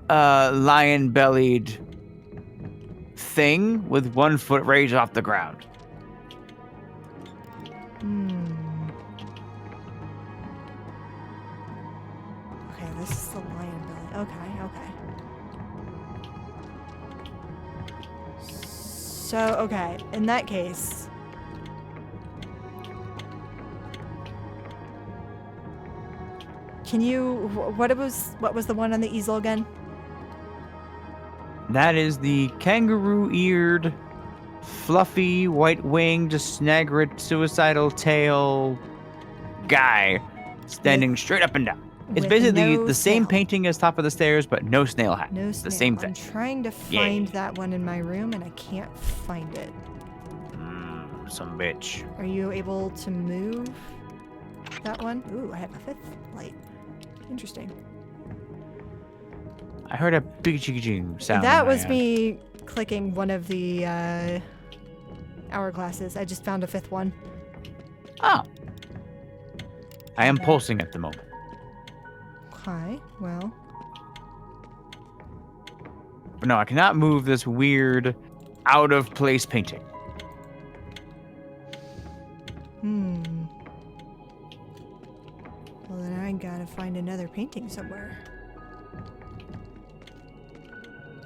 lion bellied thing with 1 foot raised off the ground. Okay, this is the lion belly. Okay. So, okay, in that case. Can you, what was the one on the easel again? That is the kangaroo-eared, fluffy, white-winged, snagret, suicidal tail guy standing straight up and down. It's With basically no the same snail. painting as top of the stairs, but no snail hat. No It's snail. the same I'm thing. trying to Yeah. find that one in my room and I can't find it. Some bitch. Are you able to move that one? Ooh, I have a fifth light. Interesting. I heard a big ching sound. That in my was me clicking one of the hourglasses. I just found a fifth one. Oh. I am pulsing at the moment. Okay, well. But no, I cannot move this weird, out of place painting. Well, then I gotta find another painting somewhere.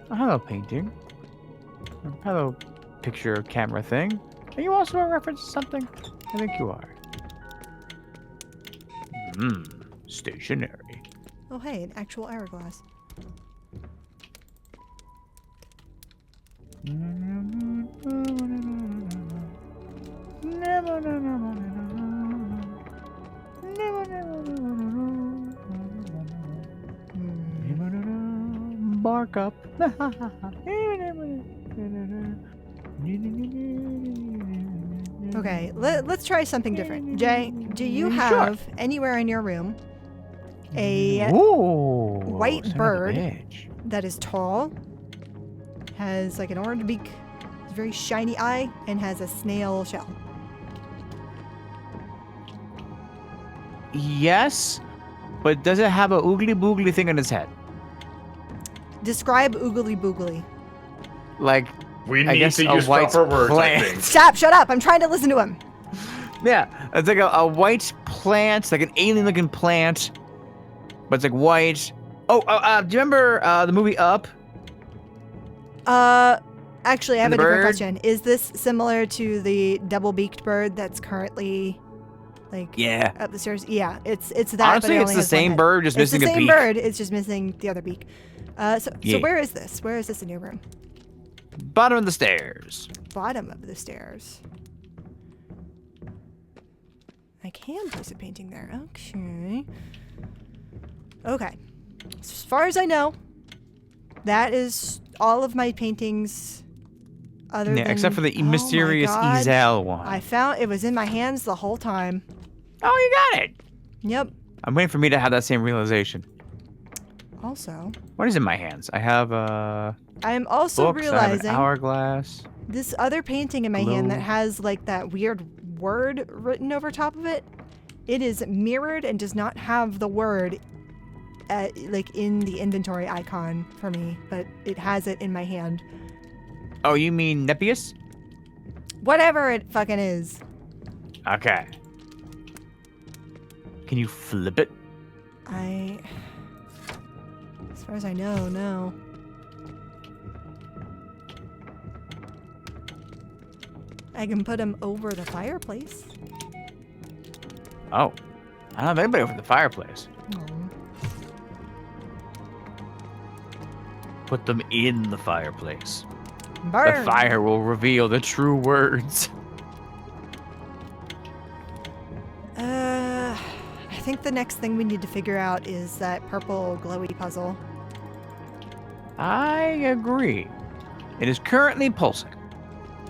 Oh, hello, painting. Hello, picture camera thing. Are you also a reference to something? I think you are. Stationary. Oh, hey, an actual hourglass. Bark up. Okay, let's try something different. Jay, do you Sure. have anywhere in your room a Ooh, white son of a bird bitch. that is tall, has like an orange beak, has a very shiny eye, and has a snail shell? Yes, but does it have a oogly boogly thing on its head? Describe oogly boogly. Like, We I need guess to a use white proper words, I plant. think. Stop! Shut up! I'm trying to listen to him. yeah, it's like a white plant, like an alien-looking plant, but it's like white. Oh, do you remember the movie Up? Actually, I have And a the different bird? question. Is this similar to the double-beaked bird that's currently, like, Yeah. up the stairs? Yeah, it's that. Honestly, but it it's only the has one same head. bird, just it's missing the a same beak. bird. It's just missing the other beak. So Yeah. where is this? Where is this in your room? Bottom of the stairs. Bottom of the stairs. I can place a painting there. Okay. Okay. As far as I know, that is all of my paintings. Other Yeah, than, except for the oh my mysterious God. Ezel one. I found it was in my hands the whole time. Oh, you got it. Yep. I'm waiting for me to have that same realization. Also, What is in my hands? I have I'm also books. I have realizing an hourglass. this other painting in my hand that Globe. has like that weird word written over top of it. It is mirrored and does not have the word like in the inventory icon for me, but it has it in my hand. Oh, you mean Nepius? Whatever it fucking is. Okay. Can you flip it? As far as I know, no. I can put him over the fireplace. Oh. I don't have anybody over the fireplace. Put them in the fireplace. Burn. The fire will reveal the true words. I think the next thing we need to figure out is that purple glowy puzzle. I agree. It is currently pulsing.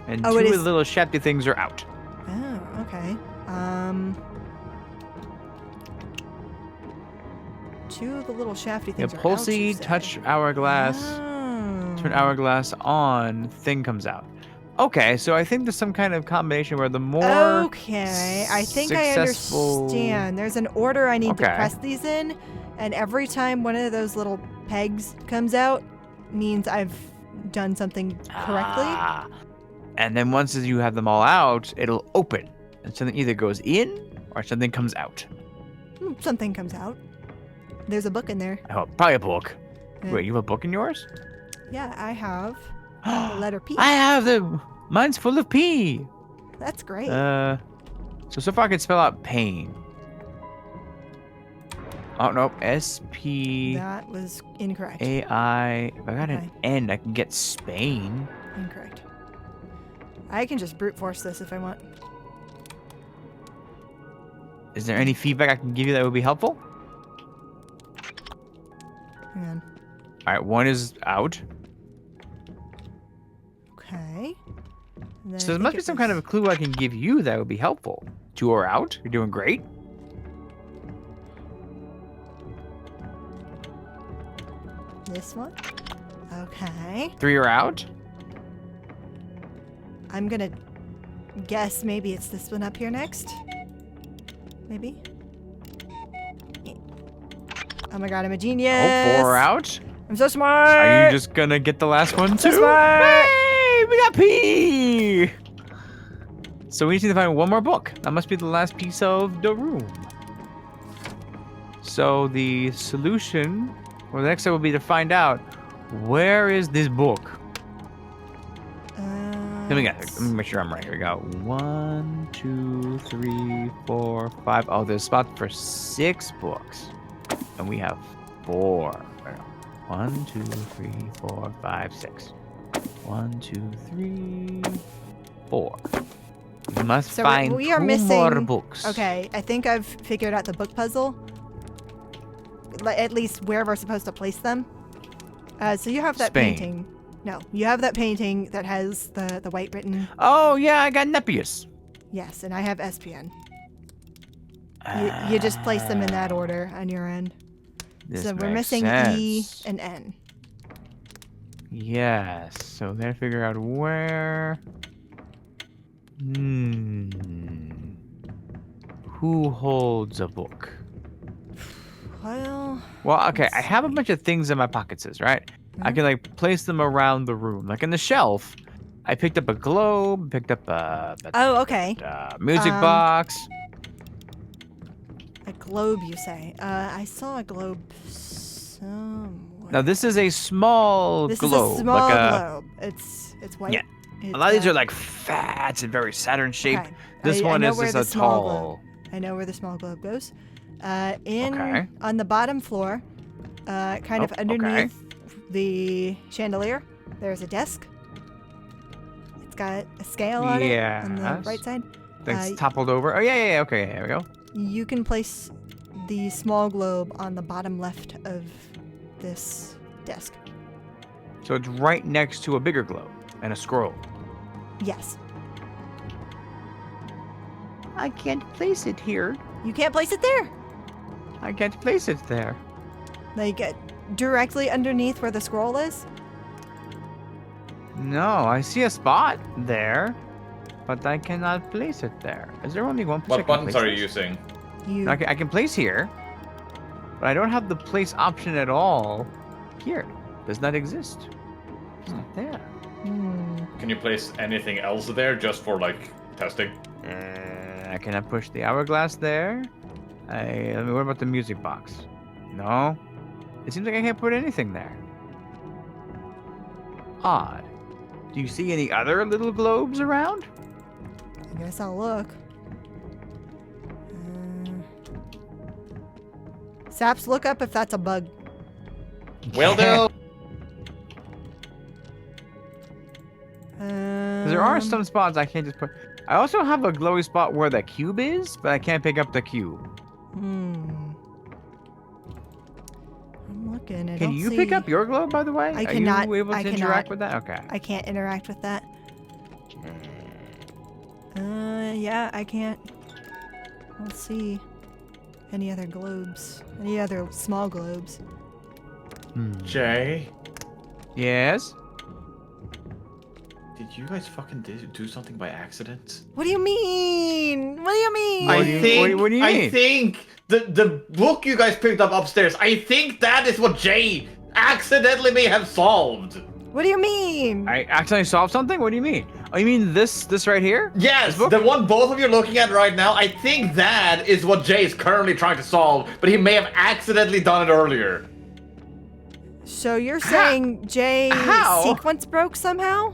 And Oh, two it of the is- little shafty things are out. Oh, okay. Two of the little shafty Yeah, things are out, you pulsey, say. touch hourglass, Oh. turn hourglass on, thing comes out. Okay, so I think there's some kind of combination where the more Okay, I think I successful- understand. There's an order I need to Okay. press these in, and every time one of those little pegs comes out means I've done something correctly. Ah. And then once you have them all out, it'll open. And something either goes in or something comes out. Something comes out. There's a book in there. Oh, probably a book. Yeah. Wait, you have a book in yours? Yeah, I have the letter P. I have the. Mine's full of P. That's great. So far I can spell out pain. Oh, no. S-P-A-I. That was incorrect. If I got an Okay. N, I can get Spain. Incorrect. I can just brute force this if I want. Is there any feedback I can give you that would be helpful? Hang on. All right, one is out. Okay. And then So I there think must be it some kind was- of clue I can give you that would be helpful. Two are out. You're doing great. This one. Okay. Three are out. I'm gonna guess maybe it's this one up here next. Maybe. Oh my god, I'm a genius. Oh, four are out. I'm so smart. Are you just gonna get the last one So too? smart. Hey, we got P. So we just need to find one more book. That must be the last piece of the room. So the solution, or the next step will be to find out where is this book. Let me make sure I'm right. Here we go. 1, 2, 3, 4, 5. Oh, there's spots for 6 books. And we have 4. 1, 2, 3, 4, 5, 6. 1, 2, 3, 4. We must So find we are 2 missing. more books. Okay, I think I've figured out the book puzzle. At least where we're supposed to place them. So you have that Spain. painting. No, you have that painting that has the white written. Oh, yeah, I got Nepius. Yes, and I have SPN. You just place them in that order on your end. This So we're makes missing E sense. and N. Yes. So we gotta figure out where. Who holds a book? Well, okay, I have a bunch of things in my pockets, right? I can like place them around the room. Like in the shelf, I picked up a globe, picked up Oh, okay. music box. A globe, you say? I saw a globe somewhere. Now this is a small This globe. is a small like globe. It's white. Yeah. It's, a lot of these are like fat and very Saturn shaped. okay. This I one know is where just the a small tall. globe- I know where the small globe goes. Okay. On the bottom floor, kind of Oh, okay. underneath the chandelier, there's a desk. It's got a scale on it on the Yes. right side. That's Uh, toppled over. Oh yeah. Okay, here we go. You can place the small globe on the bottom left of this desk. So it's right next to a bigger globe and a scroll. Yes. I can't place it here. You can't place it there. I can't place it there. Like directly underneath where the scroll is. No, I see a spot there, but I cannot place it there. Is there only one place I What can buttons place are you this? using? You I can place here, but I don't have the place option at all here. Does not exist. It's not there. Can you place anything else there just for like testing? I cannot push the hourglass there. What about the music box? No. It seems like I can't put anything there. Odd. Do you see any other little globes around? I guess I'll look. Saps, look up if that's a bug. Will do. There are some spots I can't just put. I also have a glowy spot where the cube is, but I can't pick up the cube. I'm looking. I Can don't you see... pick up your globe, by the way? I cannot. Are you able to I interact cannot. with that? Okay. I can't interact with that. Yeah, I can't. Let's see. Any other globes? Any other small globes? Jay, Yes? did you guys fucking do something by accident? What do you mean? What do you mean? What do you- what do you I mean? think the book you guys picked up upstairs, I think that is what Jay accidentally may have solved. What do you mean? I accidentally solved something? What do you mean? Oh, you mean this right here? Yes, This book? the one both of you are looking at right now, I think that is what Jay is currently trying to solve, but he may have accidentally done it earlier. So you're saying Jay How? sequence broke somehow?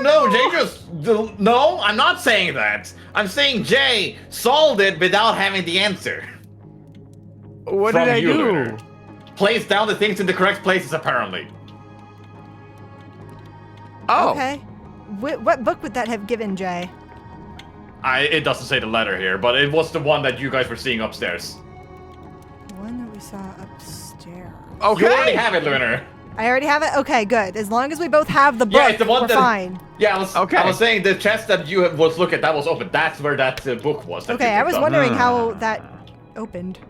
No, Jay just... No, I'm not saying that. I'm saying Jay solved it without having the answer. What From did I you, do? Lunar. Place down the things in the correct places, apparently. Oh. Okay. What book would that have given Jay? It doesn't say the letter here, but it was the one that you guys were seeing upstairs. The one that we saw upstairs. Okay. You already have it, Lunar. I already have it? Okay, good. As long as we both have the book, Yeah, it's the one we're that... fine. Yeah, Okay. I was saying the chest that you was looking at, that was open. That's where that book was. That Okay, you I was picked up. wondering how that opened.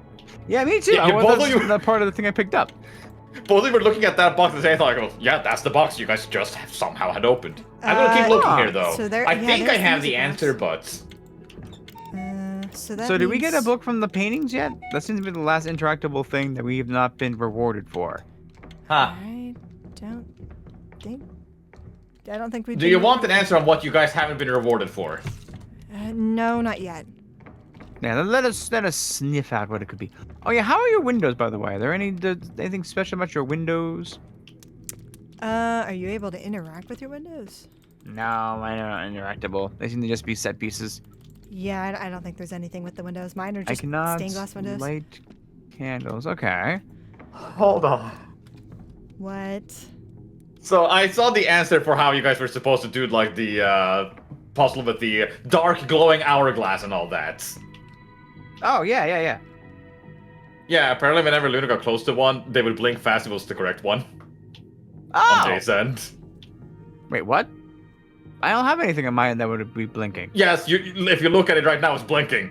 Yeah, me too. Yeah, I you- both that's of you- that part of the thing I picked up. Both of you were looking at that box and saying, like, yeah, that's the box you guys just somehow had opened. I'm gonna keep looking here, though. so there- I yeah, think I there's have the the music answer, box. but... So that So did we get a means- book from the paintings yet? That seems to be the last interactable thing that we have not been rewarded for. Huh. I don't think. I don't think we. Do you want an answer on what you guys haven't been rewarded for? No, not yet. Yeah, let us sniff out what it could be. Oh yeah, how are your windows, by the way? Are there anything special about your windows? Are you able to interact with your windows? No, mine are not interactable. They seem to just be set pieces. Yeah, I don't think there's anything with the windows. Mine are I just cannot stained glass windows. light candles. Okay. Hold on. What? So I saw the answer for how you guys were supposed to do, like, the puzzle with the dark glowing hourglass and all that. Oh yeah. Yeah, apparently whenever Luna got close to one, they would blink fast. It was the correct one. Oh. On Jay's end. Wait, what? I don't have anything in mine that would be blinking. Yes, if you look at it right now, it's blinking.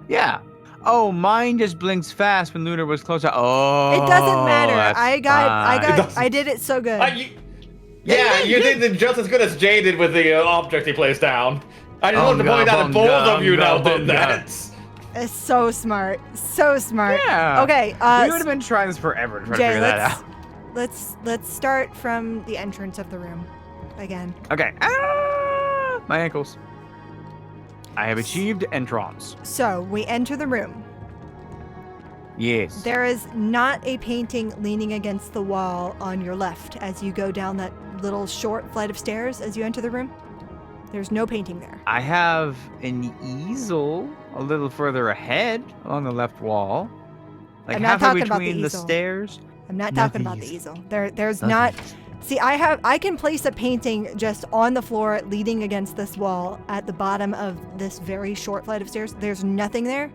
Yeah. Oh, mine just blinks fast when Lunar was closer. Oh. It doesn't matter. that's fine. I did it so good. Yeah, you did it just as good as Jay did with the object he placed down. I just wanted to point out that both of you now did that. It's so smart. So smart. Yeah. Okay. we would have been trying this forever to try to Jay, figure that out. let's start from the entrance of the room again. Okay. My ankles. I have achieved entrance. So we enter the room. Yes. There is not a painting leaning against the wall on your left as you go down that little short flight of stairs as you enter the room. There's no painting there. I have an easel a little further ahead along the left wall. Like I'm not halfway talking about the between the easel. stairs. I'm not Not talking the about the easel. easel. There's Not not. the easel. See, I can place a painting just on the floor leading against this wall at the bottom of this very short flight of stairs. There's nothing there.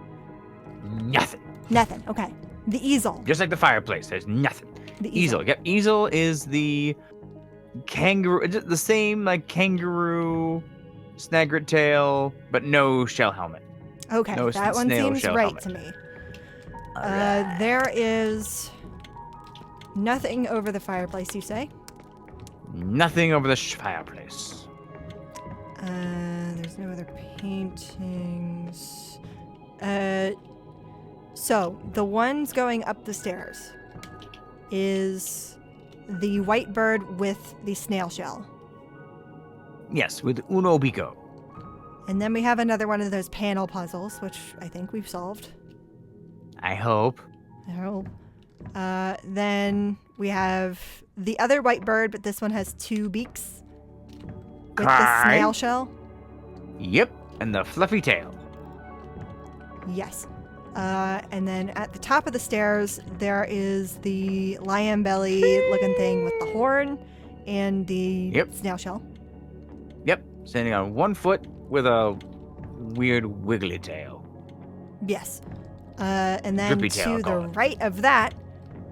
Nothing. Nothing. Okay. The easel. Just like the fireplace. There's nothing. The Easel. Yep. Easel is the kangaroo. It's the same like kangaroo, snaglet tail, but no shell helmet. Okay, No that one snail seems shell right helmet. to me. There is nothing over the fireplace, you say? Nothing over the fireplace. There's no other paintings. So the ones going up the stairs is the white bird with the snail shell. Yes, with uno bico. And then we have another one of those panel puzzles, which I think we've solved. I hope. I hope. Then we have the other white bird, but this one has two beaks with the Okay. snail shell. Yep, and the fluffy tail. Yes. And then at the top of the stairs, there is the lion belly looking thing with the horn and the Yep. snail shell. Yep, standing on one foot with a weird wiggly tail. Yes. And then Drippy tail, I'll to call the it. right of that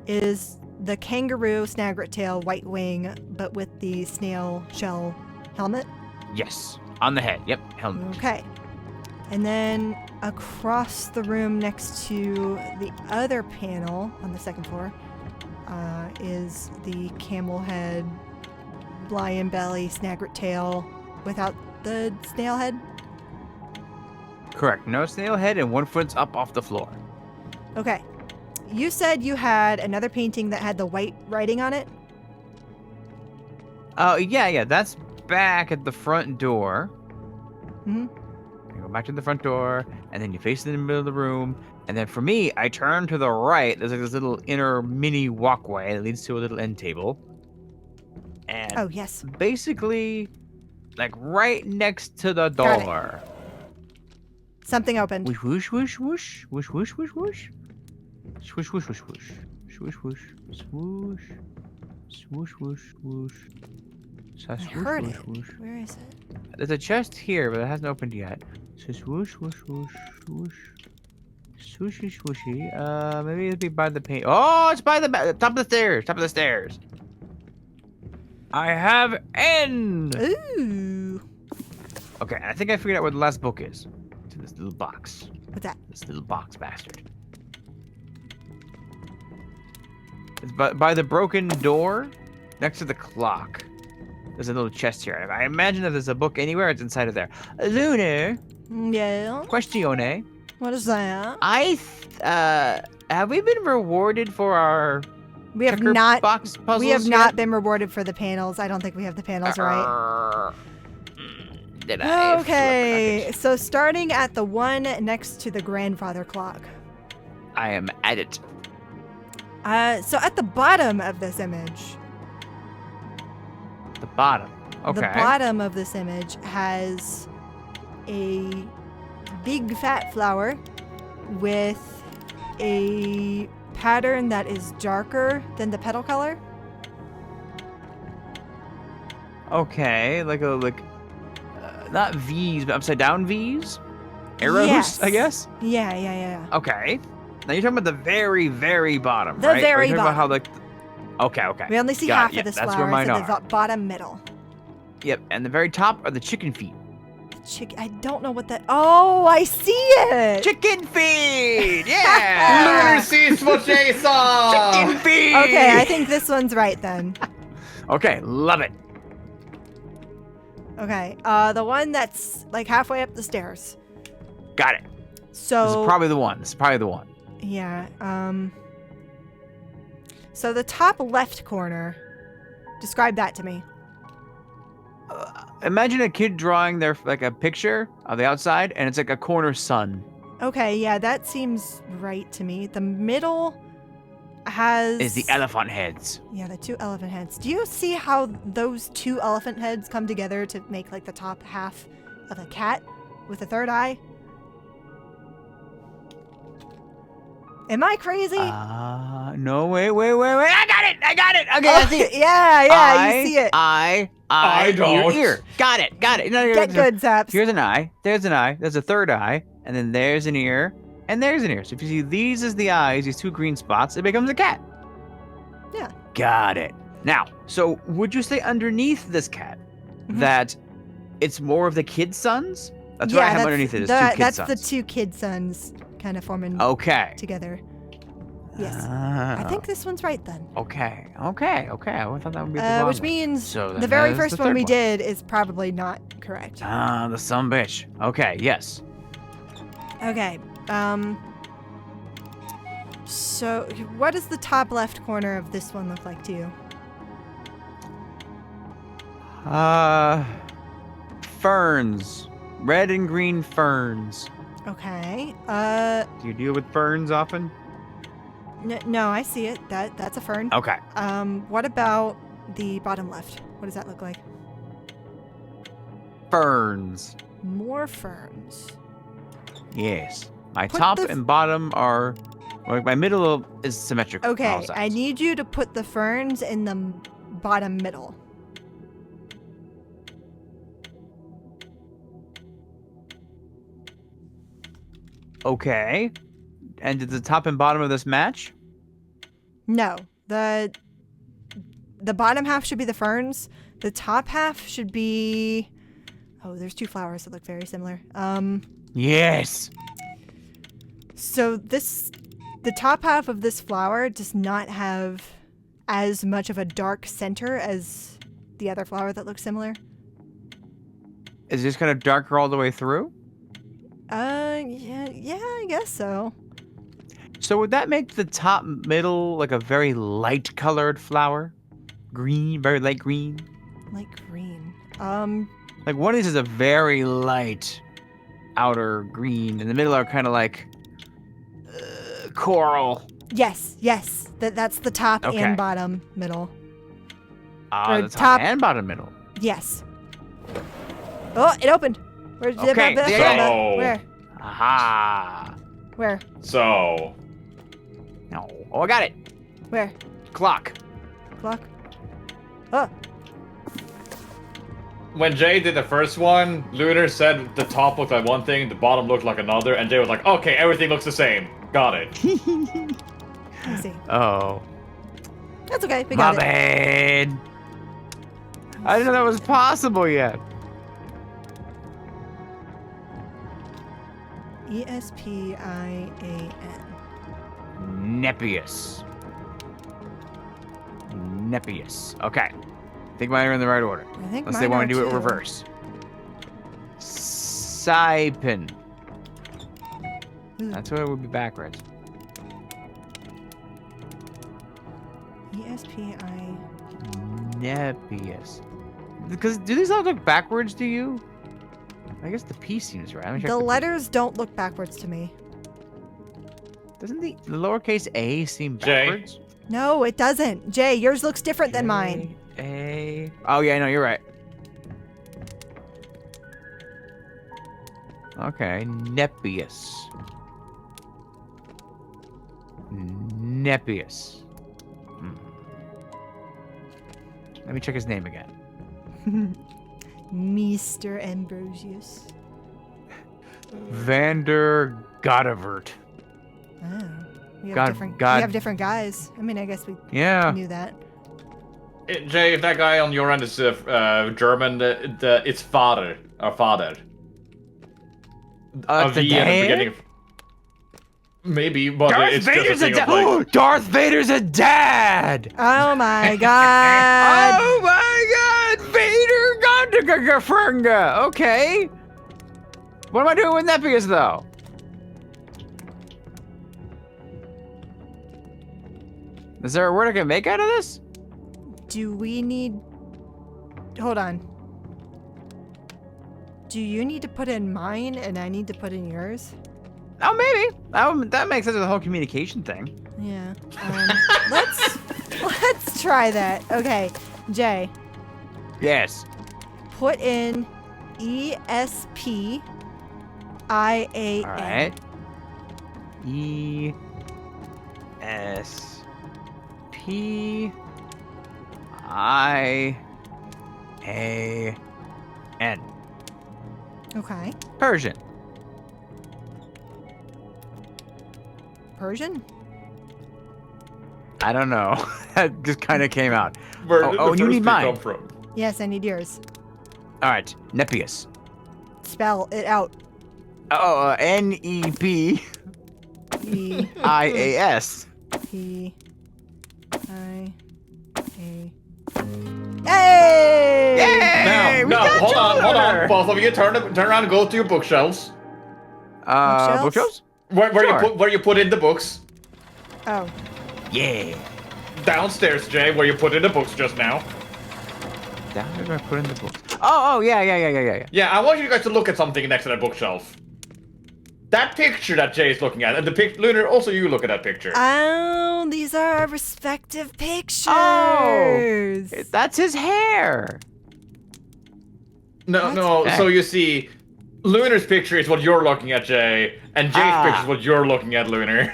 is the kangaroo snaglet tail white wing, but with the snail shell helmet. Yes, on the head. Yep, helmet. Okay. And then across the room next to the other panel on the second floor is the camel head, lion belly, snaglet tail without the snail head. Correct. No snail head and 1 foot's up off the floor. Okay. You said you had another painting that had the white writing on it. Oh, yeah. That's back at the front door. Mhm. You go back to the front door, and then you face it in the middle of the room. And then for me, I turn to the right. There's like this little inner mini walkway that leads to a little end table. And Oh, yes. basically, like right next to the Got it. door. Something opened. Whoosh, whoosh, whoosh, whoosh, whoosh, whoosh, whoosh. Swoosh, whoosh, whoosh, whoosh. Swoosh, whoosh, swoosh. Swoosh, whoosh, whoosh. I Swoosh, heard whoosh, it. whoosh. Where is it? There's a chest here, but it hasn't opened yet. So swoosh, whoosh, whoosh, whoosh. Swooshy, swooshy. Maybe it'll be by the paint. Oh, it's by the top of the stairs. Top of the stairs. I have end. Ooh. Okay, I think I figured out where the last book is. It's in this little box. What's that? This little box bastard. It's by the broken door next to the clock. There's a little chest here. I imagine if there's a book anywhere, it's inside of there. Lunar, Yeah. questione. What is that? Have we been rewarded for our We have checker not. box puzzles We have yet? not been rewarded for the panels. I don't think we have the panels right. Did I? Okay, so starting at the one next to the grandfather clock. I am at it. So at the bottom of this image, The bottom. Okay. the bottom of this image has a big fat flower with a pattern that is darker than the petal color. Okay, not V's, but upside down V's? Arrows, Yes. I guess? Yeah. Okay. Now you're talking about the very, very bottom, The right? Or very you're talking about bottom. how okay. We only see Got it. half Yep, of this that's flower, where mine so are. the bottom middle. Yep, and the very top are the chicken feet. I don't know what that. Oh, I see it. Chicken feet! Yeah! Lunar sees what Jay saw! Chicken feet! Okay, I think this one's right then. Okay, love it. Okay, the one that's like halfway up the stairs. Got it. So This is probably the one. This is probably the one. yeah. So the top left corner. Describe that to me. Imagine a kid drawing their like a picture of the outside, and it's like a corner sun. Okay, yeah, that seems right to me. The middle has Is the elephant heads. Yeah, the 2 elephant heads. Do you see how those 2 elephant heads come together to make like the top half of a cat with a 3rd eye? Am I crazy? No, wait. I got it. Okay, I see it. Yeah, you see it. I don't. Ear. Got it. No, Get good, Zaps. Here's an eye. There's an eye. There's a 3rd eye. And then there's an ear. And there's an ear. So if you see these as the eyes, these 2 green spots, it becomes a cat. Yeah. Got it. Now, so would you say underneath this cat that it's more of the kid sons? That's what I have underneath it. Is 2 kid that's sons. the 2 kid sons kind of forming Okay. together. Yes. I think this one's right then. Okay. I thought that would be the wrong Which one. means So then the very that is first the one third we one. did is probably not correct. The sumbitch. Okay, yes. Okay. So what does the top left corner of this one look like to you? Ferns. Red and green ferns. Okay. Do you deal with ferns often? No, I see it. That's a fern. Okay. What about the bottom left? What does that look like? Ferns. More ferns. Yes. My Put top the and bottom are... Well, my middle is symmetrical. on all Okay, I sides. need you to put the ferns in the bottom middle. Okay. And did the top and bottom of this match? No, the bottom half should be the ferns. The top half should be... Oh, there's 2 flowers that look very similar. Yes. So the top half of this flower does not have as much of a dark center as the other flower that looks similar. Is this kind of darker all the way through? Yeah, I guess so. So would that make the top middle like a very light colored flower? Green, very light green? Like green. Like one of these is a very light outer green, and the middle are kind of like coral. Yes. That's the top Okay. and bottom middle. Ah, Or the top- top and bottom middle. Yes. Oh, it opened. Where's Okay, there you go. Where? Aha. Where? So, No. Oh, I got it. Where? Clock. Clock? Oh, when Jay did the first one, Lunar said the top looked like one thing, the bottom looked like another, and Jay was like, okay, everything looks the same. Got it. let me see. Oh. That's okay. We My got it. bad. I didn't know that was possible yet. ESPIAN. Nepius. Nepius. Okay. I think mine are in the right order. I think Unless they mine want to are do it too. reverse. Saipan. Ooh. That's what it would be backwards. ESPI. Nepius. Because do these all look backwards to you? I guess the P seems right. Let me check The P. letters don't look backwards to me. Doesn't the lowercase a seem J. backwards? No, it doesn't. Jay, yours looks different than mine. A. Oh yeah, no, you're right. Okay, Nepius. Nepius. Let me check his name again. Mr. Ambrosius. Vander Godevert. Oh. We have God- different God- we have different guys. I mean, I guess we Yeah. knew that. Jay, if that guy on your end is German, it's father. Or father. A The V at the dad? beginning. Maybe, but Darth it's just a Vader's a thing of dad. like... Darth Vader's a dad. Oh my god. Oh my God, Vader Gondagafrunga. Okay. What am I doing with Nepius though? Is there a word I can make out of this? Do we need... Hold on. Do you need to put in mine and I need to put in yours? Oh, maybe. That makes sense with the whole communication thing. Yeah. Let's try that. Okay, Jay, Yes. put in ESPIAN. All right. ESPIAN. Okay. Persian. Persian? I don't know. That just kind of came out. Where Oh, did oh, the you first need two mine. come from? Yes, I need yours. All right. Nepius. Spell it out. Oh, NEPIAS. EPIA. Hey! Yay! we Now, got hold on. Jupiter! Both of you turn around and go to your bookshelves. Bookshelves? Bookshelves? Where Sure. you put in the books. Oh. Yeah. Downstairs, Jay, where you put in the books just now. Down where do I put in the books? Oh, yeah. Yeah, I want you guys to look at something next to that bookshelf. That picture that Jay is looking at, and the Lunar, also you look at that picture. Oh, these are our respective pictures. Oh, that's his hair. No. Okay. So you see, Lunar's picture is what you're looking at, Jay, and Jay's picture is what you're looking at, Lunar.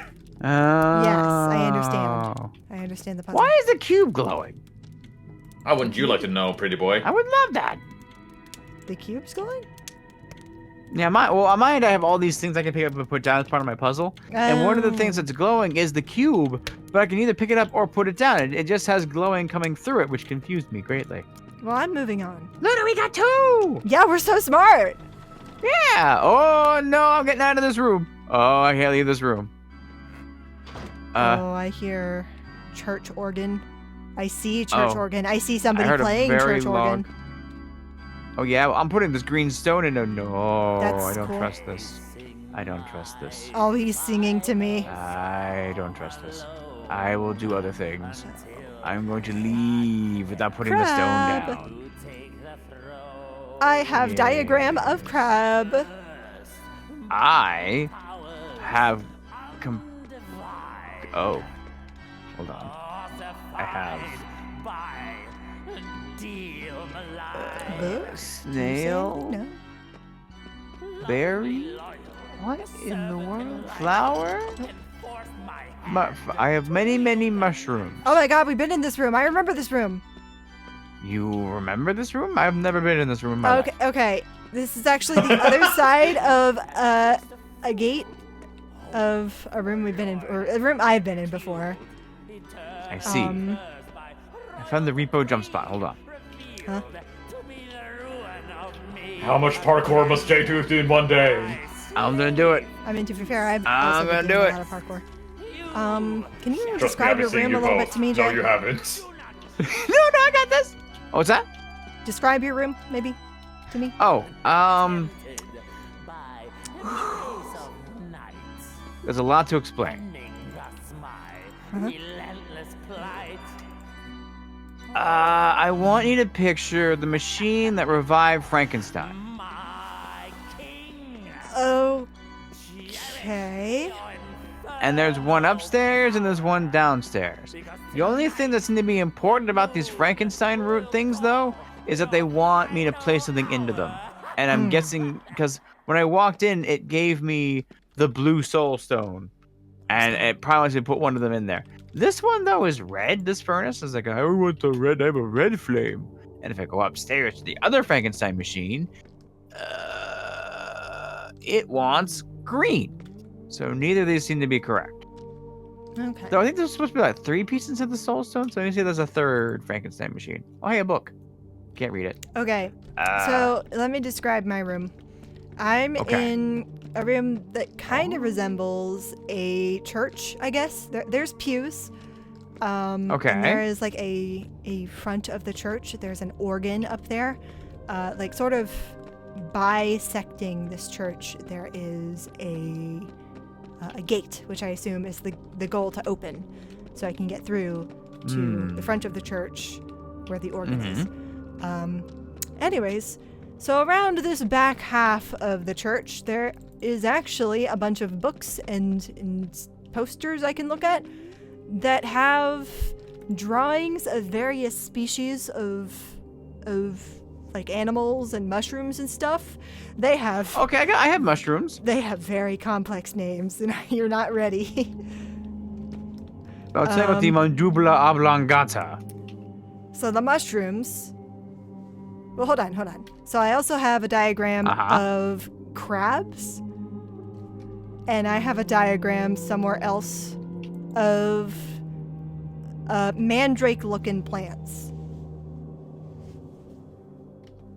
Yes, I understand. I understand the puzzle. Why is the cube glowing? How wouldn't you like to know, pretty boy? I would love that. The cube's going? Yeah, on mine I have all these things I can pick up and put down as part of my puzzle. And one of the things that's glowing is the cube, but I can either pick it up or put it down. It just has glowing coming through it, which confused me greatly. Well, I'm moving on. Luna, we got two! Yeah, we're so smart. Yeah! Oh, no, I'm getting out of this room. Oh, I can't leave this room. Oh, I hear church organ. I see church Oh. organ. I see I somebody heard playing a very church organ. Oh, yeah, I'm putting this green stone in. No, That's I don't cool. trust this. I don't trust this. Oh, he's singing to me. I don't trust this. I will do other things. I'm going to leave without putting the stone Crab. down. I have diagram of crab. I have oh. Hold on. I have snail, No. berry. What in the world? Flower? I have many mushrooms. Oh my god, we've been in this room. I remember this room. You remember this room? I've never been in this room in my life. Okay. This is actually the other side of a gate of a room we've been in, or a room I've been in before. I see. I found the repo jump spot. Hold on. Huh? How much parkour must Jay do in one day? I'm gonna do it. I mean, to be fair, I've I'm also gonna been do doing it. a lot of parkour. Can you Trust me, describe I've your been seeing room you a little both. bit to me, No, Jay? you haven't. No, I got this. Oh, what's that? Describe your room, maybe, to me. Oh, there's a lot to explain. I want you to picture the machine that revived Frankenstein. Okay. And there's one upstairs and there's one downstairs. The only thing that seems to be important about these Frankenstein root things, though, is that they want me to place something into them. And I'm guessing, because when I walked in, it gave me the blue soul stone. And it promised me to put one of them in there. This one, though, is red. This furnace is like, I want the red, I have a red flame. And if I go upstairs to the other Frankenstein machine, it wants green. So neither of these seem to be correct. Okay. So I think there's supposed to be like 3 pieces of the soul stone. So let me see, there's a third Frankenstein machine. Oh, hey, a book. Can't read it. Okay. So let me describe my room. I'm Okay. in a room that kind of resembles a church, I guess. There's pews. Okay. And there is like a front of the church. There's an organ up there. Like sort of bisecting this church, there is a gate, which I assume is the goal to open. so I can get through to the front of the church where the organ is. Anyways, so around this back half of the church, there is actually a bunch of books and posters I can look at that have drawings of various species of like animals and mushrooms and stuff. They have Okay, I have mushrooms. they have very complex names, and you're not ready. Bauteroti mandubula oblongata. So the mushrooms. Well, hold on. So I also have a diagram of crabs, and I have a diagram somewhere else of mandrake-looking plants.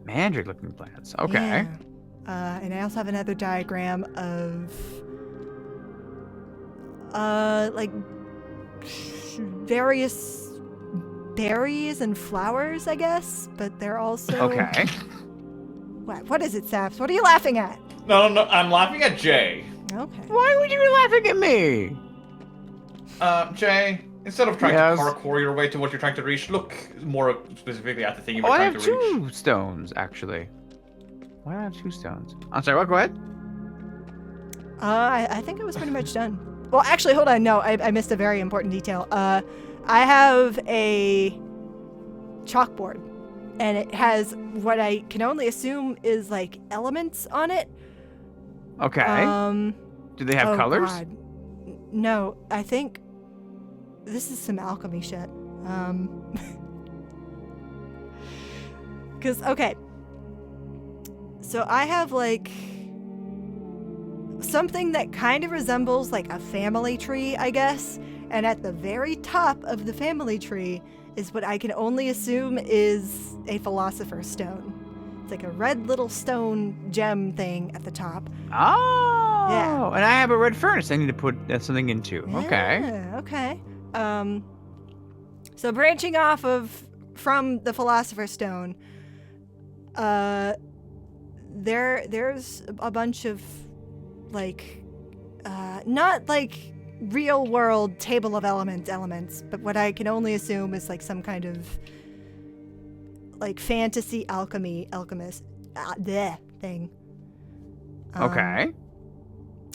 Mandrake-looking plants. Okay. Yeah. And I also have another diagram of like various berries and flowers, I guess, but they're also Okay. What is it, Saps? What are you laughing at? No, I'm laughing at Jay. Okay. Why would you be laughing at me? Jay, instead of trying Yes. to parkour your way to what you're trying to reach, look more specifically at the thing you're Oh, I trying have to reach. 2 stones, actually. Why do I have 2 stones? I'm sorry, what? Go ahead. I think it was pretty much done. Well, actually, hold on. No, I missed a very important detail. I have a chalkboard, and it has what I can only assume is like elements on it. Okay. Do they have colors? God. No, I think this is some alchemy shit. Because, okay. So I have like something that kind of resembles like a family tree, I guess. And at the very top of the family tree is what I can only assume is a philosopher's stone. It's like a red little stone gem thing at the top. Oh. Yeah. And I have a red furnace I need to put something into. Okay. Yeah, okay. So branching off from the philosopher's stone, there's a bunch of like not like real world table of elements, but what I can only assume is like some kind of like fantasy alchemist thing. Okay.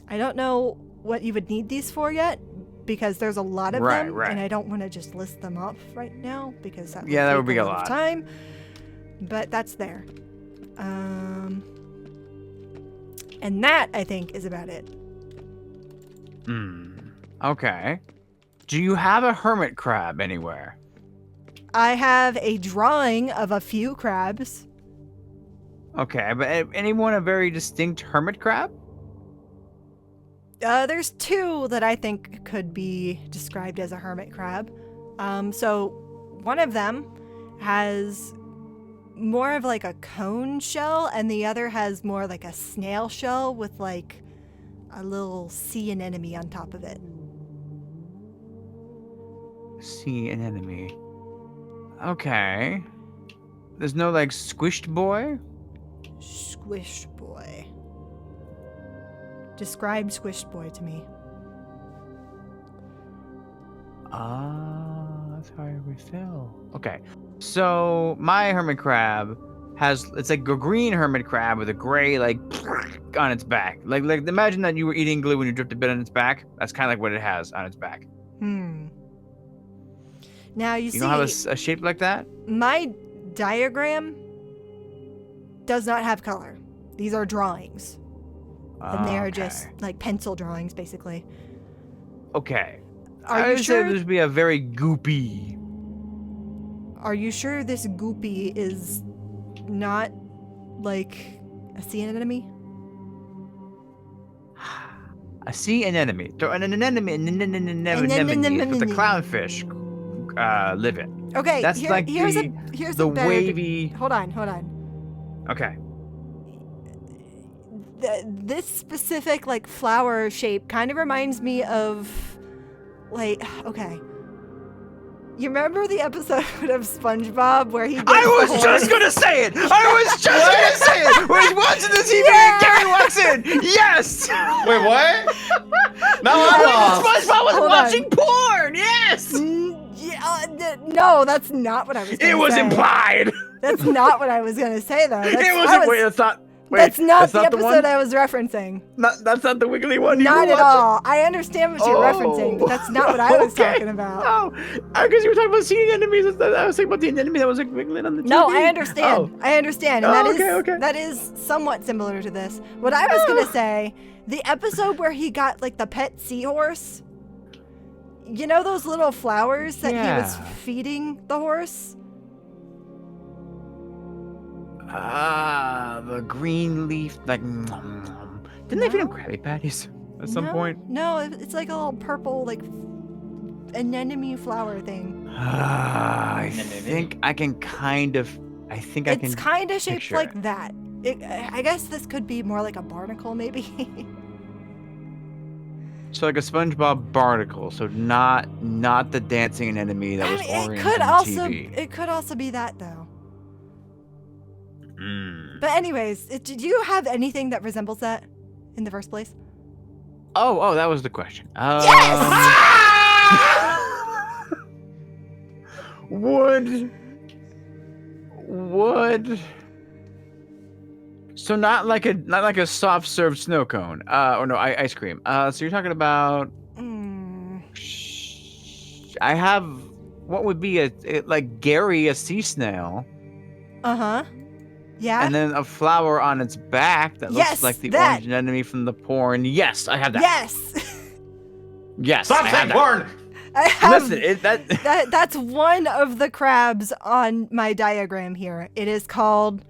I don't know what you would need these for yet, because there's a lot of them, Right. and I don't want to just list them off right now because that Yeah, that would take be a lot lot. of time. But that's there. And that, I think, is about it. Okay. Do you have a hermit crab anywhere? I have a drawing of a few crabs. Okay, but anyone a very distinct hermit crab? There's 2 that I think could be described as a hermit crab. So one of them has more of like a cone shell, and the other has more like a snail shell with like a little sea anemone on top of it. Sea anemone. Okay. There's no like squished boy? Squish boy. Describe Squish Boy to me. That's how I refill. Okay. So my hermit crab it's like a green hermit crab with a gray like on its back. Like imagine that you were eating glue when you dripped a bit on its back. That's kind of like what it has on its back. Now you You see, don't have a shape like that? my diagram does not have color. These are drawings. And they are just like pencil drawings, basically. Okay. Are I you would sure? say this would be a very goopy. Are you sure this goopy is not like a sea anemone? A sea anemone. So an anemone is what the clownfish live in. Okay, That's like here's the a better wavy. Hold on. Okay. This specific like flower shape kind of reminds me of like, okay, you remember the episode of SpongeBob where he gets I the was horse? just gonna say it. I was just gonna say it. When he's watching the TV and Gary walks in. Yes. Wait, what? Now I'm When lost. SpongeBob was Hold watching on. porn. Yes. Yes. No, that's not what I was. Gonna It was say. implied. That's not what I was gonna say though. That's, It was. I was Wait, that's not. Wait, that's not the the episode one. I was referencing. That's not the wiggly one. Not you at were watching? all. I understand what you're referencing, but that's not what I was Okay. talking about. Oh, because you were talking about seeing enemies. I was talking about the enemy that was like wiggling on the TV. No, I understand. Oh. I understand, and Okay. that is somewhat similar to this. What I was gonna say, the episode where he got like the pet seahorse. You know those little flowers that he was Yeah. feeding the horse? Ah, the green leaf, like. Didn't they feed him Krabby Patties at some No, point? No, it's like a little purple, like anemone flower thing. I think I can kind of. I think I can. It's kind of shaped picture like it. that. I guess this could be more like a barnacle, maybe. So like a SpongeBob barnacle. So not the dancing anemone that was it orange could on also TV. it could also be that though. Mm. But anyways, do you have anything that resembles that in the first place? Oh, that was the question. Would so not like a soft served snow cone or no ice cream. So you're talking about Mm, I have what would be like Gary a sea snail uh-huh. Yeah. and then a flower on its back that Yes, looks like the that. orange anemone from the porn. Yes, I have that. Yes. Yes. Stop I have saying that. porn! I have Listen, that's one of the crabs on my diagram here. It is called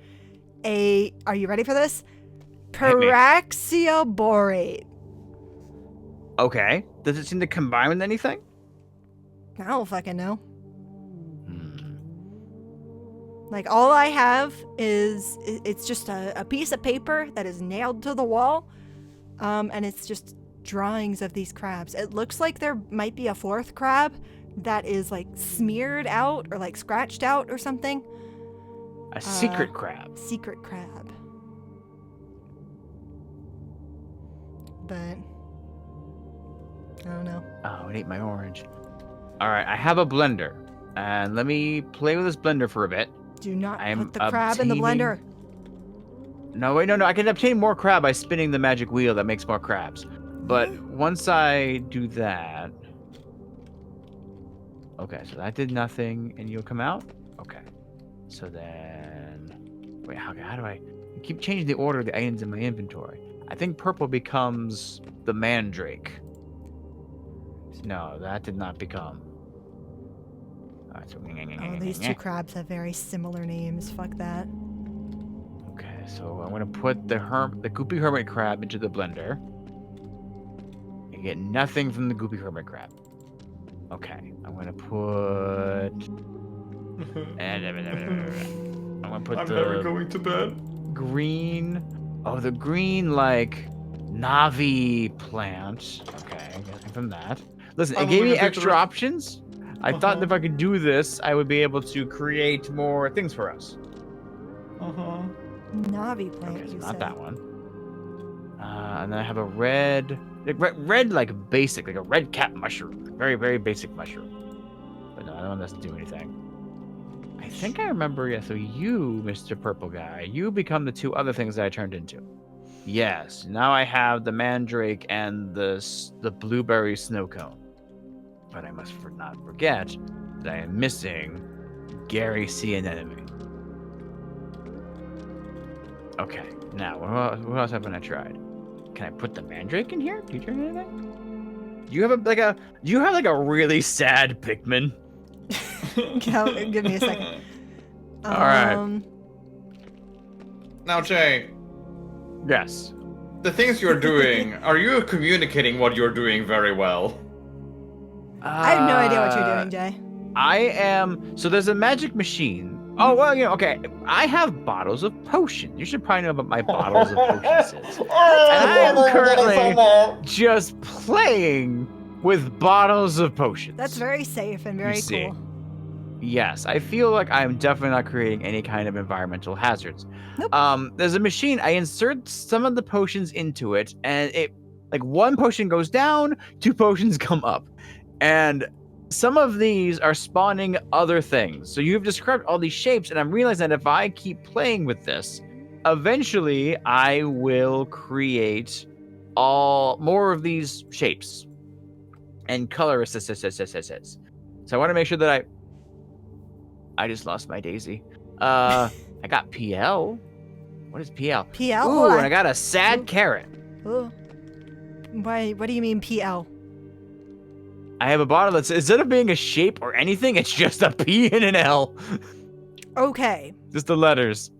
are you ready for this? Hit me. Paraxioborate. okay. Does it seem to combine with anything? I don't fucking know. Hmm. Like all I have is it's just a piece of paper that is nailed to the wall, and it's just drawings of these crabs. It looks like there might be a fourth crab that is like smeared out or like scratched out or something. A secret crab. Secret crab. But I don't know. Oh, it ate my orange. All right, I have a blender, and let me play with this blender for a bit. Do not I am put the crab in the blender. No, wait, no. I can obtain more crab by spinning the magic wheel that makes more crabs. But once I do that, okay. So that did nothing, and you'll come out. Okay. So then, wait. How do I keep changing the order of the items in my inventory? I think purple becomes the mandrake. No, that did not become. All right, so Oh, these two crabs have very similar names. Fuck that. Okay, so I'm gonna put the goopy hermit crab into the blender. You get nothing from the goopy hermit crab. Okay, I'm gonna put. I'm gonna put the going to bed. green. Oh, the green like Navi plant. Okay, nothing from that. Listen, it I'm gave me gonna take extra the- options. I thought if I could do this, I would be able to create more things for us. Navi plant, Okay, so you not said. that one. And then I have a red, like basic, like a red cap mushroom. Very, very basic mushroom. But no, I don't want this to do anything. I think I remember, yeah, so you, Mr. Purple Guy, you become the two other things that I turned into. Yes, now I have the mandrake and the blueberry snow cone. But I must not forget that I am missing Gary C. Anemone. Okay, now what else haven't I tried? Can I put the mandrake in here? Do you turn anything? Do you have like a really sad Pikmin? Give me a second. All right. Now, Jay, Yes. the things you're doing, are you communicating what you're doing very well? I have no idea what you're doing, Jay. I am. So there's a magic machine. Oh well, okay. I have bottles of potion. You should probably know what my bottles of potions is. And I am currently just playing with bottles of potions. That's very safe and very see. cool. Yes, I feel like I'm definitely not creating any kind of environmental hazards. Nope. There's a machine. I insert some of the potions into it, and it like one potion goes down, two potions come up, and some of these are spawning other things. So you've described all these shapes, and I'm realizing that if I keep playing with this, eventually I will create more of these shapes and color assets. So I want to make sure that I just lost my daisy. I got PL. What is PL? PL? Ooh, Hold and on. I got a sad Ooh. carrot. Ooh. Why? What do you mean PL? I have a bottle that's, instead of being a shape or anything, it's just a P and an L. Okay, Just the letters.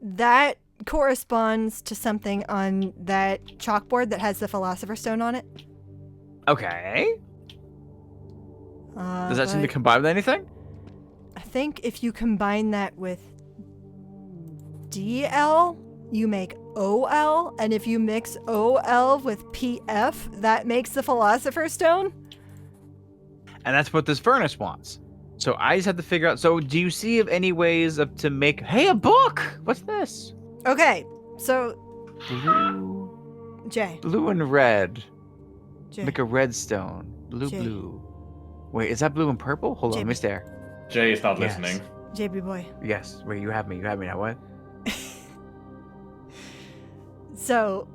that corresponds to something on that chalkboard that has the Philosopher's Stone on it. Okay. Does that seem to But combine with anything? I think if you combine that with DL, you make OL, and if you mix OL with PF, that makes the Philosopher's Stone. And that's what this furnace wants. So I just have to figure out. So do you see of any ways to make? Hey, a book. What's this? Okay, so Blue, blue and red. Jay, Make a red stone. Blue, Jay. blue. Wait, is that blue and purple? Hold on, let me JB. stare. Jay is not Yes. listening. JB boy. Yes. Wait, you have me. You have me now. What? So,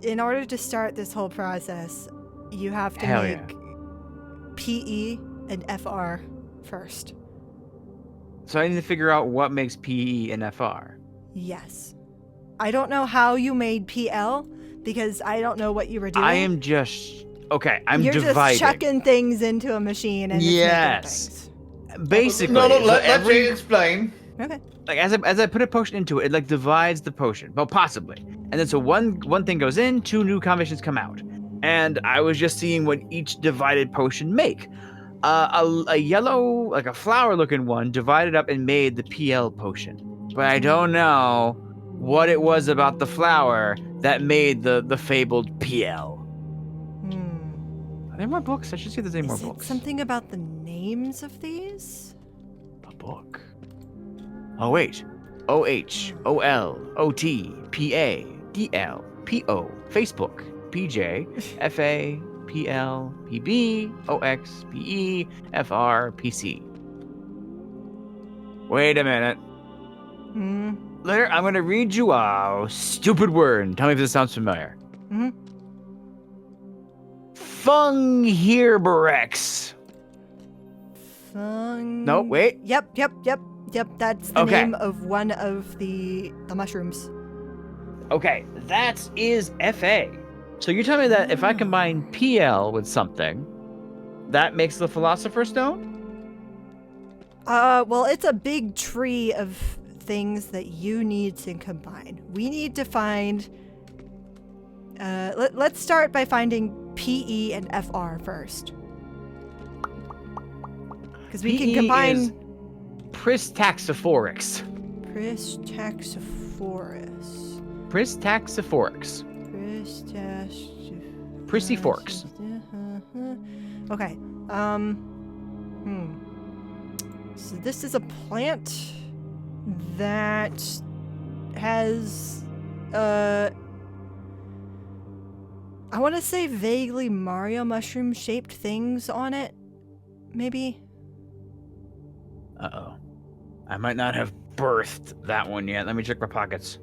in order to start this whole process, you have to Hell make PE and FR first. So I need to figure out what makes PE and FR. Yes. I don't know how you made PL because I don't know what you were doing. I am just okay. I'm You're dividing. just chucking things into a machine and Yes. it's Basically, No, so let every- Jay explain. making things. Okay. like as I put a potion into it, it like divides the potion. Well, possibly. And then so one thing goes in, two new combinations come out. And I was just seeing what each divided potion make. A yellow, like a flower looking one, divided up and made the PL potion. But I don't know what it was about the flower that made the fabled PL. Hmm. Are there more books? I should see if there's any more Is it books. something about the names of these? A book. Oh wait. OH, OL, OT, PA, DL, PO, Facebook, PJ, FA, PL, PB, OX, PE, FR, PC. Wait a minute. Hmm. Later, I'm gonna read you a stupid word. Tell me if this sounds familiar. Hmm. Fungherberex. No, wait. Yep. That's the Okay. name of one of the mushrooms. Okay, that is FA. So you're telling me that if I combine PL with something, that makes the Philosopher's Stone? Well, it's a big tree of things that you need to combine. We need to find. Let's start by finding PE and FR first, because we can PE combine. is Pristaxophorix. Pristaxophorus. Pristaxophorix. Pristiforks. Okay. So this is a plant that has I want to say vaguely Mario mushroom shaped things on it. Maybe. Uh-oh. I might not have birthed that one yet. Let me check my pockets.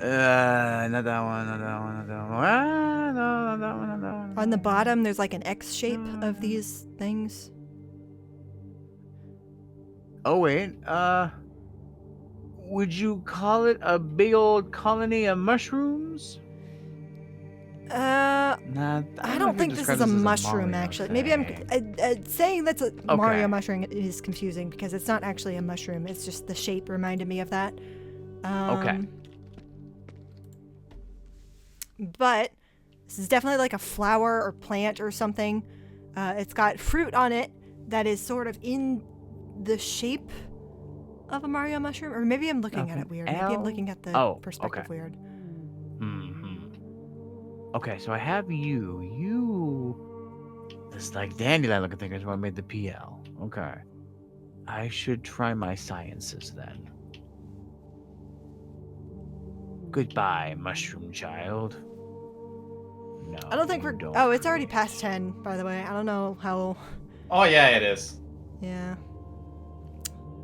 Not that one, not that one, not that one. Ah, no, not that one, not that one. On the bottom there's like an X shape of these things. Oh, wait. Would you call it a big old colony of mushrooms? Nah, I don't think this is a mushroom, actually. Maybe I'm saying that's a Mario mushroom is confusing because it's not actually a mushroom. It's just the shape reminded me of that. Okay. But this is definitely like a flower or plant or something. It's got fruit on it that is sort of in the shape of a Mario mushroom. Or maybe I'm looking at it weird. Maybe I'm looking at the perspective weird. Okay, so I have you. This like dandelion looking thing is what made the PL. Okay. I should try my sciences then. Goodbye, mushroom child. No. I don't think we're. don't. Oh, it's already past 10, by the way. I don't know how. Oh yeah, it is. Yeah.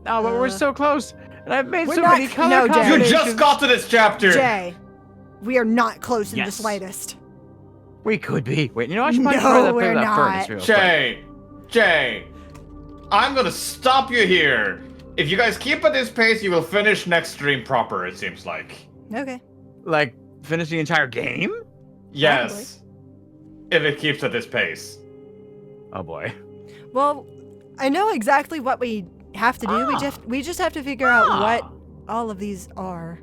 No, but we're so close. And I've made We're so not- many color no, Jay. You combinations. just got to this chapter. Jay, we are not close in the Yes. slightest. We could be. Wait, you know, I should probably No, try that we're that not. furnace real quick. Jay, I'm gonna stop you here. If you guys keep at this pace, you will finish next stream proper. It seems like. Okay. Like, finish the entire game? Yes. If it keeps at this pace. Oh boy. Well, I know exactly what we have to do. We just have to figure out what all of these are.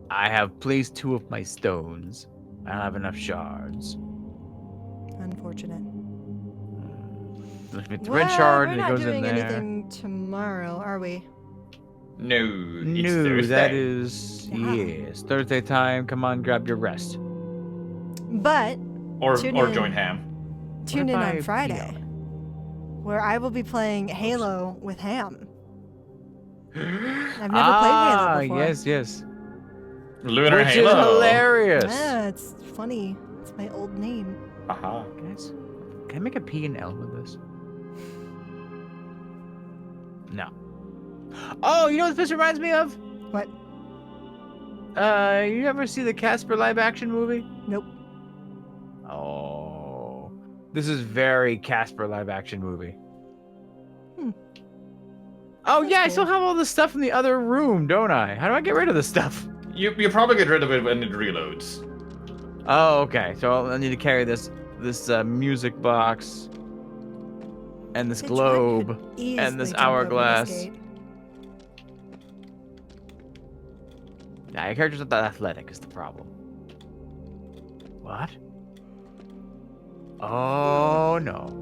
I have placed 2 of my stones. I don't have enough shards. Unfortunate. Let's get the red shard we're and it not goes doing in there. anything tomorrow, are we? No, it's No, Thursday. that is Yeah. yes. Thursday time. Come on, grab your rest. But Or Tune or in. join Ham. tune in if on I Friday, where I will be playing Halo with Ham. I've never played Halo before. yes. Lunar Which Halo. is hilarious. Yeah, it's funny. It's my old name. Haha. Guys, can I make a P and L with this? No. Oh, you know what this reminds me of? What? You ever see the Casper live action movie? Nope. Oh. This is very Casper live action movie. Oh That's yeah, I cool. still have all the stuff in the other room, don't I? How do I get rid of this stuff? You probably get rid of it when it reloads. Oh, okay. So I need to carry this music box and this Bitch, I globe could easily and this jump over hourglass. gate. Nah, your character's not that athletic is the problem. What? Oh no.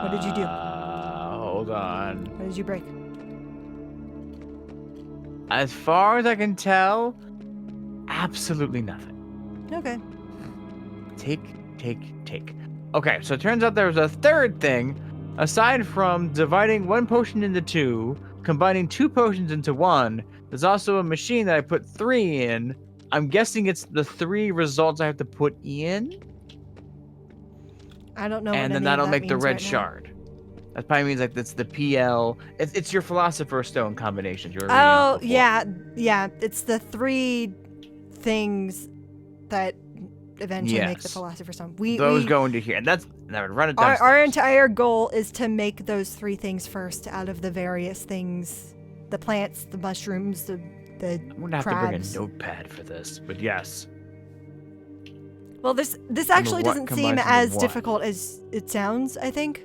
What did you do? Hold on. What did you break? As far as I can tell, absolutely nothing. Okay. Take. Okay, so it turns out there's a third thing. Aside from dividing 1 potion into 2, combining 2 potions into 1, there's also a machine that I put 3 in. I'm guessing it's the 3 results I have to put in. I don't know. And what then any that'll of that make the means red right now. shard. That probably means like it's the PL. It's your Philosopher's Stone combination. You were reading Oh off before. yeah. It's the 3 things that eventually make the Yes. Philosopher's Stone. Those go into here. And that's never run it down. Our entire goal is to make those 3 things first out of the various things: the plants, the mushrooms, the I'm gonna have crabs. to bring a notepad for this, but yes. Well, this actually what doesn't seem combines into as what? difficult as it sounds, I think.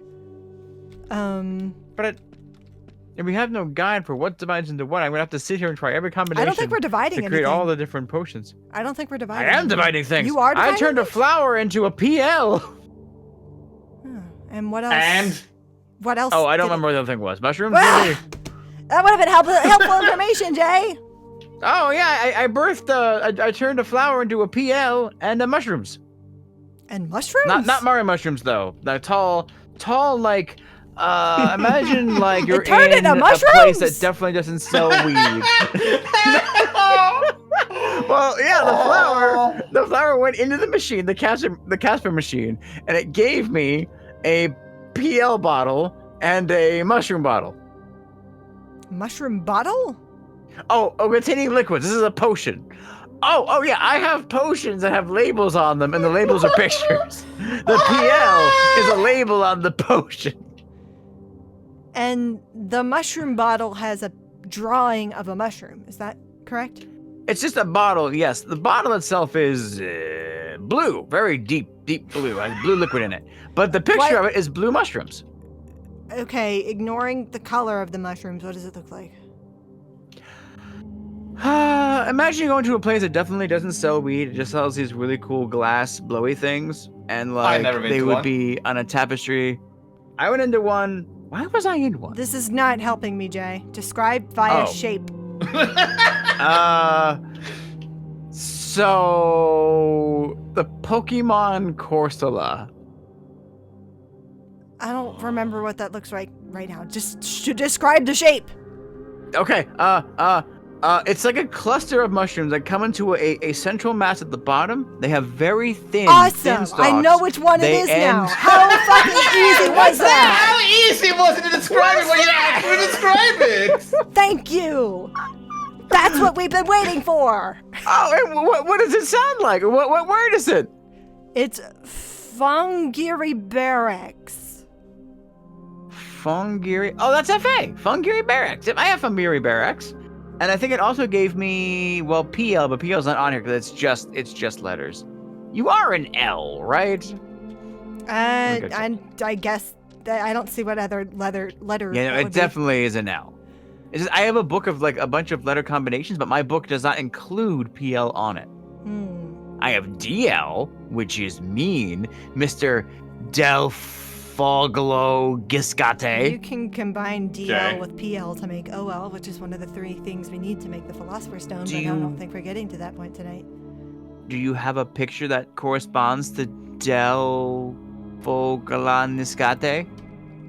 But if we have no guide for what divides into what, I'm gonna have to sit here and try every combination. I don't think we're dividing to create anything. all the different potions. I don't think we're I dividing. am anything. dividing things. You are dividing I turned a things? flower into a PL. Huh. And what else? And What else? Oh, I don't did it- remember what the other thing was. Mushrooms. Ah! maybe? That would have been helpful information, Jay. Oh yeah, I birthed. I turned a flower into a PL and mushrooms. And mushrooms? Not Mario mushrooms though. The tall like. Imagine like you're turned in into a place mushrooms? that definitely doesn't sell weed. Well, yeah, the flower went into the machine, the Casper machine, and it gave me a PL bottle and a mushroom bottle. Mushroom bottle? Oh, containing liquids. This is a potion. Oh yeah, I have potions that have labels on them, and the labels are pictures. The PL is a label on the potion. And the mushroom bottle has a drawing of a mushroom. Is that correct? It's just a bottle, yes. The bottle itself is blue, very deep blue. Has blue liquid in it. But the picture What? of it is blue mushrooms. Okay, ignoring the color of the mushrooms, what does it look like? Imagine you go into a place that definitely doesn't sell weed. It just sells these really cool glass blowy things. And like never been they to would one. be on a tapestry. I went into one. Why was I in one? This is not helping me, Jay. Describe via Oh. shape. So the Pokemon Corsola. don't remember what that looks like right now. Just describe the shape. Okay. It's like a cluster of mushrooms that come into a central mass at the bottom. They have very thin, Awesome. thin stalks. I know which one it They is now. end- How fucking easy was that? How easy was it to describe it when you actually describe it? Thank you. That's what we've been waiting for. Oh, and what does it sound like? What word is it? It's Fungiri Barracks. Fungiri. Oh, that's FA. Fungiri Barracks. I have Fungiri Barracks. And I think it also gave me, well, PL, but PL's not on here because it's just letters. You are an L, right? And I guess that I don't see what other letter. Yeah, no, that it would be. definitely is an L. It's just, I have a book of like a bunch of letter combinations, but my book does not include PL on it. I have DL, which is mean, Mr. Delfoglo You Giscate. can combine DL Okay. with PL to make OL, which is one of the 3 things we need to make the Philosopher's Stone, Do but I you- don't think we're getting to that point tonight. Do you have a picture that corresponds to Delfoglaniscate?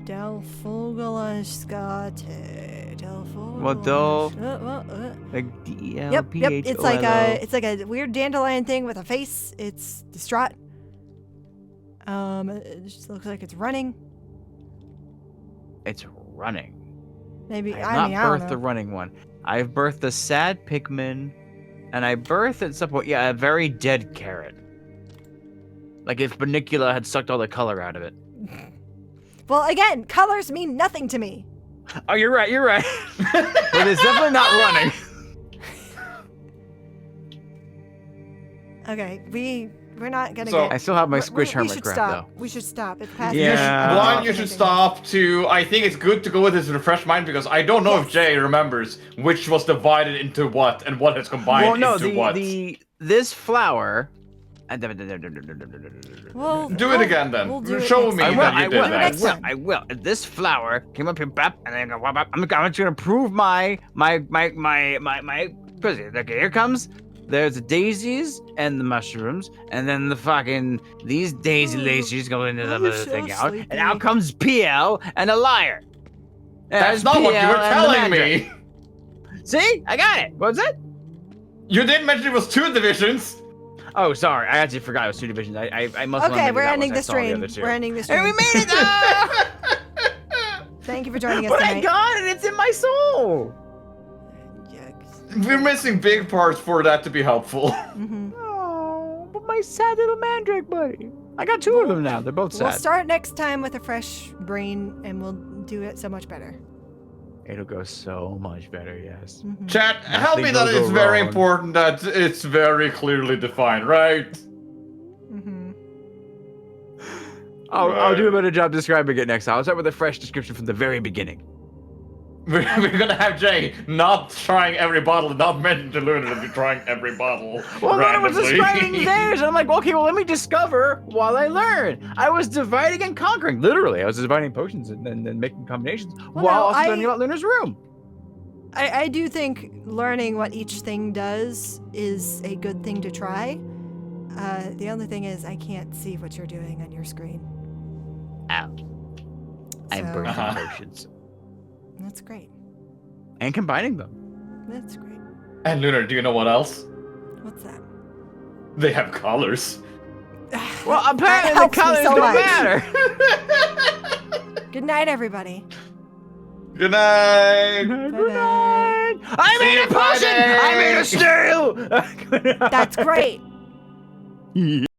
Delfoglaskate. What though? Like DL. Yep, it's like a weird dandelion thing with a face. It's distraught. It just looks like it's running. It's running. Maybe I have I not don't birthed know. the running one. I've birthed a sad Pikmin, and I birthed at some point, a very dead carrot. Like if Banicula had sucked all the color out of it. Well, again, colors mean nothing to me. Oh, you're right. But it's definitely not running. Okay, we're not gonna So- get. I still have my we- Squish we Hermit should crap, stop. though. We should stop. It's past. Yeah. One, you should stop. Two, I think it's good to go with his refresh mind because I don't know if Jay remembers which was divided into what and what has combined Well, no, into what. this flower. Well, Do it again then. We'll do it Show next me I time. will, that you I did will, that. I Next will, time. I will. This flower came up here, bap, and then I'm just gonna prove my pussy. Okay, here comes. There's the daisies and the mushrooms, and then these daisy laces go into the I'm other so thing out, sleepy. and out comes PL and a liar. That's There's not what you PL were and the telling mandrake. me. See, I got it. What was it? You didn't mention it was 2 divisions. Oh, sorry. I actually forgot it was 2 divisions. I must have Okay, maybe we're that ending once I this saw the stream. other two. We're ending this And we stream. made it! Ah! Thank you for joining us But I tonight. got it! It's in my soul! Yucks. We're missing big parts for that to be helpful. Oh, but my sad little mandrake buddy. I got 2 of them now. They're both sad. We'll start next time with a fresh brain, and we'll do it so much better. It'll go so much better, yes. Chat, help me Nothing that will go it's very wrong. important that it's very clearly defined, right? Mm-hmm. I'll do a better job describing it next time. I'll start with a fresh description from the very beginning. We're gonna have Jay not trying every bottle and not mention to Luna to be trying every bottle Well, then I was randomly. describing theirs, and I'm like, okay, well, let me discover while I learn. I was dividing and conquering. Literally, I was dividing potions and making combinations while no, also learning about Luna's room. I do think learning what each thing does is a good thing to try. The only thing is I can't see what you're doing on your screen. Ow. I'm So- burning Uh-huh. potions. That's great. And combining them. That's great. And Lunar, do you know what else? What's that? They have colors. Well, That apparently the helps me colors so don't much. matter. Good night, everybody. Good night. Good Bye-bye. night. I made a See you potion! I made a Friday. stew! That's great.